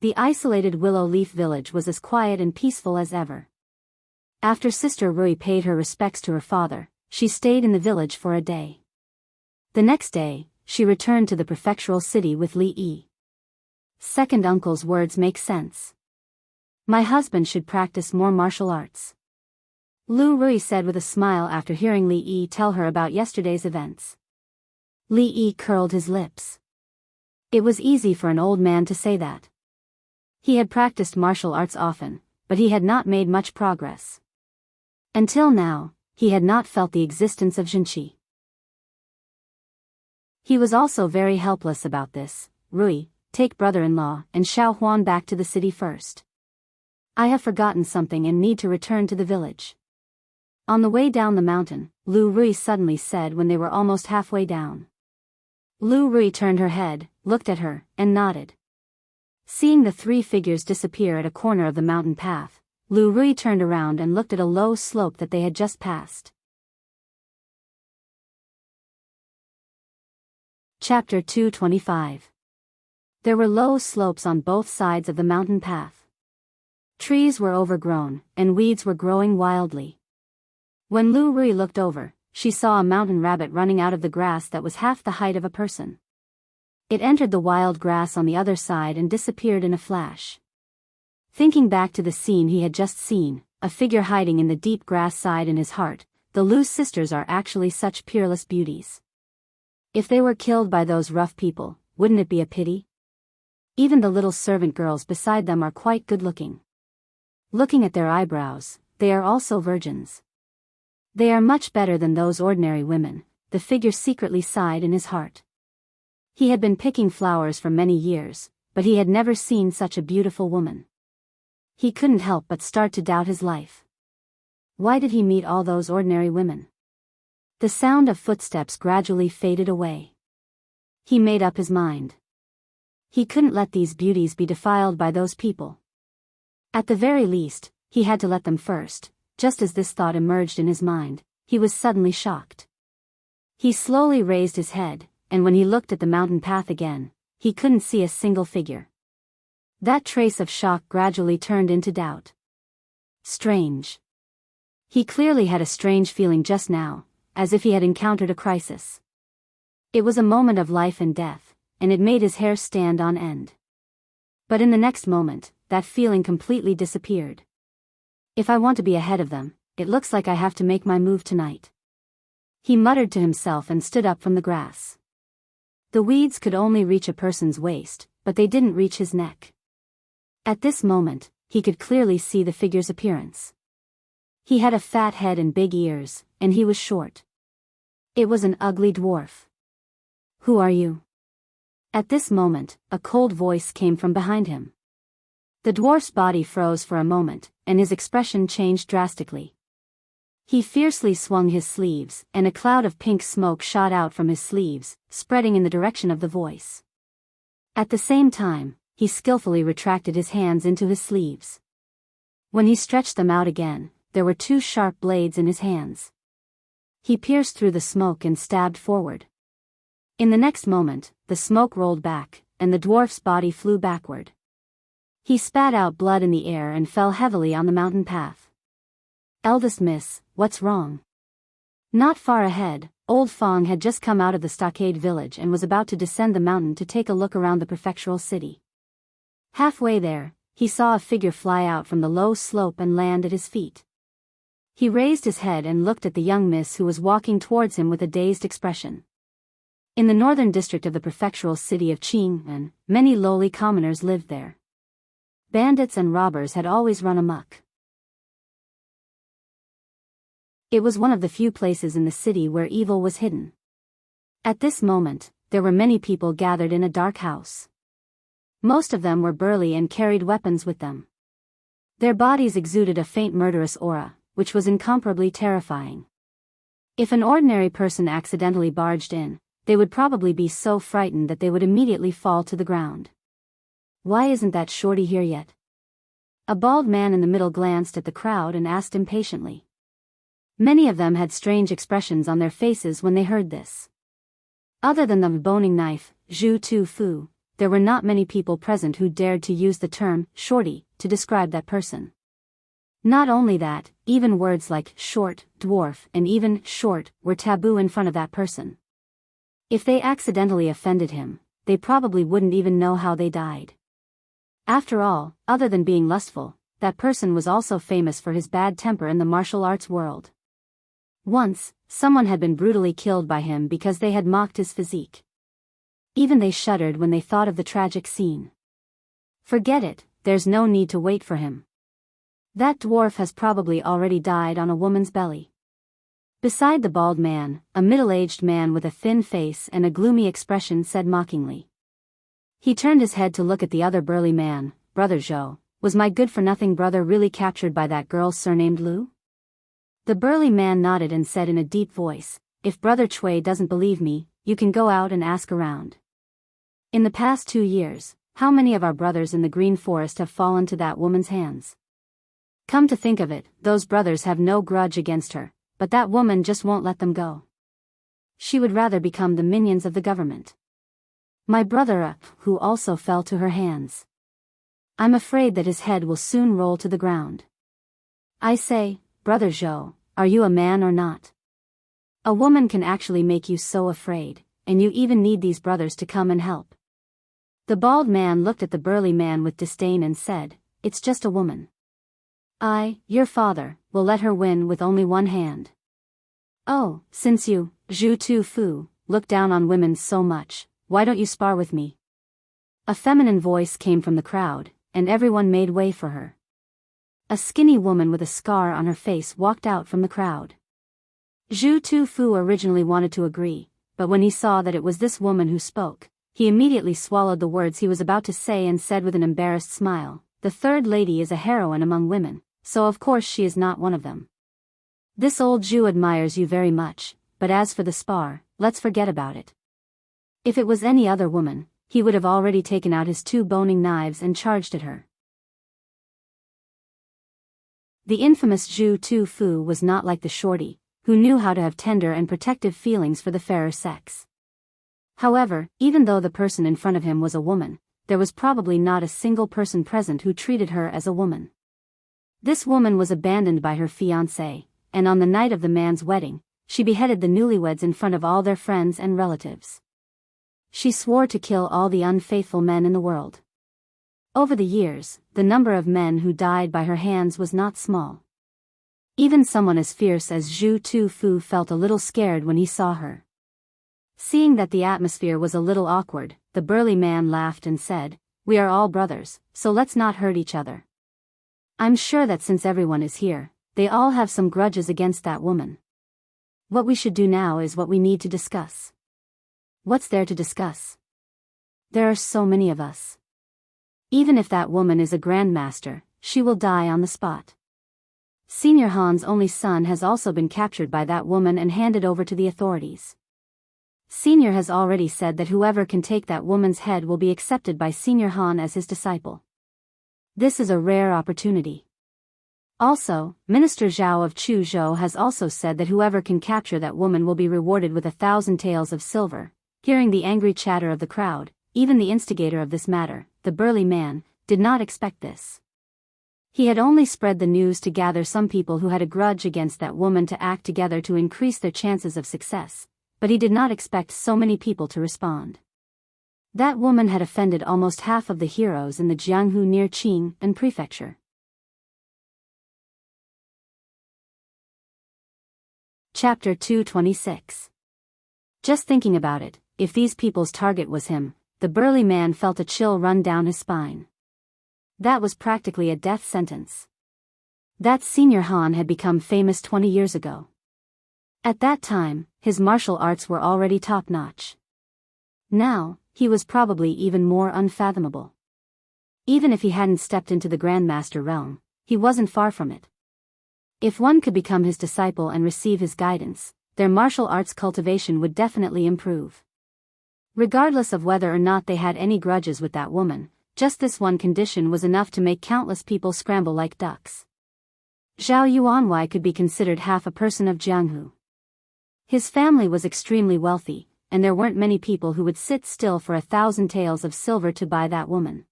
Speaker 1: The isolated Willow Leaf village was as quiet and peaceful as ever. After Sister Rui paid her respects to her father, she stayed in the village for a day. The next day, she returned to the prefectural city with Li Yi. Second uncle's words make sense. My husband should practice more martial arts. Lu Rui said with a smile after hearing Li Yi tell her about yesterday's events. Li Yi curled his lips. It was easy for an old man to say that. He had practiced martial arts often, but he had not made much progress. Until now, he had not felt the existence of Jinqi. He was also very helpless about this. Rui, take brother-in-law and Xiao Huan back to the city first. I have forgotten something and need to return to the village. On the way down the mountain, Lu Rui suddenly said when they were almost halfway down. Lu Rui turned her head, looked at her, and nodded. Seeing the 3 figures disappear at a corner of the mountain path, Lu Rui turned around and looked at a low slope that they had just passed. Chapter 225. There were low slopes on both sides of the mountain path. Trees were overgrown, and weeds were growing wildly. When Lu Rui looked over, she saw a mountain rabbit running out of the grass that was half the height of a person. It entered the wild grass on the other side and disappeared in a flash. Thinking back to the scene he had just seen, a figure hiding in the deep grass sighed in his heart, the Lu sisters are actually such peerless beauties. If they were killed by those rough people, wouldn't it be a pity? Even the little servant girls beside them are quite good-looking. Looking at their eyebrows, they are also virgins. They are much better than those ordinary women, the figure secretly sighed in his heart. He had been picking flowers for many years, but he had never seen such a beautiful woman. He couldn't help but start to doubt his life. Why did he meet all those ordinary women? The sound of footsteps gradually faded away. He made up his mind. He couldn't let these beauties be defiled by those people. At the very least, he had to let them first. Just as this thought emerged in his mind, he was suddenly shocked. He slowly raised his head, and when he looked at the mountain path again, he couldn't see a single figure. That trace of shock gradually turned into doubt. Strange. He clearly had a strange feeling just now, as if he had encountered a crisis. It was a moment of life and death, and it made his hair stand on end. But in the next moment, that feeling completely disappeared. If I want to be ahead of them, it looks like I have to make my move tonight. He muttered to himself and stood up from the grass. The weeds could only reach a person's waist, but they didn't reach his neck. At this moment, he could clearly see the figure's appearance. He had a fat head and big ears, and he was short. It was an ugly dwarf. "Who are you?" At this moment, a cold voice came from behind him. The dwarf's body froze for a moment, and his expression changed drastically. He fiercely swung his sleeves, and a cloud of pink smoke shot out from his sleeves, spreading in the direction of the voice. At the same time, he skillfully retracted his hands into his sleeves. When he stretched them out again, there were two sharp blades in his hands. He pierced through the smoke and stabbed forward. In the next moment, the smoke rolled back, and the dwarf's body flew backward. He spat out blood in the air and fell heavily on the mountain path. "Eldest miss, what's wrong?" Not far ahead, old Fong had just come out of the stockade village and was about to descend the mountain to take a look around the prefectural city. Halfway there, he saw a figure fly out from the low slope and land at his feet. He raised his head and looked at the young miss who was walking towards him with a dazed expression. In the northern district of the prefectural city of Qing'an, many lowly commoners lived there. Bandits and robbers had always run amok. It was one of the few places in the city where evil was hidden. At this moment, there were many people gathered in a dark house. Most of them were burly and carried weapons with them. Their bodies exuded a faint murderous aura, which was incomparably terrifying. If an ordinary person accidentally barged in, they would probably be so frightened that they would immediately fall to the ground. "Why isn't that shorty here yet?" A bald man in the middle glanced at the crowd and asked impatiently. Many of them had strange expressions on their faces when they heard this. Other than the boning knife, Zhu Tu Fu, there were not many people present who dared to use the term shorty to describe that person. Not only that, even words like short, dwarf, and even short were taboo in front of that person. If they accidentally offended him, they probably wouldn't even know how they died. After all, other than being lustful, that person was also famous for his bad temper in the martial arts world. Once, someone had been brutally killed by him because they had mocked his physique. Even they shuddered when they thought of the tragic scene. Forget it, there's no need to wait for him. That dwarf has probably already died on a woman's belly. Beside the bald man, a middle-aged man with a thin face and a gloomy expression said mockingly. He turned his head to look at the other burly man. "Brother Zhou, was my good-for-nothing brother really captured by that girl surnamed Lu?" The burly man nodded and said in a deep voice, "If Brother Cui doesn't believe me, you can go out and ask around. In the past 2 years, how many of our brothers in the Green Forest have fallen to that woman's hands? Come to think of it, those brothers have no grudge against her, but that woman just won't let them go. She would rather become the minions of the government. My brother, who also fell to her hands. I'm afraid that his head will soon roll to the ground. I say, Brother Zhou, are you a man or not? A woman can actually make you so afraid, and you even need these brothers to come and help. The bald man looked at the burly man with disdain and said, it's just a woman. I, your father, will let her win with only one hand. Oh, since you, Zhu Tu Fu, look down on women so much, why don't you spar with me? A feminine voice came from the crowd, and everyone made way for her. A skinny woman with a scar on her face walked out from the crowd. Zhu Tu Fu originally wanted to agree, but when he saw that it was this woman who spoke, he immediately swallowed the words he was about to say and said with an embarrassed smile, the third lady is a heroine among women, so of course she is not one of them. This old Jew admires you very much, but as for the spar, let's forget about it. If it was any other woman, he would have already taken out his 2 boning knives and charged at her. The infamous Zhu Tu Fu was not like the shorty, who knew how to have tender and protective feelings for the fairer sex. However, even though the person in front of him was a woman, there was probably not a single person present who treated her as a woman. This woman was abandoned by her fiancé, and on the night of the man's wedding, she beheaded the newlyweds in front of all their friends and relatives. She swore to kill all the unfaithful men in the world. Over the years, the number of men who died by her hands was not small. Even someone as fierce as Zhu Tu Fu felt a little scared when he saw her. Seeing that the atmosphere was a little awkward, the burly man laughed and said, we are all brothers, so let's not hurt each other. I'm sure that since everyone is here, they all have some grudges against that woman. What we should do now is what we need to discuss. What's there to discuss? There are so many of us. Even if that woman is a grandmaster, she will die on the spot. Senior Han's only son has also been captured by that woman and handed over to the authorities. Senior has already said that whoever can take that woman's head will be accepted by Senior Han as his disciple. This is a rare opportunity. Also, Minister Zhao of Chuzhou has also said that whoever can capture that woman will be rewarded with 1,000 taels of silver. Hearing the angry chatter of the crowd, even the instigator of this matter, the burly man, did not expect this. He had only spread the news to gather some people who had a grudge against that woman to act together to increase their chances of success, but he did not expect so many people to respond. That woman had offended almost half of the heroes in the Jianghu near Qing and prefecture. Chapter 226. Just thinking about it, if these people's target was him, the burly man felt a chill run down his spine. That was practically a death sentence. That Senior Han had become famous 20 years ago. At that time, his martial arts were already top-notch. Now, he was probably even more unfathomable. Even if he hadn't stepped into the Grandmaster realm, he wasn't far from it. If one could become his disciple and receive his guidance, their martial arts cultivation would definitely improve. Regardless of whether or not they had any grudges with that woman, just this one condition was enough to make countless people scramble like ducks. Zhao Yuanwei could be considered half a person of Jianghu. His family was extremely wealthy, and there weren't many people who would sit still for 1,000 taels of silver to buy that woman.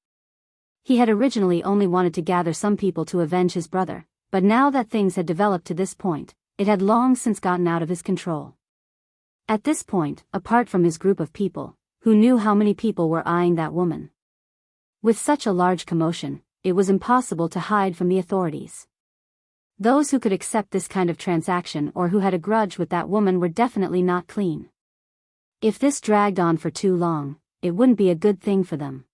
Speaker 1: He had originally only wanted to gather some people to avenge his brother, but now that things had developed to this point, it had long since gotten out of his control. At this point, apart from his group of people, who knew how many people were eyeing that woman. With such a large commotion, it was impossible to hide from the authorities. Those who could accept this kind of transaction or who had a grudge with that woman were definitely not clean. If this dragged on for too long, it wouldn't be a good thing for them.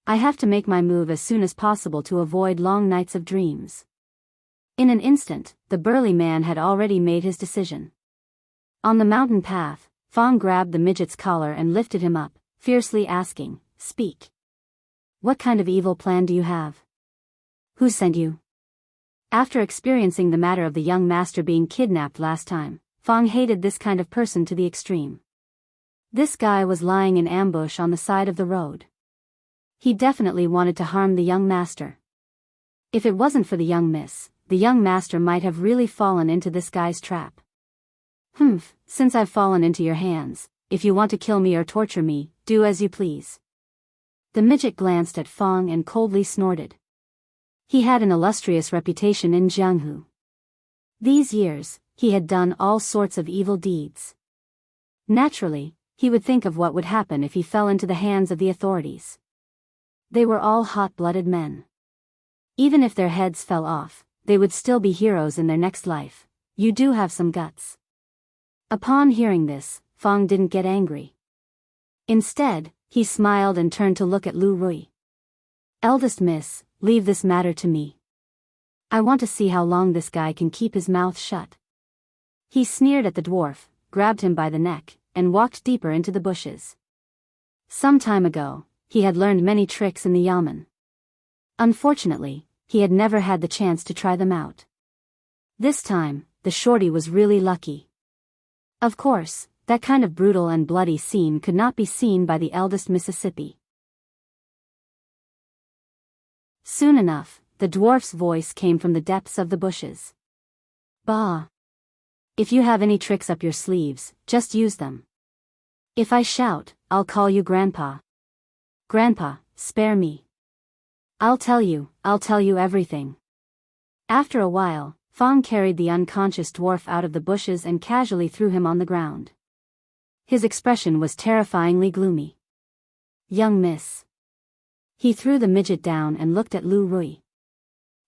Speaker 1: I have to make my move as soon as possible to avoid long nights of dreams. In an instant, the burly man had already made his decision. On the mountain path, Fong grabbed the midget's collar and lifted him up, fiercely asking, "Speak. What kind of evil plan do you have? Who sent you?" After experiencing the matter of the young master being kidnapped last time, Fong hated this kind of person to the extreme. This guy was lying in ambush on the side of the road. He definitely wanted to harm the young master. If it wasn't for the young miss, the young master might have really fallen into this guy's trap. Since I've fallen into your hands, if you want to kill me or torture me, do as you please." The midget glanced at Fong and coldly snorted. He had an illustrious reputation in Jianghu. These years, he had done all sorts of evil deeds. Naturally, he would think of what would happen if he fell into the hands of the authorities. They were all hot-blooded men. Even if their heads fell off, they would still be heroes in their next life. "You do have some guts." Upon hearing this, Fong didn't get angry. Instead, he smiled and turned to look at Lu Rui. "Eldest miss, leave this matter to me. I want to see how long this guy can keep his mouth shut." He sneered at the dwarf, grabbed him by the neck, and walked deeper into the bushes. Some time ago, he had learned many tricks in the yamen. Unfortunately, he had never had the chance to try them out. This time, the shorty was really lucky. Of course, that kind of brutal and bloody scene could not be seen by the eldest Mississippi. Soon enough, the dwarf's voice came from the depths of the bushes. "Bah! If you have any tricks up your sleeves, just use them. If I shout, I'll call you Grandpa. Grandpa, spare me. I'll tell you everything." After a while, Fong carried the unconscious dwarf out of the bushes and casually threw him on the ground. His expression was terrifyingly gloomy. "Young miss." He threw the midget down and looked at Lu Rui.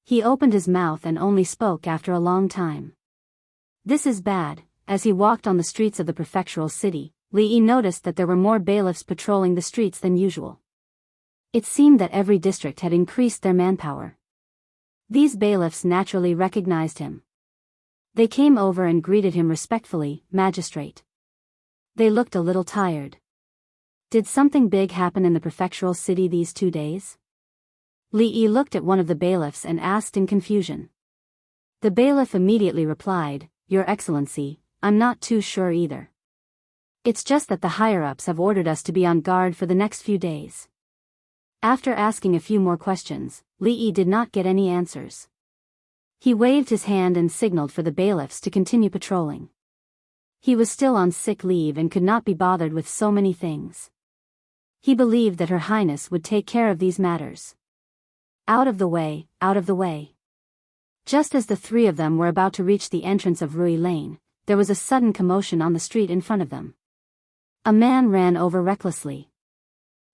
Speaker 1: He opened his mouth and only spoke after a long time. "This is bad." As he walked on the streets of the prefectural city, Li Yi noticed that there were more bailiffs patrolling the streets than usual. It seemed that every district had increased their manpower. These bailiffs naturally recognized him. They came over and greeted him respectfully, "Magistrate." They looked a little tired. Did something big happen in the prefectural city these 2 days? Li Yi looked at one of the bailiffs and asked in confusion. The bailiff immediately replied, "Your Excellency, I'm not too sure either. It's just that the higher-ups have ordered us to be on guard for the next few days." After asking a few more questions, Li Yi did not get any answers. He waved his hand and signaled for the bailiffs to continue patrolling. He was still on sick leave and could not be bothered with so many things. He believed that Her Highness would take care of these matters. Out of the way, out of the way. Just as the three of them were about to reach the entrance of Rui Lane, there was a sudden commotion on the street in front of them. A man ran over recklessly.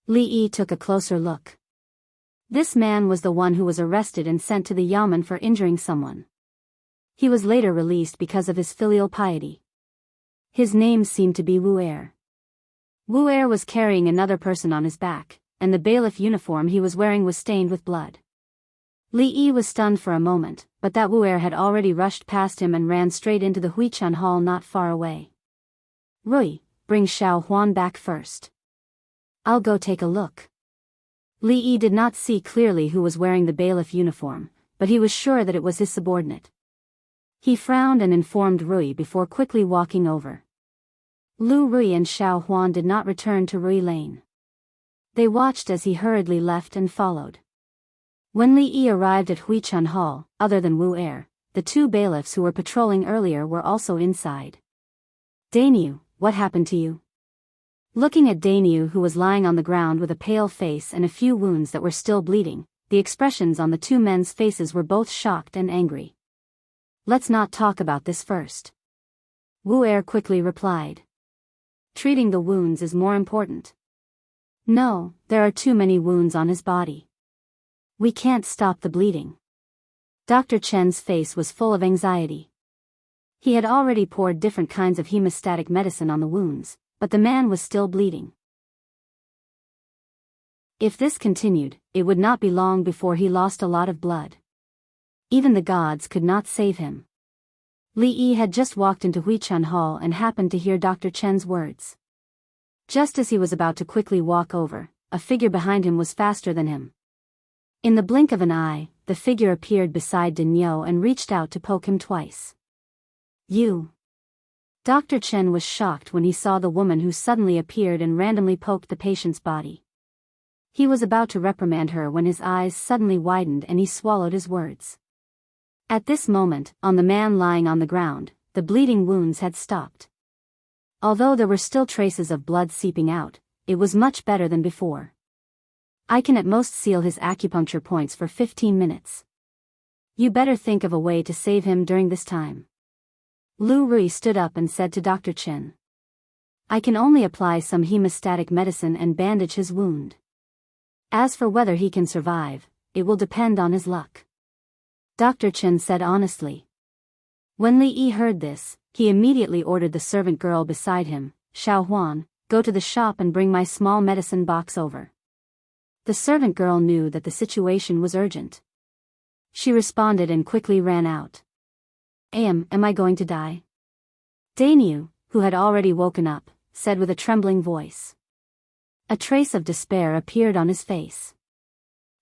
Speaker 1: Li Yi took a closer look. This man was the one who was arrested and sent to the yamen for injuring someone. He was later released because of his filial piety. His name seemed to be Wu Er. Wu Er was carrying another person on his back, and the bailiff uniform he was wearing was stained with blood. Li Yi was stunned for a moment, but that Wu Er had already rushed past him and ran straight into the Huichan Hall not far away. "Rui, bring Xiao Huan back first. I'll go take a look." Li Yi did not see clearly who was wearing the bailiff uniform, but he was sure that it was his subordinate. He frowned and informed Rui before quickly walking over. Lu Rui and Xiao Huan did not return to Rui Lane. They watched as he hurriedly left and followed. When Li Yi arrived at Huichan Hall, other than Wu Er, the two bailiffs who were patrolling earlier were also inside. "Dainyu, what happened to you?" Looking at Dainyu, who was lying on the ground with a pale face and a few wounds that were still bleeding, the expressions on the two men's faces were both shocked and angry. "Let's not talk about this first," Wu Er quickly replied. "Treating the wounds is more important." "No, there are too many wounds on his body. We can't stop the bleeding." Dr. Chen's face was full of anxiety. He had already poured different kinds of hemostatic medicine on the wounds, but the man was still bleeding. If this continued, it would not be long before he lost a lot of blood. Even the gods could not save him. Li Yi had just walked into Huichan Hall and happened to hear Dr. Chen's words. Just as he was about to quickly walk over, a figure behind him was faster than him. In the blink of an eye, the figure appeared beside Daniel and reached out to poke him twice. "You." Dr. Chen was shocked when he saw the woman who suddenly appeared and randomly poked the patient's body. He was about to reprimand her when his eyes suddenly widened and he swallowed his words. At this moment, on the man lying on the ground, the bleeding wounds had stopped. Although there were still traces of blood seeping out, it was much better than before. I can at most seal his acupuncture points for 15 minutes. You better think of a way to save him during this time. Lu Rui stood up and said to Dr. Chen. I can only apply some hemostatic medicine and bandage his wound. As for whether he can survive, it will depend on his luck. Dr. Chen said honestly. When Li Yi heard this, he immediately ordered the servant girl beside him, Xiao Huan, go to the shop and bring my small medicine box over. The servant girl knew that the situation was urgent. She responded and quickly ran out. Am I going to die? Daniel, who had already woken up, said with a trembling voice. A trace of despair appeared on his face.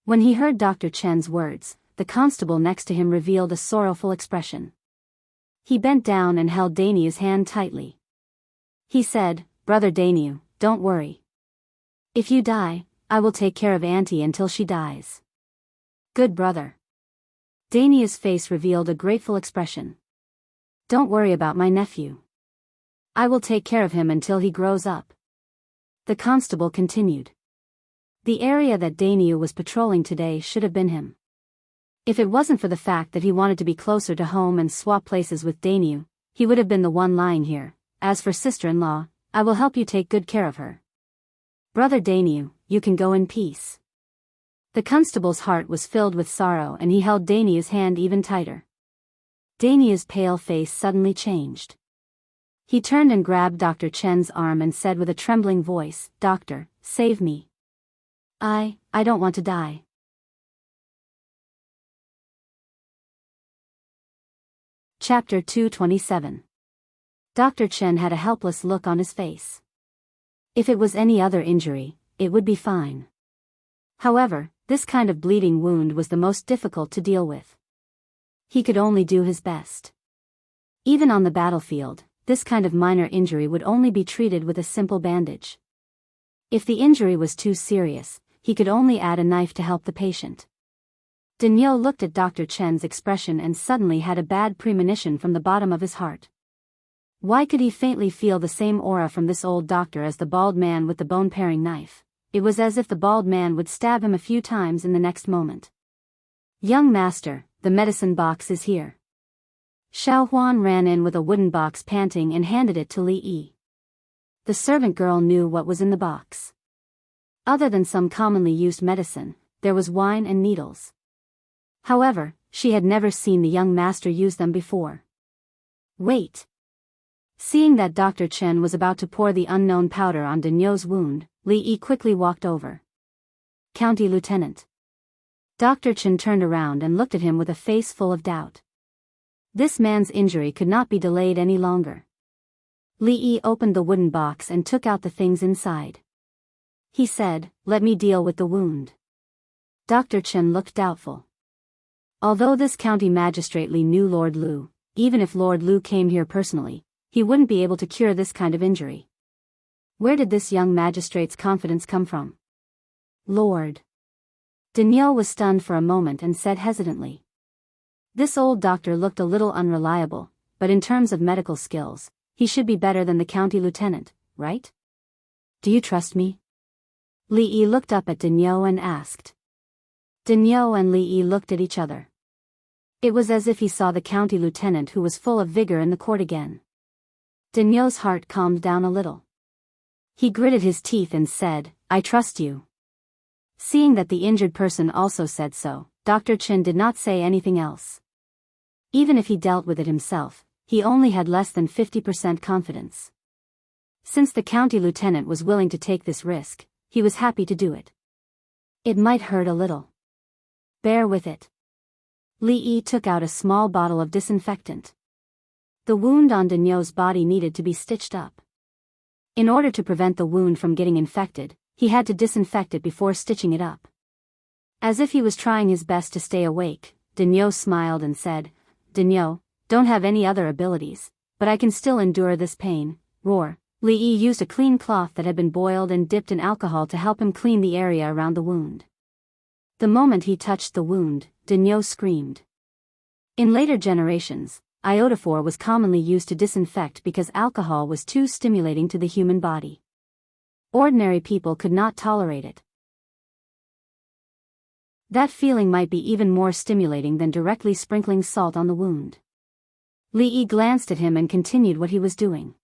Speaker 1: When he heard Dr. Chen's words, the constable next to him revealed a sorrowful expression. He bent down and held Daniel's hand tightly. He said, Brother Daniel, don't worry. If you die, I will take care of Auntie until she dies. Good brother. Daniel's face revealed a grateful expression. Don't worry about my nephew. I will take care of him until he grows up. The constable continued. The area that Daniel was patrolling today should have been him. If it wasn't for the fact that he wanted to be closer to home and swap places with Daniel, he would have been the one lying here. As for sister-in-law, I will help you take good care of her. Brother Daniel, you can go in peace. The constable's heart was filled with sorrow and he held Daniel's hand even tighter. Daniel's pale face suddenly changed. He turned and grabbed Dr. Chen's arm and said with a trembling voice, Doctor, save me. I don't want to die. Chapter 227. Dr. Chen had a helpless look on his face. If it was any other injury, it would be fine. However, this kind of bleeding wound was the most difficult to deal with. He could only do his best. Even on the battlefield, this kind of minor injury would only be treated with a simple bandage. If the injury was too serious, he could only add a knife to help the patient. Daniel looked at Dr. Chen's expression and suddenly had a bad premonition from the bottom of his heart. Why could he faintly feel the same aura from this old doctor as the bald man with the bone-paring knife? It was as if the bald man would stab him a few times in the next moment. Young master, the medicine box is here. Xiao Huan ran in with a wooden box panting and handed it to Li Yi. The servant girl knew what was in the box. Other than some commonly used medicine, there was wine and needles. However, she had never seen the young master use them before. Wait. Seeing that Dr. Chen was about to pour the unknown powder on Daniel's wound, Li Yi quickly walked over. County Lieutenant. Dr. Chen turned around and looked at him with a face full of doubt. This man's injury could not be delayed any longer. Li Yi opened the wooden box and took out the things inside. He said, Let me deal with the wound. Dr. Chen looked doubtful. Although this county magistrate Li knew Lord Lu, even if Lord Lu came here personally, he wouldn't be able to cure this kind of injury. Where did this young magistrate's confidence come from? Lord. Daniel was stunned for a moment and said hesitantly. This old doctor looked a little unreliable, but in terms of medical skills, he should be better than the county lieutenant, right? Do you trust me? Li Yi looked up at Daniel and asked. Daniel and Li Yi looked at each other. It was as if he saw the county lieutenant who was full of vigor in the court again. Daniel's heart calmed down a little. He gritted his teeth and said, I trust you. Seeing that the injured person also said so, Dr. Chen did not say anything else. Even if he dealt with it himself, he only had less than 50% confidence. Since the county lieutenant was willing to take this risk, he was happy to do it. It might hurt a little. Bear with it. Li Yi took out a small bottle of disinfectant. The wound on Daniel's body needed to be stitched up. In order to prevent the wound from getting infected, he had to disinfect it before stitching it up. As if he was trying his best to stay awake, Daniel smiled and said, Daniel, don't have any other abilities, but I can still endure this pain. Roar. Li Yi used a clean cloth that had been boiled and dipped in alcohol to help him clean the area around the wound. The moment he touched the wound, Daniel screamed. In later generations, iodophor was commonly used to disinfect because alcohol was too stimulating to the human body. Ordinary people could not tolerate it. That feeling might be even more stimulating than directly sprinkling salt on the wound. Li Yi glanced at him and continued what he was doing.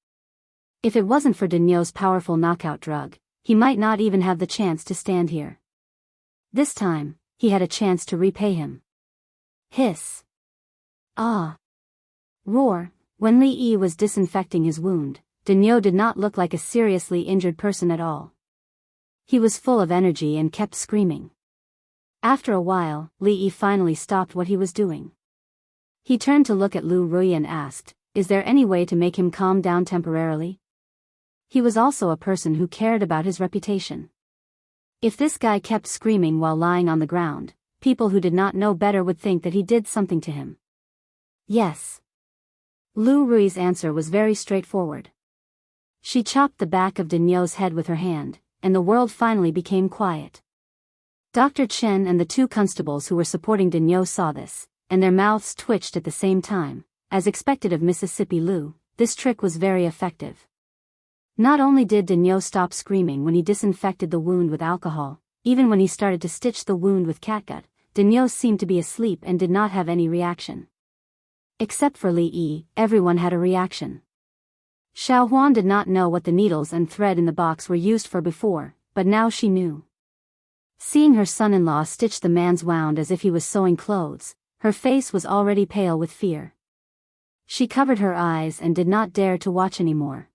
Speaker 1: If it wasn't for Daniel's powerful knockout drug, he might not even have the chance to stand here. This time, he had a chance to repay him. Hiss. Ah. Roar. When Li Yi was disinfecting his wound, Daniel did not look like a seriously injured person at all. He was full of energy and kept screaming. After a while, Li Yi finally stopped what he was doing. He turned to look at Lu Rui and asked, "Is there any way to make him calm down temporarily?" He was also a person who cared about his reputation. If this guy kept screaming while lying on the ground, people who did not know better would think that he did something to him. Yes. Lu Rui's answer was very straightforward. She chopped the back of Daniel's head with her hand, and the world finally became quiet. Dr. Chen and the two constables who were supporting Daniel saw this, and their mouths twitched at the same time. As expected of Mississippi Lu, this trick was very effective. Not only did Daniel stop screaming when he disinfected the wound with alcohol, even when he started to stitch the wound with catgut, Daniel seemed to be asleep and did not have any reaction. Except for Li Yi, everyone had a reaction. Xiao Huan did not know what the needles and thread in the box were used for before, but now she knew. Seeing her son-in-law stitch the man's wound as if he was sewing clothes, her face was already pale with fear. She covered her eyes and did not dare to watch anymore.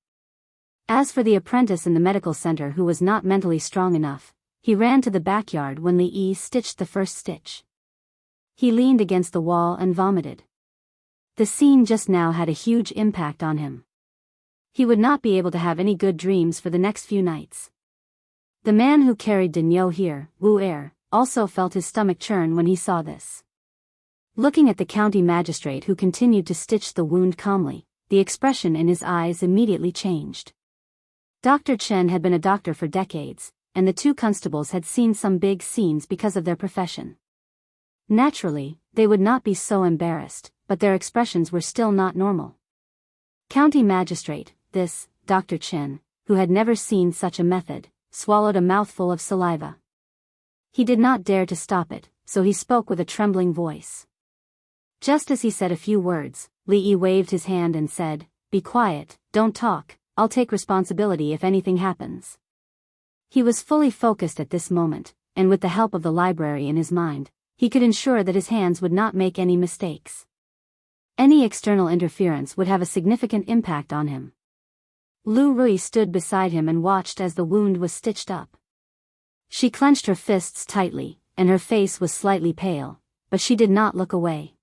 Speaker 1: As for the apprentice in the medical center who was not mentally strong enough, he ran to the backyard when Li Yi stitched the first stitch. He leaned against the wall and vomited. The scene just now had a huge impact on him. He would not be able to have any good dreams for the next few nights. The man who carried Daniel here, Wu Er, also felt his stomach churn when he saw this. Looking at the county magistrate who continued to stitch the wound calmly, the expression in his eyes immediately changed. Dr. Chen had been a doctor for decades, and the two constables had seen some big scenes because of their profession. Naturally, they would not be so embarrassed, but their expressions were still not normal. County magistrate, this, Dr. Chen, who had never seen such a method, swallowed a mouthful of saliva. He did not dare to stop it, so he spoke with a trembling voice. Just as he said a few words, Li Yi waved his hand and said, "Be quiet, don't talk, I'll take responsibility if anything happens." He was fully focused at this moment, and with the help of the library in his mind, he could ensure that his hands would not make any mistakes. Any external interference would have a significant impact on him. Lu Rui stood beside him and watched as the wound was stitched up. She clenched her fists tightly, and her face was slightly pale, but she did not look away.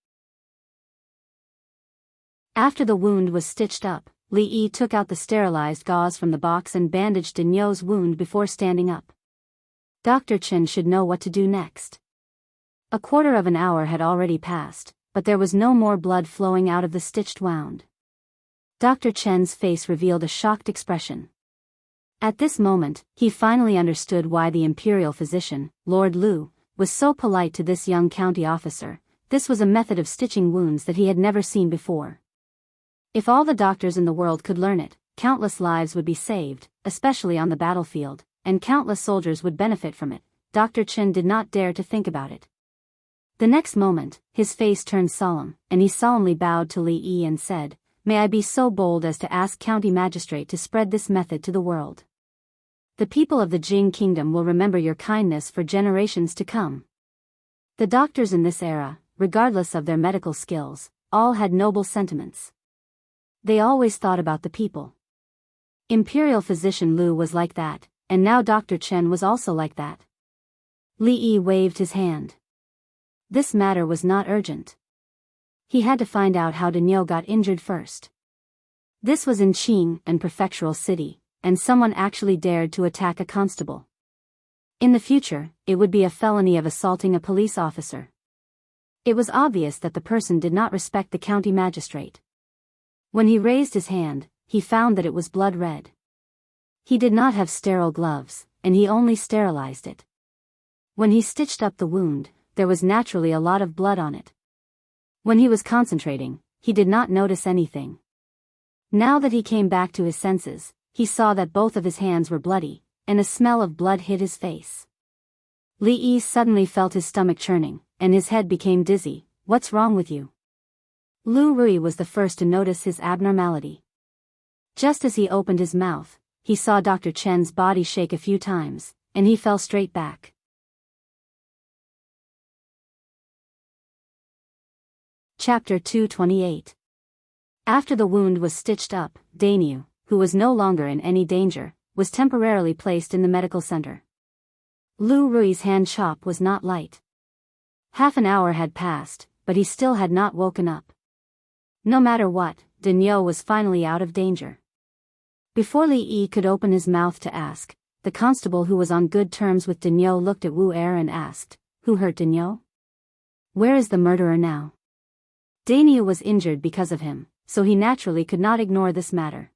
Speaker 1: After the wound was stitched up, Li Yi took out the sterilized gauze from the box and bandaged Daniel's wound before standing up. Dr. Chen should know what to do next. A quarter of an hour had already passed, but there was no more blood flowing out of the stitched wound. Dr. Chen's face revealed a shocked expression. At this moment, he finally understood why the imperial physician, Lord Lu, was so polite to this young county officer. This was a method of stitching wounds that he had never seen before. If all the doctors in the world could learn it, countless lives would be saved, especially on the battlefield, and countless soldiers would benefit from it. Dr. Chen did not dare to think about it. The next moment, his face turned solemn, and he solemnly bowed to Li Yi and said, "May I be so bold as to ask County Magistrate to spread this method to the world. The people of the Jing Kingdom will remember your kindness for generations to come." The doctors in this era, regardless of their medical skills, all had noble sentiments. They always thought about the people. Imperial physician Lu was like that, and now Dr. Chen was also like that. Li Yi waved his hand. This matter was not urgent. He had to find out how Daniel got injured first. This was in Qing, an prefectural city, and someone actually dared to attack a constable. In the future, it would be a felony of assaulting a police officer. It was obvious that the person did not respect the county magistrate. When he raised his hand, he found that it was blood red. He did not have sterile gloves, and he only sterilized it. When he stitched up the wound, there was naturally a lot of blood on it. When he was concentrating, he did not notice anything. Now that he came back to his senses, he saw that both of his hands were bloody, and a smell of blood hit his face. Li Yi suddenly felt his stomach churning, and his head became dizzy. "What's wrong with you?" Lu Rui was the first to notice his abnormality. Just as he opened his mouth, he saw Dr. Chen's body shake a few times, and he fell straight back. Chapter 228. After the wound was stitched up, Daniel, who was no longer in any danger, was temporarily placed in the medical center. Lu Rui's hand chop was not light. Half an hour had passed, but he still had not woken up. No matter what, Daniel was finally out of danger. Before Li Yi could open his mouth to ask, the constable who was on good terms with Daniel looked at Wu Er and asked, "Who hurt Daniel? Where is the murderer now?" Daniel was injured because of him, so he naturally could not ignore this matter.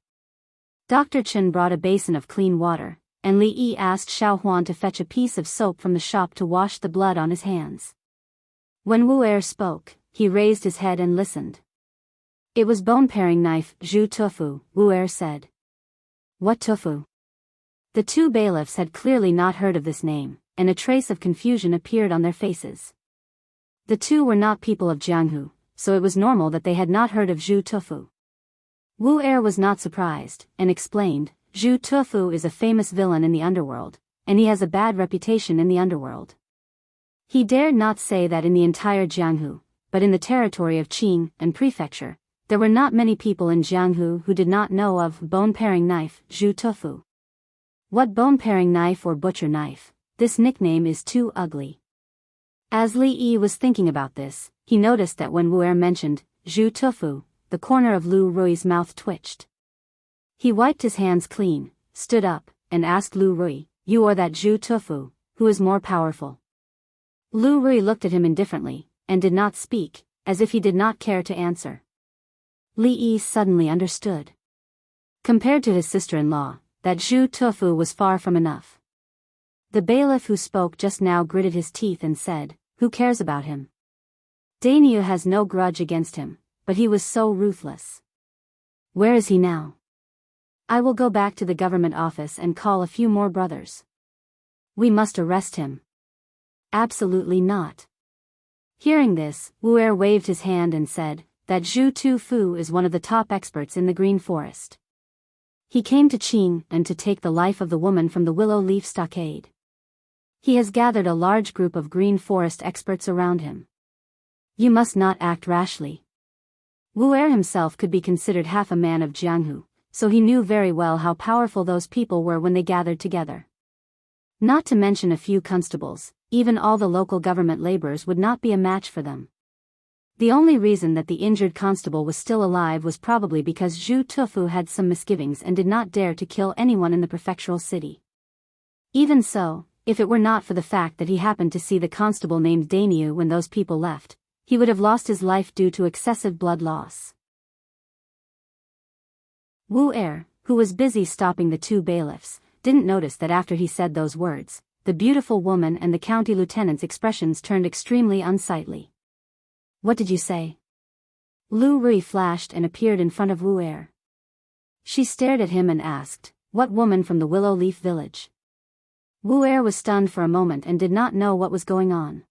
Speaker 1: Dr. Chen brought a basin of clean water, and Li Yi asked Xiao Huan to fetch a piece of soap from the shop to wash the blood on his hands. When Wu Er spoke, he raised his head and listened. "It was bone-paring knife, Zhu Tufu," Wu Er said. "What Tufu?" The two bailiffs had clearly not heard of this name, and a trace of confusion appeared on their faces. The two were not people of Jianghu, so it was normal that they had not heard of Zhu Tufu. Wu Er was not surprised, and explained, "Zhu Tufu is a famous villain in the underworld, and he has a bad reputation in the underworld." He dared not say that in the entire Jianghu, but in the territory of Qing and Prefecture, there were not many people in Jianghu who did not know of bone-paring knife, Zhu Tufu. What bone-paring knife or butcher knife? This nickname is too ugly. As Li Yi was thinking about this, he noticed that when Wu Er mentioned Zhu Tufu, the corner of Lu Rui's mouth twitched. He wiped his hands clean, stood up, and asked Lu Rui, "You or that Zhu Tufu, who is more powerful?" Lu Rui looked at him indifferently, and did not speak, as if he did not care to answer. Li Yi suddenly understood. Compared to his sister-in-law, that Zhu Tufu was far from enough. The bailiff who spoke just now gritted his teeth and said, "Who cares about him? Daniel has no grudge against him, but he was so ruthless. Where is he now? I will go back to the government office and call a few more brothers. We must arrest him." "Absolutely not." Hearing this, Wu Er waved his hand and said, "That Zhu Tufu is one of the top experts in the Green Forest. He came to Qing and to take the life of the woman from the Willow Leaf Stockade. He has gathered a large group of Green Forest experts around him. You must not act rashly." Wu Er himself could be considered half a man of Jianghu, so he knew very well how powerful those people were when they gathered together. Not to mention a few constables, even all the local government laborers would not be a match for them. The only reason that the injured constable was still alive was probably because Zhu Tufu had some misgivings and did not dare to kill anyone in the prefectural city. Even so, if it were not for the fact that he happened to see the constable named Daniel when those people left, he would have lost his life due to excessive blood loss. Wu Er, who was busy stopping the two bailiffs, didn't notice that after he said those words, the beautiful woman and the county lieutenant's expressions turned extremely unsightly. "What did you say?" Lu Rui flashed and appeared in front of Wu Er. She stared at him and asked, "What woman from the Willow Leaf village?" Wu Er was stunned for a moment and did not know what was going on.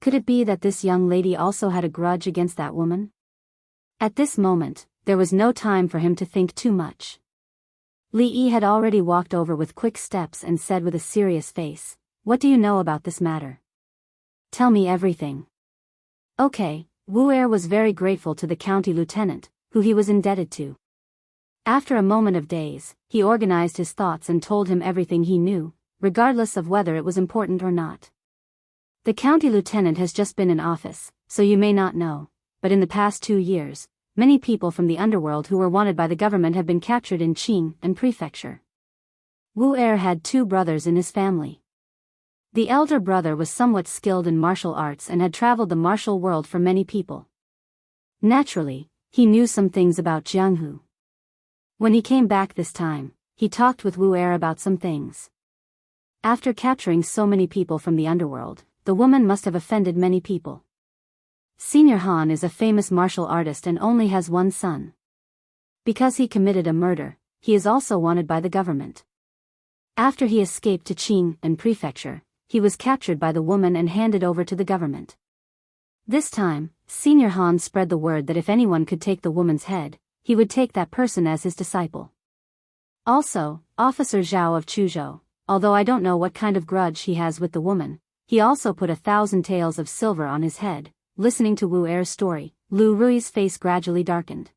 Speaker 1: Could it be that this young lady also had a grudge against that woman? At this moment, there was no time for him to think too much. Li Yi had already walked over with quick steps and said with a serious face, "What do you know about this matter? Tell me everything." Okay, Wu Er was very grateful to the county lieutenant, who he was indebted to. After a moment of daze, he organized his thoughts and told him everything he knew, regardless of whether it was important or not. The county lieutenant has just been in office, so you may not know, but in the past 2 years, many people from the underworld who were wanted by the government have been captured in Qing and Prefecture. Wu Er had 2 brothers in his family. The elder brother was somewhat skilled in martial arts and had traveled the martial world for many people. Naturally, he knew some things about Jianghu. When he came back this time, he talked with Wu Er about some things. After capturing so many people from the underworld, the woman must have offended many people. Senior Han is a famous martial artist and only has 1 son. Because he committed a murder, he is also wanted by the government. After he escaped to Qing and prefecture, he was captured by the woman and handed over to the government. This time, Senior Han spread the word that if anyone could take the woman's head, he would take that person as his disciple. Also, Officer Zhao of Chuzhou, although I don't know what kind of grudge he has with the woman, he also put 1,000 taels of silver on his head. Listening to Wu Er's story, Lu Rui's face gradually darkened.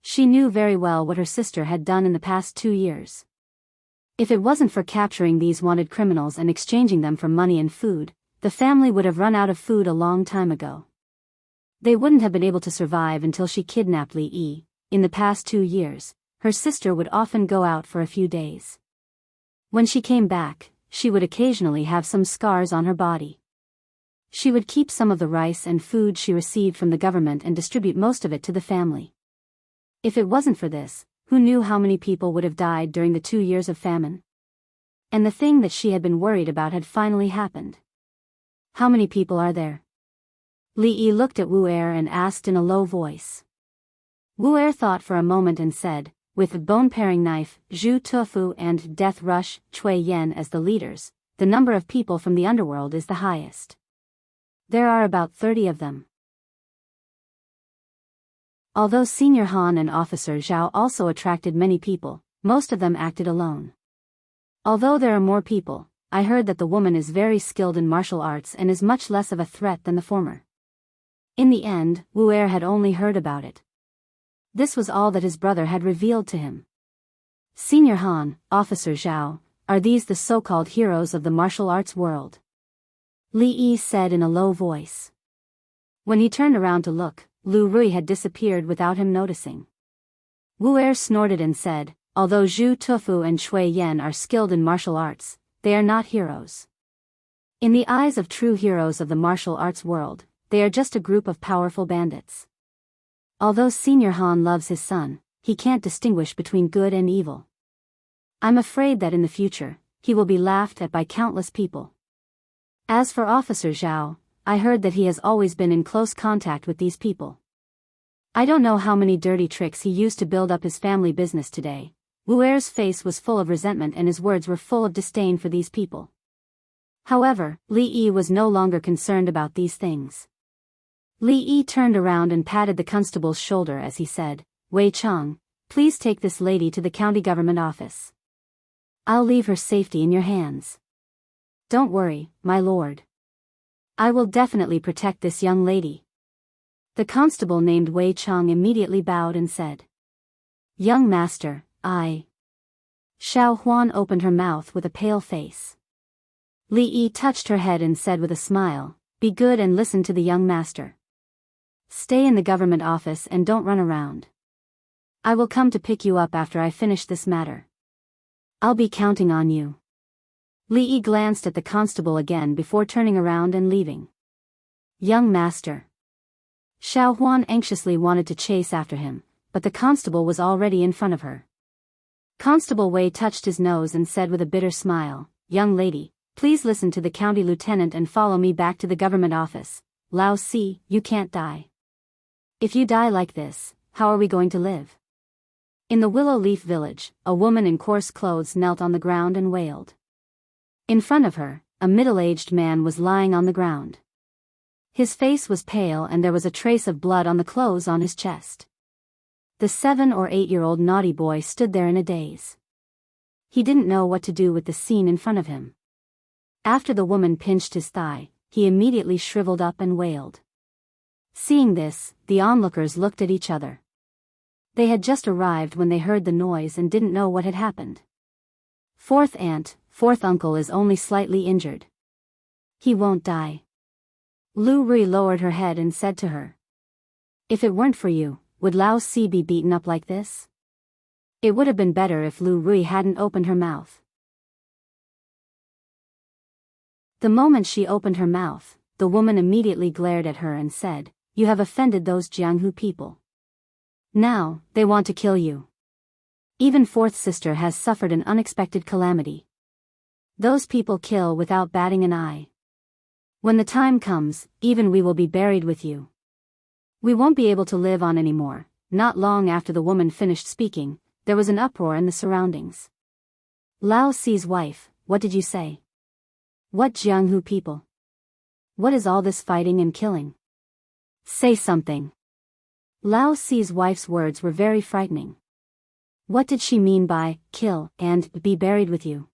Speaker 1: She knew very well what her sister had done in the past 2 years. If it wasn't for capturing these wanted criminals and exchanging them for money and food, the family would have run out of food a long time ago. They wouldn't have been able to survive until she kidnapped Li Yi. In the past 2 years, her sister would often go out for a few days. When she came back, she would occasionally have some scars on her body. She would keep some of the rice and food she received from the government and distribute most of it to the family. If it wasn't for this, who knew how many people would have died during the 2 years of famine? And the thing that she had been worried about had finally happened. How many people are there? Li Yi looked at Wu Er and asked in a low voice. Wu Er thought for a moment and said, with bone-paring knife, Zhu Tufu and Death Rush, Cui Yen as the leaders, the number of people from the underworld is the highest. There are about 30 of them. Although Senior Han and Officer Zhao also attracted many people, most of them acted alone. Although there are more people, I heard that the woman is very skilled in martial arts and is much less of a threat than the former. In the end, Wu Er had only heard about it. This was all that his brother had revealed to him. Senior Han, Officer Zhao, are these the so-called heroes of the martial arts world? Li Yi said in a low voice. When he turned around to look, Lu Rui had disappeared without him noticing. Wu Er snorted and said, although Zhu Tufu and Cui Yen are skilled in martial arts, they are not heroes. In the eyes of true heroes of the martial arts world, they are just a group of powerful bandits. Although Senior Han loves his son, he can't distinguish between good and evil. I'm afraid that in the future, he will be laughed at by countless people. As for Officer Zhao, I heard that he has always been in close contact with these people. I don't know how many dirty tricks he used to build up his family business today. Wu Er's face was full of resentment and his words were full of disdain for these people. However, Li Yi was no longer concerned about these things. Li Yi turned around and patted the constable's shoulder as he said, Wei Cheng, please take this lady to the county government office. I'll leave her safety in your hands. Don't worry, my lord. I will definitely protect this young lady. The constable named Wei Cheng immediately bowed and said, Young master, I. Xiao Huan opened her mouth with a pale face. Li Yi touched her head and said with a smile, Be good and listen to the young master. Stay in the government office and don't run around. I will come to pick you up after I finish this matter. I'll be counting on you. Li Yi glanced at the constable again before turning around and leaving. Young master. Xiao Huan anxiously wanted to chase after him, but the constable was already in front of her. Constable Wei touched his nose and said with a bitter smile, Young lady, please listen to the county lieutenant and follow me back to the government office. Lao Si, you can't die. If you die like this, how are we going to live? In the Willow Leaf village, a woman in coarse clothes knelt on the ground and wailed. In front of her, a middle-aged man was lying on the ground. His face was pale and there was a trace of blood on the clothes on his chest. The 7 or 8-year-old naughty boy stood there in a daze. He didn't know what to do with the scene in front of him. After the woman pinched his thigh, he immediately shriveled up and wailed. Seeing this, the onlookers looked at each other. They had just arrived when they heard the noise and didn't know what had happened. Fourth uncle is only slightly injured. He won't die. Lu Rui lowered her head and said to her. If it weren't for you, would Lao Si be beaten up like this? It would have been better if Lu Rui hadn't opened her mouth. The moment she opened her mouth, the woman immediately glared at her and said, You have offended those Jianghu people. Now, they want to kill you. Even fourth sister has suffered an unexpected calamity. Those people kill without batting an eye. When the time comes, even we will be buried with you. We won't be able to live on anymore. Not long after the woman finished speaking, there was an uproar in the surroundings. Lao Si's wife, what did you say? What Jianghu people? What is all this fighting and killing? Say something. Lao Si's wife's words were very frightening. What did she mean by, kill, and, be buried with you?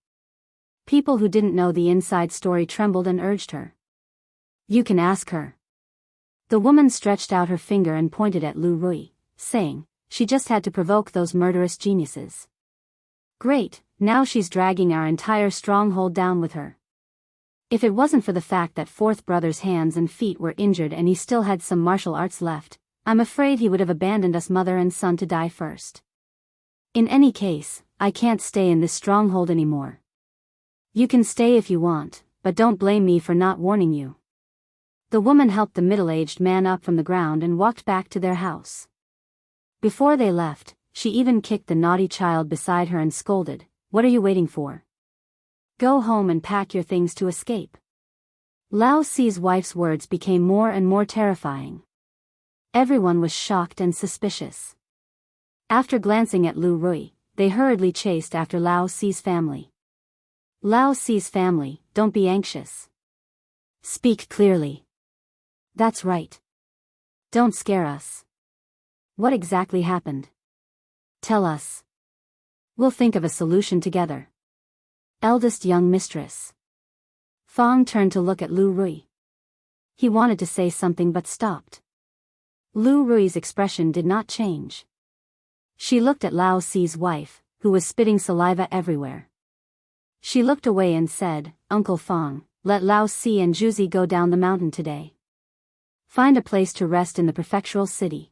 Speaker 1: People who didn't know the inside story trembled and urged her. You can ask her. The woman stretched out her finger and pointed at Lu Rui, saying, she just had to provoke those murderous geniuses. Great, now she's dragging our entire stronghold down with her. If it wasn't for the fact that fourth brother's hands and feet were injured and he still had some martial arts left, I'm afraid he would have abandoned us mother and son to die first. In any case, I can't stay in this stronghold anymore. You can stay if you want, but don't blame me for not warning you. The woman helped the middle-aged man up from the ground and walked back to their house. Before they left, she even kicked the naughty child beside her and scolded, "What are you waiting for? Go home and pack your things to escape." Lao Si's wife's words became more and more terrifying. Everyone was shocked and suspicious. After glancing at Lu Rui, they hurriedly chased after Lao Si's family. Lao Si's family, don't be anxious. Speak clearly. That's right. Don't scare us. What exactly happened? Tell us. We'll think of a solution together. Eldest young mistress. Fong turned to look at Lu Rui. He wanted to say something but stopped. Lu Rui's expression did not change. She looked at Lao Si's wife, who was spitting saliva everywhere. She looked away and said, Uncle Fong, let Lao Si and Juzi go down the mountain today. Find a place to rest in the prefectural city.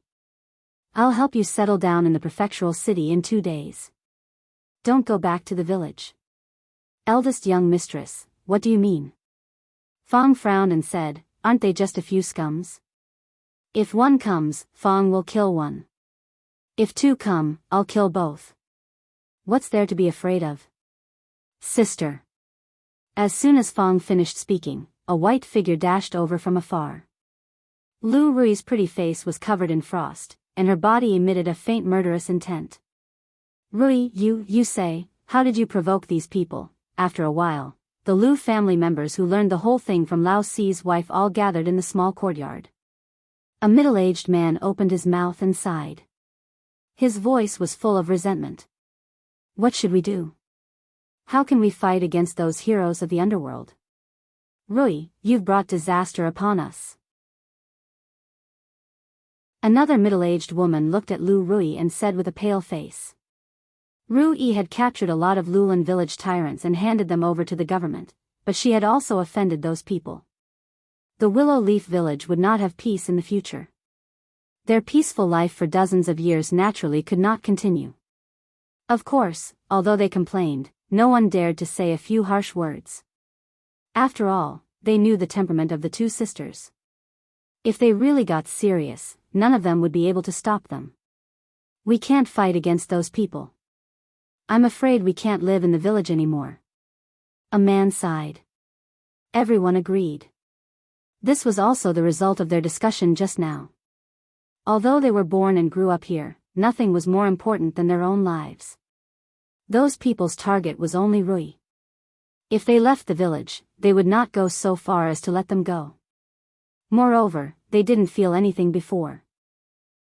Speaker 1: I'll help you settle down in the prefectural city in 2 days. Don't go back to the village. Eldest young mistress, what do you mean? Fong frowned and said, aren't they just a few scums? If one comes, Fong will kill one. If 2 come, I'll kill both. What's there to be afraid of? Sister. As soon as Fong finished speaking, a white figure dashed over from afar. Lu Rui's pretty face was covered in frost, and her body emitted a faint murderous intent. Rui, you say, how did you provoke these people? After a while, the Lu family members who learned the whole thing from Lao Si's wife all gathered in the small courtyard. A middle-aged man opened his mouth and sighed. His voice was full of resentment. What should we do? How can we fight against those heroes of the underworld? Rui, you've brought disaster upon us. Another middle-aged woman looked at Lu Rui and said with a pale face. Rui had captured a lot of Lulan village tyrants and handed them over to the government, but she had also offended those people. The Willow Leaf village would not have peace in the future. Their peaceful life for dozens of years naturally could not continue. Of course, although they complained, no one dared to say a few harsh words. After all, they knew the temperament of the 2 sisters. If they really got serious, none of them would be able to stop them. We can't fight against those people. I'm afraid we can't live in the village anymore. A man sighed. Everyone agreed. This was also the result of their discussion just now. Although they were born and grew up here, nothing was more important than their own lives. Those people's target was only Rui. If they left the village, they would not go so far as to let them go. Moreover, they didn't feel anything before.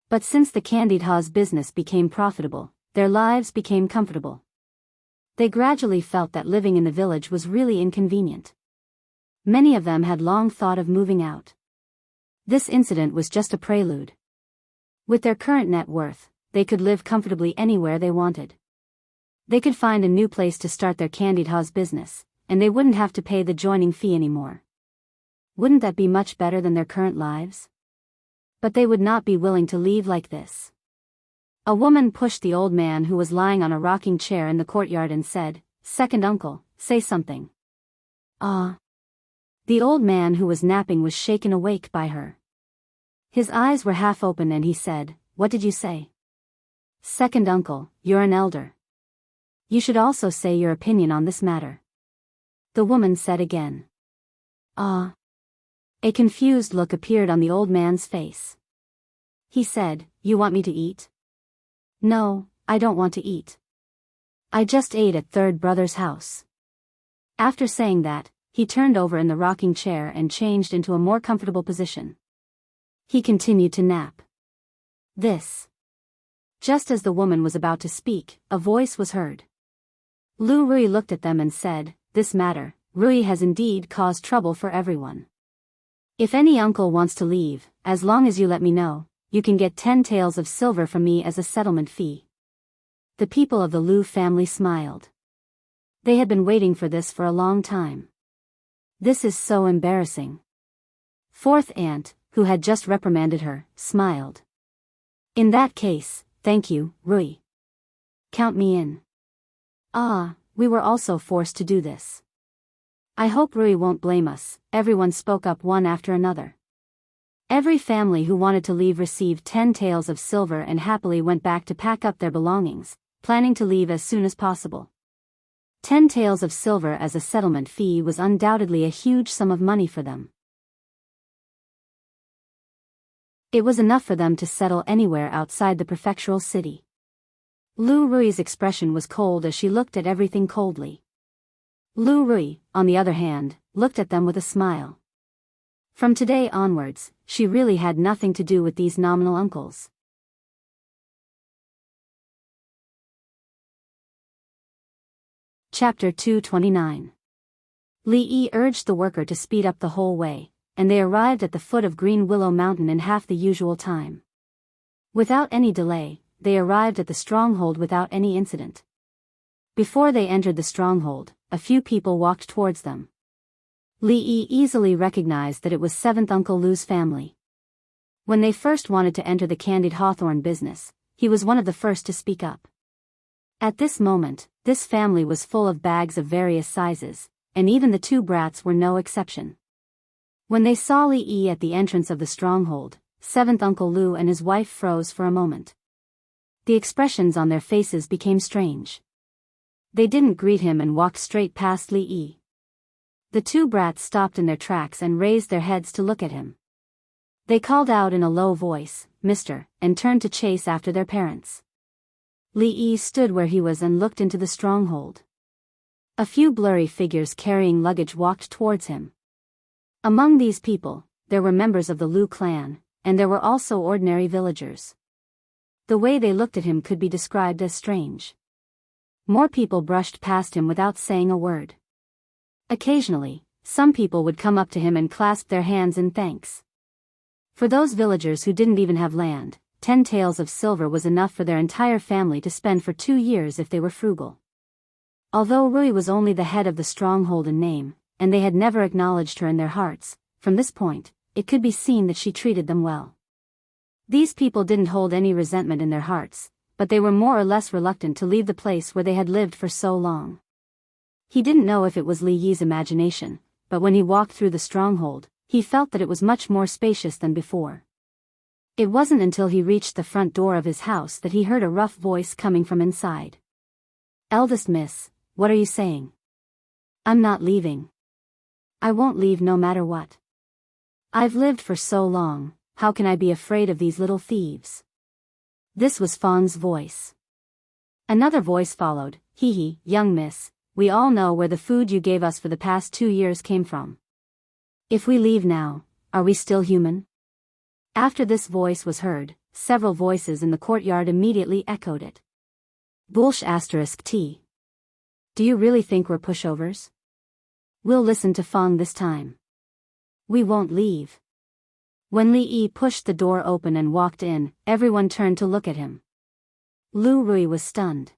Speaker 1: But since the candied Ha's business became profitable, their lives became comfortable. They gradually felt that living in the village was really inconvenient. Many of them had long thought of moving out. This incident was just a prelude. With their current net worth, they could live comfortably anywhere they wanted. They could find a new place to start their candied Ha's business, and they wouldn't have to pay the joining fee anymore. Wouldn't that be much better than their current lives? But they would not be willing to leave like this. A woman pushed the old man who was lying on a rocking chair in the courtyard and said, "Second uncle, say something." Ah. The old man who was napping was shaken awake by her. His eyes were half open and he said, "What did you say?" "Second uncle, you're an elder. You should also say your opinion on this matter." The woman said again. Ah. A confused look appeared on the old man's face. He said, "You want me to eat?" "No, I don't want to eat. I just ate at third brother's house. After saying that, he turned over in the rocking chair and changed into a more comfortable position. He continued to nap. Just as the woman was about to speak, a voice was heard. Lu Rui looked at them and said, "This matter, Rui has indeed caused trouble for everyone. If any uncle wants to leave, as long as you let me know, you can get 10 taels of silver from me as a settlement fee." The people of the Lu family smiled. They had been waiting for this for a long time. This is so embarrassing. Fourth aunt, who had just reprimanded her, smiled. In that case, thank you, Rui. Count me in. We were also forced to do this. I hope Rui won't blame us, everyone spoke up one after another. Every family who wanted to leave received 10 taels of silver and happily went back to pack up their belongings, planning to leave as soon as possible. 10 taels of silver as a settlement fee was undoubtedly a huge sum of money for them. It was enough for them to settle anywhere outside the prefectural city. Lu Rui's expression was cold as she looked at everything coldly. Lu Rui, on the other hand, looked at them with a smile. From today onwards, she really had nothing to do with these nominal uncles. Chapter 229. Li Yi urged the worker to speed up the whole way, and they arrived at the foot of Green Willow Mountain in half the usual time. Without any delay, they arrived at the stronghold without any incident. Before they entered the stronghold, a few people walked towards them. Li Yi easily recognized that it was 7th Uncle Lu's family. When they first wanted to enter the candied hawthorn business, he was one of the first to speak up. At this moment, this family was full of bags of various sizes, and even the 2 brats were no exception. When they saw Li Yi at the entrance of the stronghold, 7th Uncle Lu and his wife froze for a moment. The expressions on their faces became strange. They didn't greet him and walked straight past Li Yi. The 2 brats stopped in their tracks and raised their heads to look at him. They called out in a low voice, "Mister," and turned to chase after their parents. Li Yi stood where he was and looked into the stronghold. A few blurry figures carrying luggage walked towards him. Among these people, there were members of the Lu clan, and there were also ordinary villagers. The way they looked at him could be described as strange. More people brushed past him without saying a word. Occasionally, some people would come up to him and clasp their hands in thanks. For those villagers who didn't even have land, 10 taels of silver was enough for their entire family to spend for 2 years if they were frugal. Although Rui was only the head of the stronghold in name, and they had never acknowledged her in their hearts, from this point, it could be seen that she treated them well. These people didn't hold any resentment in their hearts, but they were more or less reluctant to leave the place where they had lived for so long. He didn't know if it was Li Yi's imagination, but when he walked through the stronghold, he felt that it was much more spacious than before. It wasn't until he reached the front door of his house that he heard a rough voice coming from inside. "Eldest miss, what are you saying?" "I'm not leaving. I won't leave no matter what. I've lived for so long, how can I be afraid of these little thieves?" This was Fang's voice. Another voice followed, "Hee, young miss, we all know where the food you gave us for the past 2 years came from. If we leave now, are we still human?" After this voice was heard, several voices in the courtyard immediately echoed it. Bullsh *T. Do you really think we're pushovers? We'll listen to Fang this time. We won't leave. When Li Yi pushed the door open and walked in, everyone turned to look at him. Lu Rui was stunned.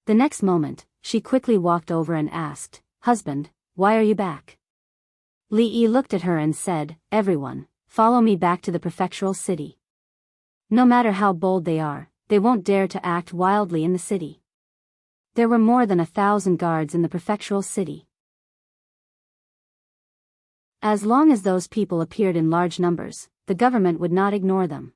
Speaker 1: The next moment, she quickly walked over and asked, "Husband, why are you back?" Li Yi looked at her and said, "Everyone, follow me back to the prefectural city. No matter how bold they are, they won't dare to act wildly in the city." There were more than 1,000 guards in the prefectural city. As long as those people appeared in large numbers, the government would not ignore them.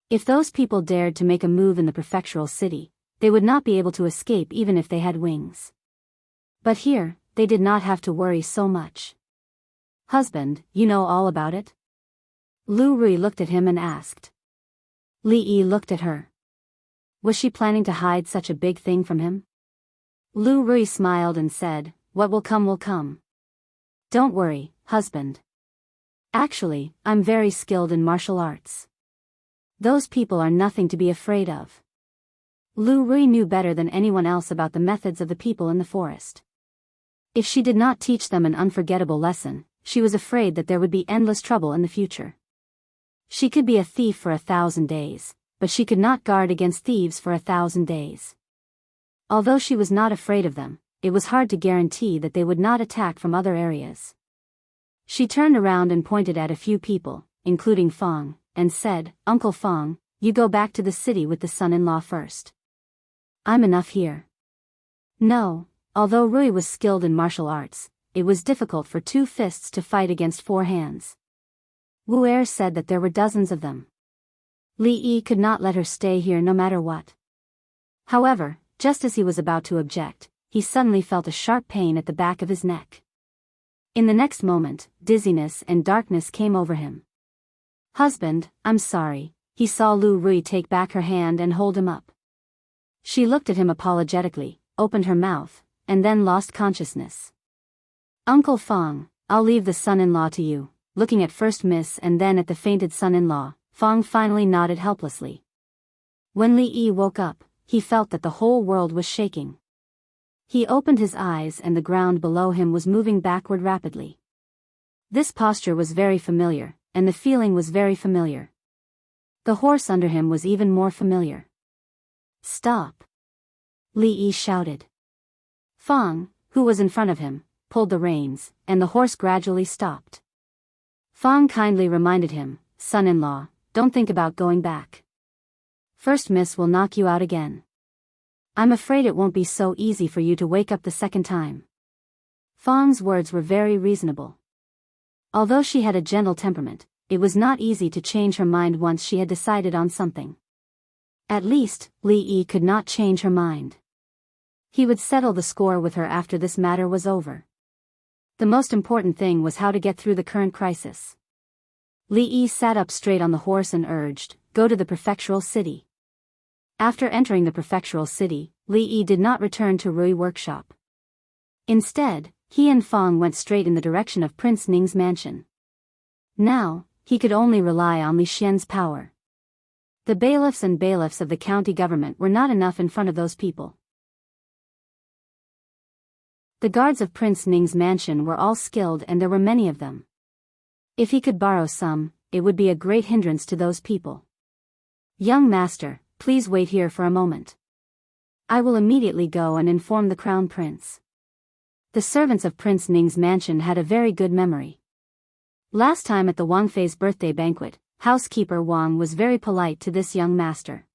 Speaker 1: If those people dared to make a move in the prefectural city, they would not be able to escape even if they had wings. But here, they did not have to worry so much. "Husband, you know all about it?" Lu Rui looked at him and asked. Li Yi looked at her. Was she planning to hide such a big thing from him? Lu Rui smiled and said, "What will come will come. Don't worry, husband. Actually, I'm very skilled in martial arts. Those people are nothing to be afraid of." Lu Rui knew better than anyone else about the methods of the people in the forest. If she did not teach them an unforgettable lesson, she was afraid that there would be endless trouble in the future. She could be a thief for 1,000 days, but she could not guard against thieves for 1,000 days. Although she was not afraid of them, it was hard to guarantee that they would not attack from other areas. She turned around and pointed at a few people, including Fong, and said, "Uncle Fong, you go back to the city with the son-in-law first. I'm enough here." No, although Rui was skilled in martial arts, it was difficult for 2 fists to fight against 4 hands. Wu Er said that there were dozens of them. Li Yi could not let her stay here no matter what. However, just as he was about to object, he suddenly felt a sharp pain at the back of his neck. In the next moment, dizziness and darkness came over him. "Husband, I'm sorry." He saw Lu Rui take back her hand and hold him up. She looked at him apologetically, opened her mouth, and then lost consciousness. "Uncle Fong, I'll leave the son-in-law to you." Looking at first Miss and then at the fainted son-in-law, Fong finally nodded helplessly. When Li Yi woke up, he felt that the whole world was shaking. He opened his eyes and the ground below him was moving backward rapidly. This posture was very familiar, and the feeling was very familiar. The horse under him was even more familiar. "Stop!" Li Yi shouted. Fong, who was in front of him, pulled the reins, and the horse gradually stopped. Fong kindly reminded him, "Son-in-law, don't think about going back. First Miss will knock you out again. I'm afraid it won't be so easy for you to wake up the second time." Fong's words were very reasonable. Although she had a gentle temperament, it was not easy to change her mind once she had decided on something. At least, Li Yi could not change her mind. He would settle the score with her after this matter was over. The most important thing was how to get through the current crisis. Li Yi sat up straight on the horse and urged, "Go to the prefectural city." After entering the prefectural city, Li Yi did not return to Rui workshop. Instead, he and Fong went straight in the direction of Prince Ning's mansion. Now, he could only rely on Li Xian's power. The bailiffs and bailiffs of the county government were not enough in front of those people. The guards of Prince Ning's mansion were all skilled and there were many of them. If he could borrow some, it would be a great hindrance to those people. "Young master, please wait here for a moment. I will immediately go and inform the crown prince." The servants of Prince Ning's mansion had a very good memory. Last time at the Wang Fei's birthday banquet, housekeeper Wang was very polite to this young master.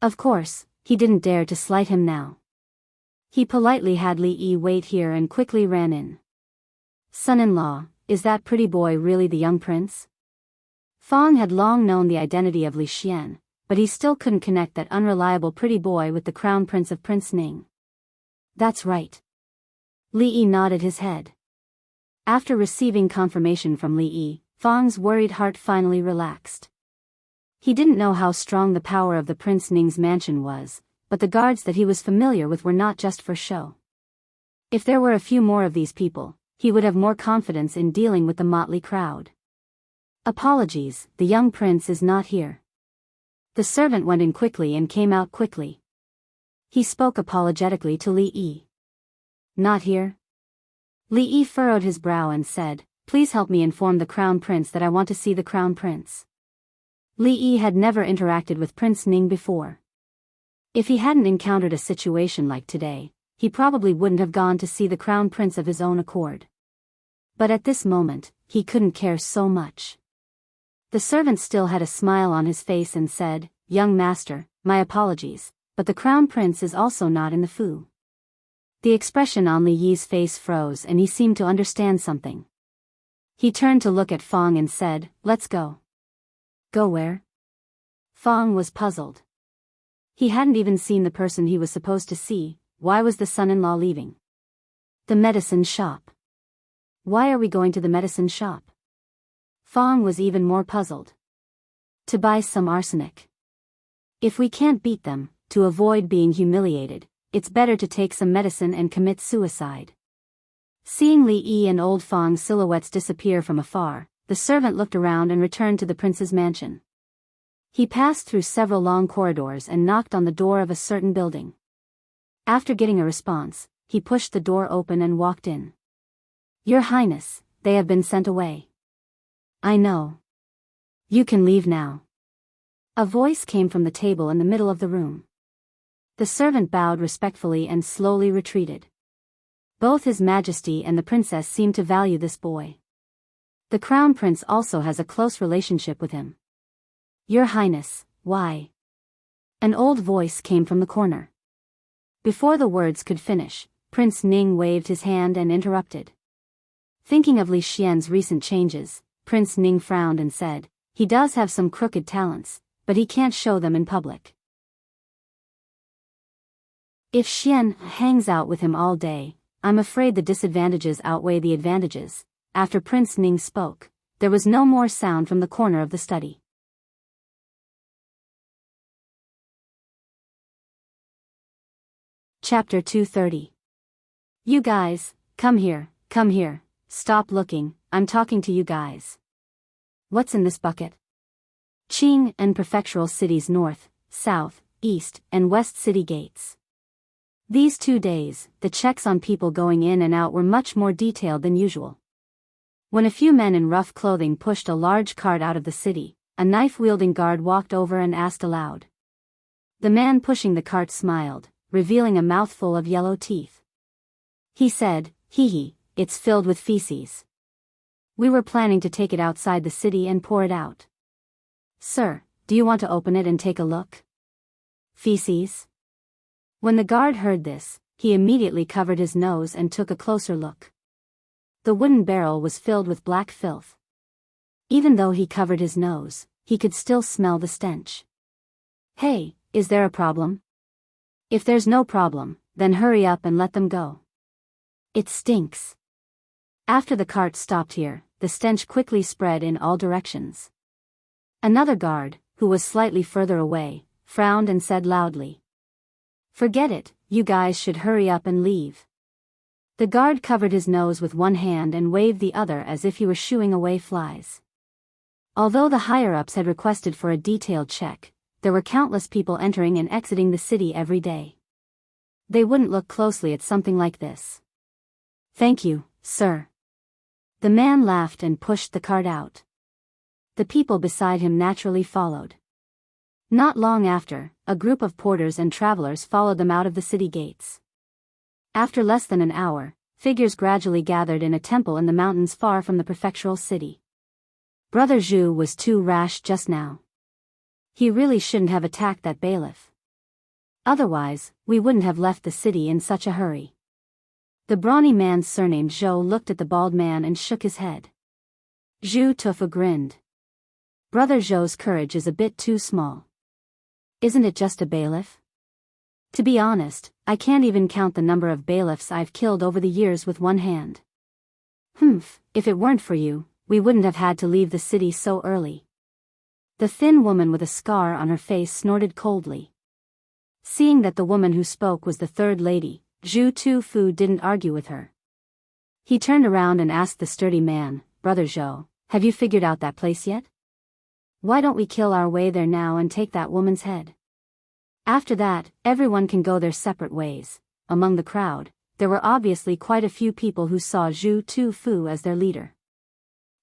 Speaker 1: Of course, he didn't dare to slight him now. He politely had Li Yi wait here and quickly ran in. "Son-in-law, is that pretty boy really the young prince?" Fong had long known the identity of Li Xian, but he still couldn't connect that unreliable pretty boy with the crown prince of Prince Ning. "That's right." Li Yi nodded his head. After receiving confirmation from Li Yi, Fong's worried heart finally relaxed. He didn't know how strong the power of the Prince Ning's mansion was, but the guards that he was familiar with were not just for show. If there were a few more of these people, he would have more confidence in dealing with the motley crowd. "Apologies, the young prince is not here." The servant went in quickly and came out quickly. He spoke apologetically to Li Yi. "Not here?" Li Yi furrowed his brow and said, "Please help me inform the crown prince that I want to see the crown prince." Li Yi had never interacted with Prince Ning before. If he hadn't encountered a situation like today, he probably wouldn't have gone to see the crown prince of his own accord. But at this moment, he couldn't care so much. The servant still had a smile on his face and said, "Young master, my apologies, but the crown prince is also not in the fu." The expression on Li Yi's face froze and he seemed to understand something. He turned to look at Fong and said, "Let's go." "Go where?" Fong was puzzled. He hadn't even seen the person he was supposed to see. Why was the son-in-law leaving? "The medicine shop." "Why are we going to the medicine shop?" Fong was even more puzzled. "To buy some arsenic. If we can't beat them, to avoid being humiliated, it's better to take some medicine and commit suicide. Seeing Li Yi and Old Fang's silhouettes disappear from afar, the servant looked around and returned to the prince's mansion. He passed through several long corridors and knocked on the door of a certain building. After getting a response, he pushed the door open and walked in. "Your Highness, they have been sent away." "I know. You can leave now." A voice came from the table in the middle of the room. The servant bowed respectfully and slowly retreated. Both His Majesty and the princess seemed to value this boy. The crown prince also has a close relationship with him. "Your Highness, why?" An old voice came from the corner. Before the words could finish, Prince Ning waved his hand and interrupted. Thinking of Li Xian's recent changes, Prince Ning frowned and said, "He does have some crooked talents, but he can't show them in public. If Xian hangs out with him all day, I'm afraid the disadvantages outweigh the advantages." After Prince Ning spoke, there was no more sound from the corner of the study. Chapter 230. "You guys, come here, stop looking, I'm talking to you guys. What's in this bucket?" Qing and prefectural cities north, south, east, and west city gates. These 2 days, the checks on people going in and out were much more detailed than usual. When a few men in rough clothing pushed a large cart out of the city, a knife-wielding guard walked over and asked aloud. The man pushing the cart smiled, revealing a mouthful of yellow teeth. He said, "Hee hee, it's filled with feces. We were planning to take it outside the city and pour it out. Sir, do you want to open it and take a look?" Feces? When the guard heard this, he immediately covered his nose and took a closer look. The wooden barrel was filled with black filth. Even though he covered his nose, he could still smell the stench. "Hey, is there a problem?" "If there's no problem, then hurry up and let them go. It stinks." After the cart stopped here, the stench quickly spread in all directions. Another guard, who was slightly further away, frowned and said loudly, "Forget it, you guys should hurry up and leave." The guard covered his nose with one hand and waved the other as if he were shooing away flies. Although the higher-ups had requested for a detailed check, there were countless people entering and exiting the city every day. They wouldn't look closely at something like this. "Thank you, sir." The man laughed and pushed the cart out. The people beside him naturally followed. Not long after, a group of porters and travelers followed them out of the city gates. After less than an hour, figures gradually gathered in a temple in the mountains far from the prefectural city. Brother Zhu was too rash just now. He really shouldn't have attacked that bailiff. Otherwise, we wouldn't have left the city in such a hurry. The brawny man surnamed Zhou looked at the bald man and shook his head. Zhu Tufu grinned. Brother Zhou's courage is a bit too small. Isn't it just a bailiff? To be honest, I can't even count the number of bailiffs I've killed over the years with one hand. If it weren't for you, we wouldn't have had to leave the city so early. The thin woman with a scar on her face snorted coldly. Seeing that the woman who spoke was the third lady, Zhu Tufu didn't argue with her. He turned around and asked the sturdy man, "Brother Zhou, have you figured out that place yet? Why don't we kill our way there now and take that woman's head? After that, everyone can go their separate ways." Among the crowd, there were obviously quite a few people who saw Zhu Tufu as their leader.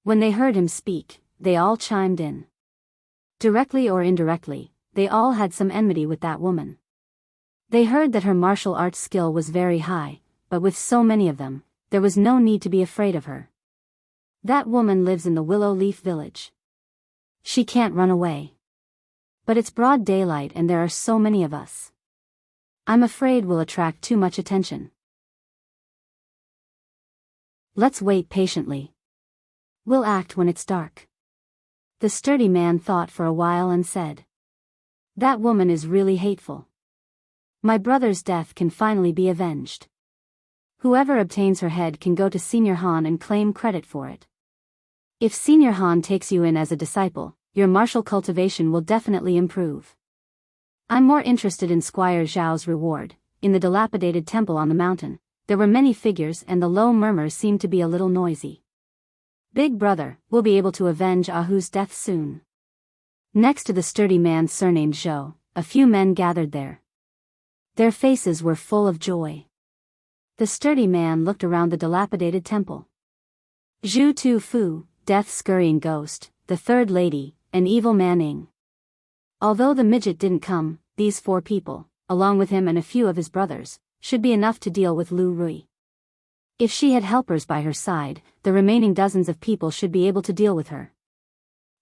Speaker 1: When they heard him speak, they all chimed in. Directly or indirectly, they all had some enmity with that woman. They heard that her martial arts skill was very high, but with so many of them, there was no need to be afraid of her. That woman lives in the Willow Leaf Village. She can't run away. But it's broad daylight and there are so many of us. I'm afraid we'll attract too much attention. Let's wait patiently. We'll act when it's dark. The sturdy man thought for a while and said, "That woman is really hateful. My brother's death can finally be avenged. Whoever obtains her head can go to Senior Han and claim credit for it. If Senior Han takes you in as a disciple, your martial cultivation will definitely improve. I'm more interested in Squire Zhao's reward. in the dilapidated temple on the mountain, there were many figures and the low murmurs seemed to be a little noisy. Big brother, we'll be able to avenge Ahu's death soon. Next to the sturdy man surnamed Zhou, a few men gathered there. Their faces were full of joy. The sturdy man looked around the dilapidated temple. Zhu Tu Fu, Death's scurrying ghost, the third lady, an evil man Ing. Although the midget didn't come, these 4 people, along with him and a few of his brothers, should be enough to deal with Lu Rui. If she had helpers by her side, the remaining dozens of people should be able to deal with her.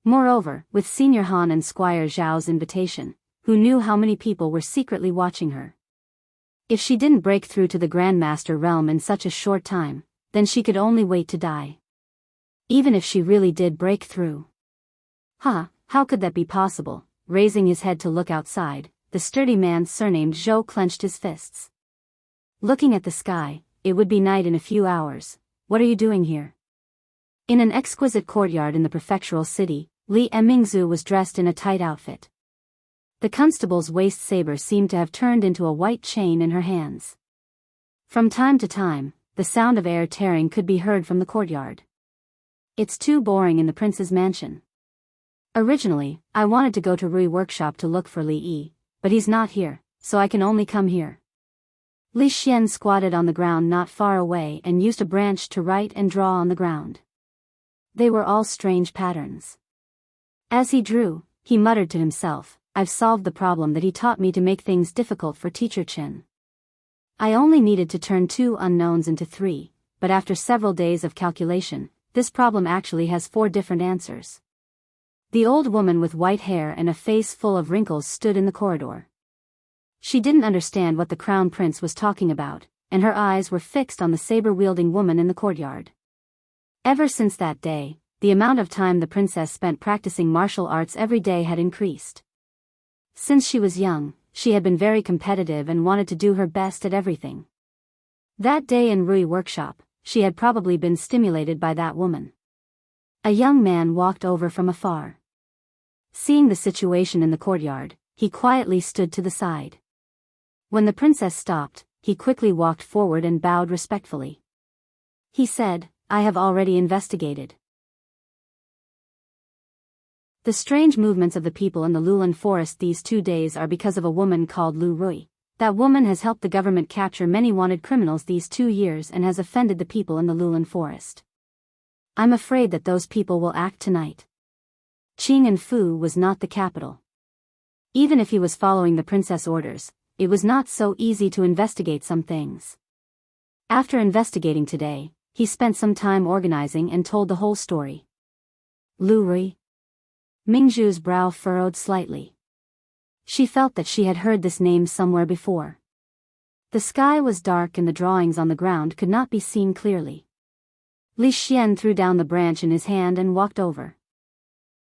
Speaker 1: Moreover, with Senior Han and Squire Zhao's invitation, who knew how many people were secretly watching her. If she didn't break through to the Grandmaster realm in such a short time, then she could only wait to die. Even if she really did break through. How could that be possible? Raising his head to look outside, the sturdy man surnamed Zhou clenched his fists. Looking at the sky, it would be night in a few hours. What are you doing here? In an exquisite courtyard in the prefectural city, Li Emingzu was dressed in a tight outfit. The constable's waist saber seemed to have turned into a white chain in her hands. From time to time, the sound of air tearing could be heard from the courtyard. It's too boring in the prince's mansion. Originally, I wanted to go to Rui workshop to look for Li Yi, but he's not here, so I can only come here. Li Xian squatted on the ground not far away and used a branch to write and draw on the ground. They were all strange patterns. As he drew, he muttered to himself, I've solved the problem that he taught me to make things difficult for Teacher Chen. I only needed to turn 2 unknowns into 3, but after several days of calculation, this problem actually has 4 different answers. The old woman with white hair and a face full of wrinkles stood in the corridor. She didn't understand what the crown prince was talking about, and her eyes were fixed on the saber-wielding woman in the courtyard. Ever since that day, the amount of time the princess spent practicing martial arts every day had increased. Since she was young, she had been very competitive and wanted to do her best at everything. That day in Rui workshop, she had probably been stimulated by that woman. A young man walked over from afar. Seeing the situation in the courtyard, he quietly stood to the side. When the princess stopped, he quickly walked forward and bowed respectfully. He said, I have already investigated. The strange movements of the people in the Lulan forest these 2 days are because of a woman called Lu Rui. That woman has helped the government capture many wanted criminals these 2 years and has offended the people in the Lulan forest. I'm afraid that those people will act tonight. Qing and Fu was not the capital. Even if he was following the princess' orders, it was not so easy to investigate some things. After investigating today, he spent some time organizing and told the whole story. Lu Rui. Mingzhu's brow furrowed slightly. She felt that she had heard this name somewhere before. The sky was dark and the drawings on the ground could not be seen clearly. Li Xian threw down the branch in his hand and walked over.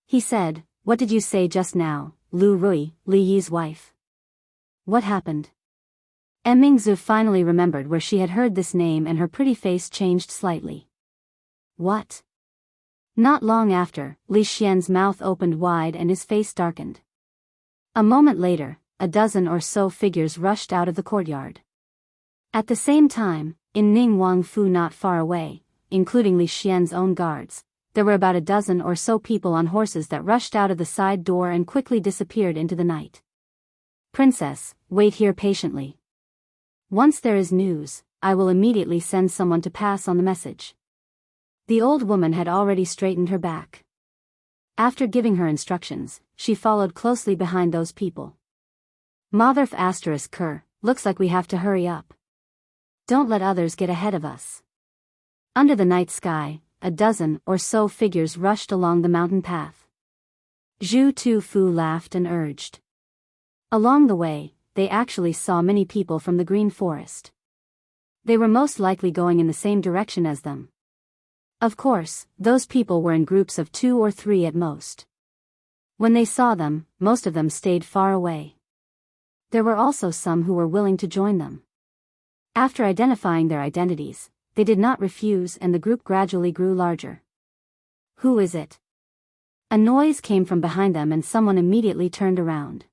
Speaker 1: He said, What did you say just now, Lu Rui, Li Yi's wife? What happened? Mingzhu finally remembered where she had heard this name and her pretty face changed slightly. What? Not long after, Li Xian's mouth opened wide and his face darkened. A moment later, a dozen or so figures rushed out of the courtyard. At the same time, in Ning Wang Fu not far away, including Li Xian's own guards, there were about a dozen or so people on horses that rushed out of the side door and quickly disappeared into the night. Princess, wait here patiently. Once there is news, I will immediately send someone to pass on the message. The old woman had already straightened her back. After giving her instructions, she followed closely behind those people. Motherf ***, looks like we have to hurry up. Don't let others get ahead of us. Under the night sky, a dozen or so figures rushed along the mountain path. Zhu Tu Fu laughed and urged. Along the way, they actually saw many people from the green forest. They were most likely going in the same direction as them. Of course, those people were in groups of 2 or 3 at most. When they saw them, most of them stayed far away. There were also some who were willing to join them. After identifying their identities, they did not refuse and the group gradually grew larger. Who is it? A noise came from behind them and someone immediately turned around.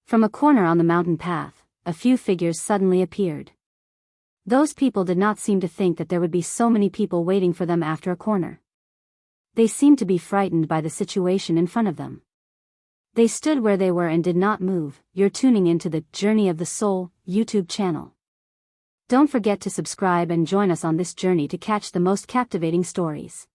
Speaker 1: From a corner on the mountain path, a few figures suddenly appeared. Those people did not seem to think that there would be so many people waiting for them after a corner. They seemed to be frightened by the situation in front of them. They stood where they were and did not move. You're tuning into the Journey of the Soul YouTube channel. Don't forget to subscribe and join us on this journey to catch the most captivating stories.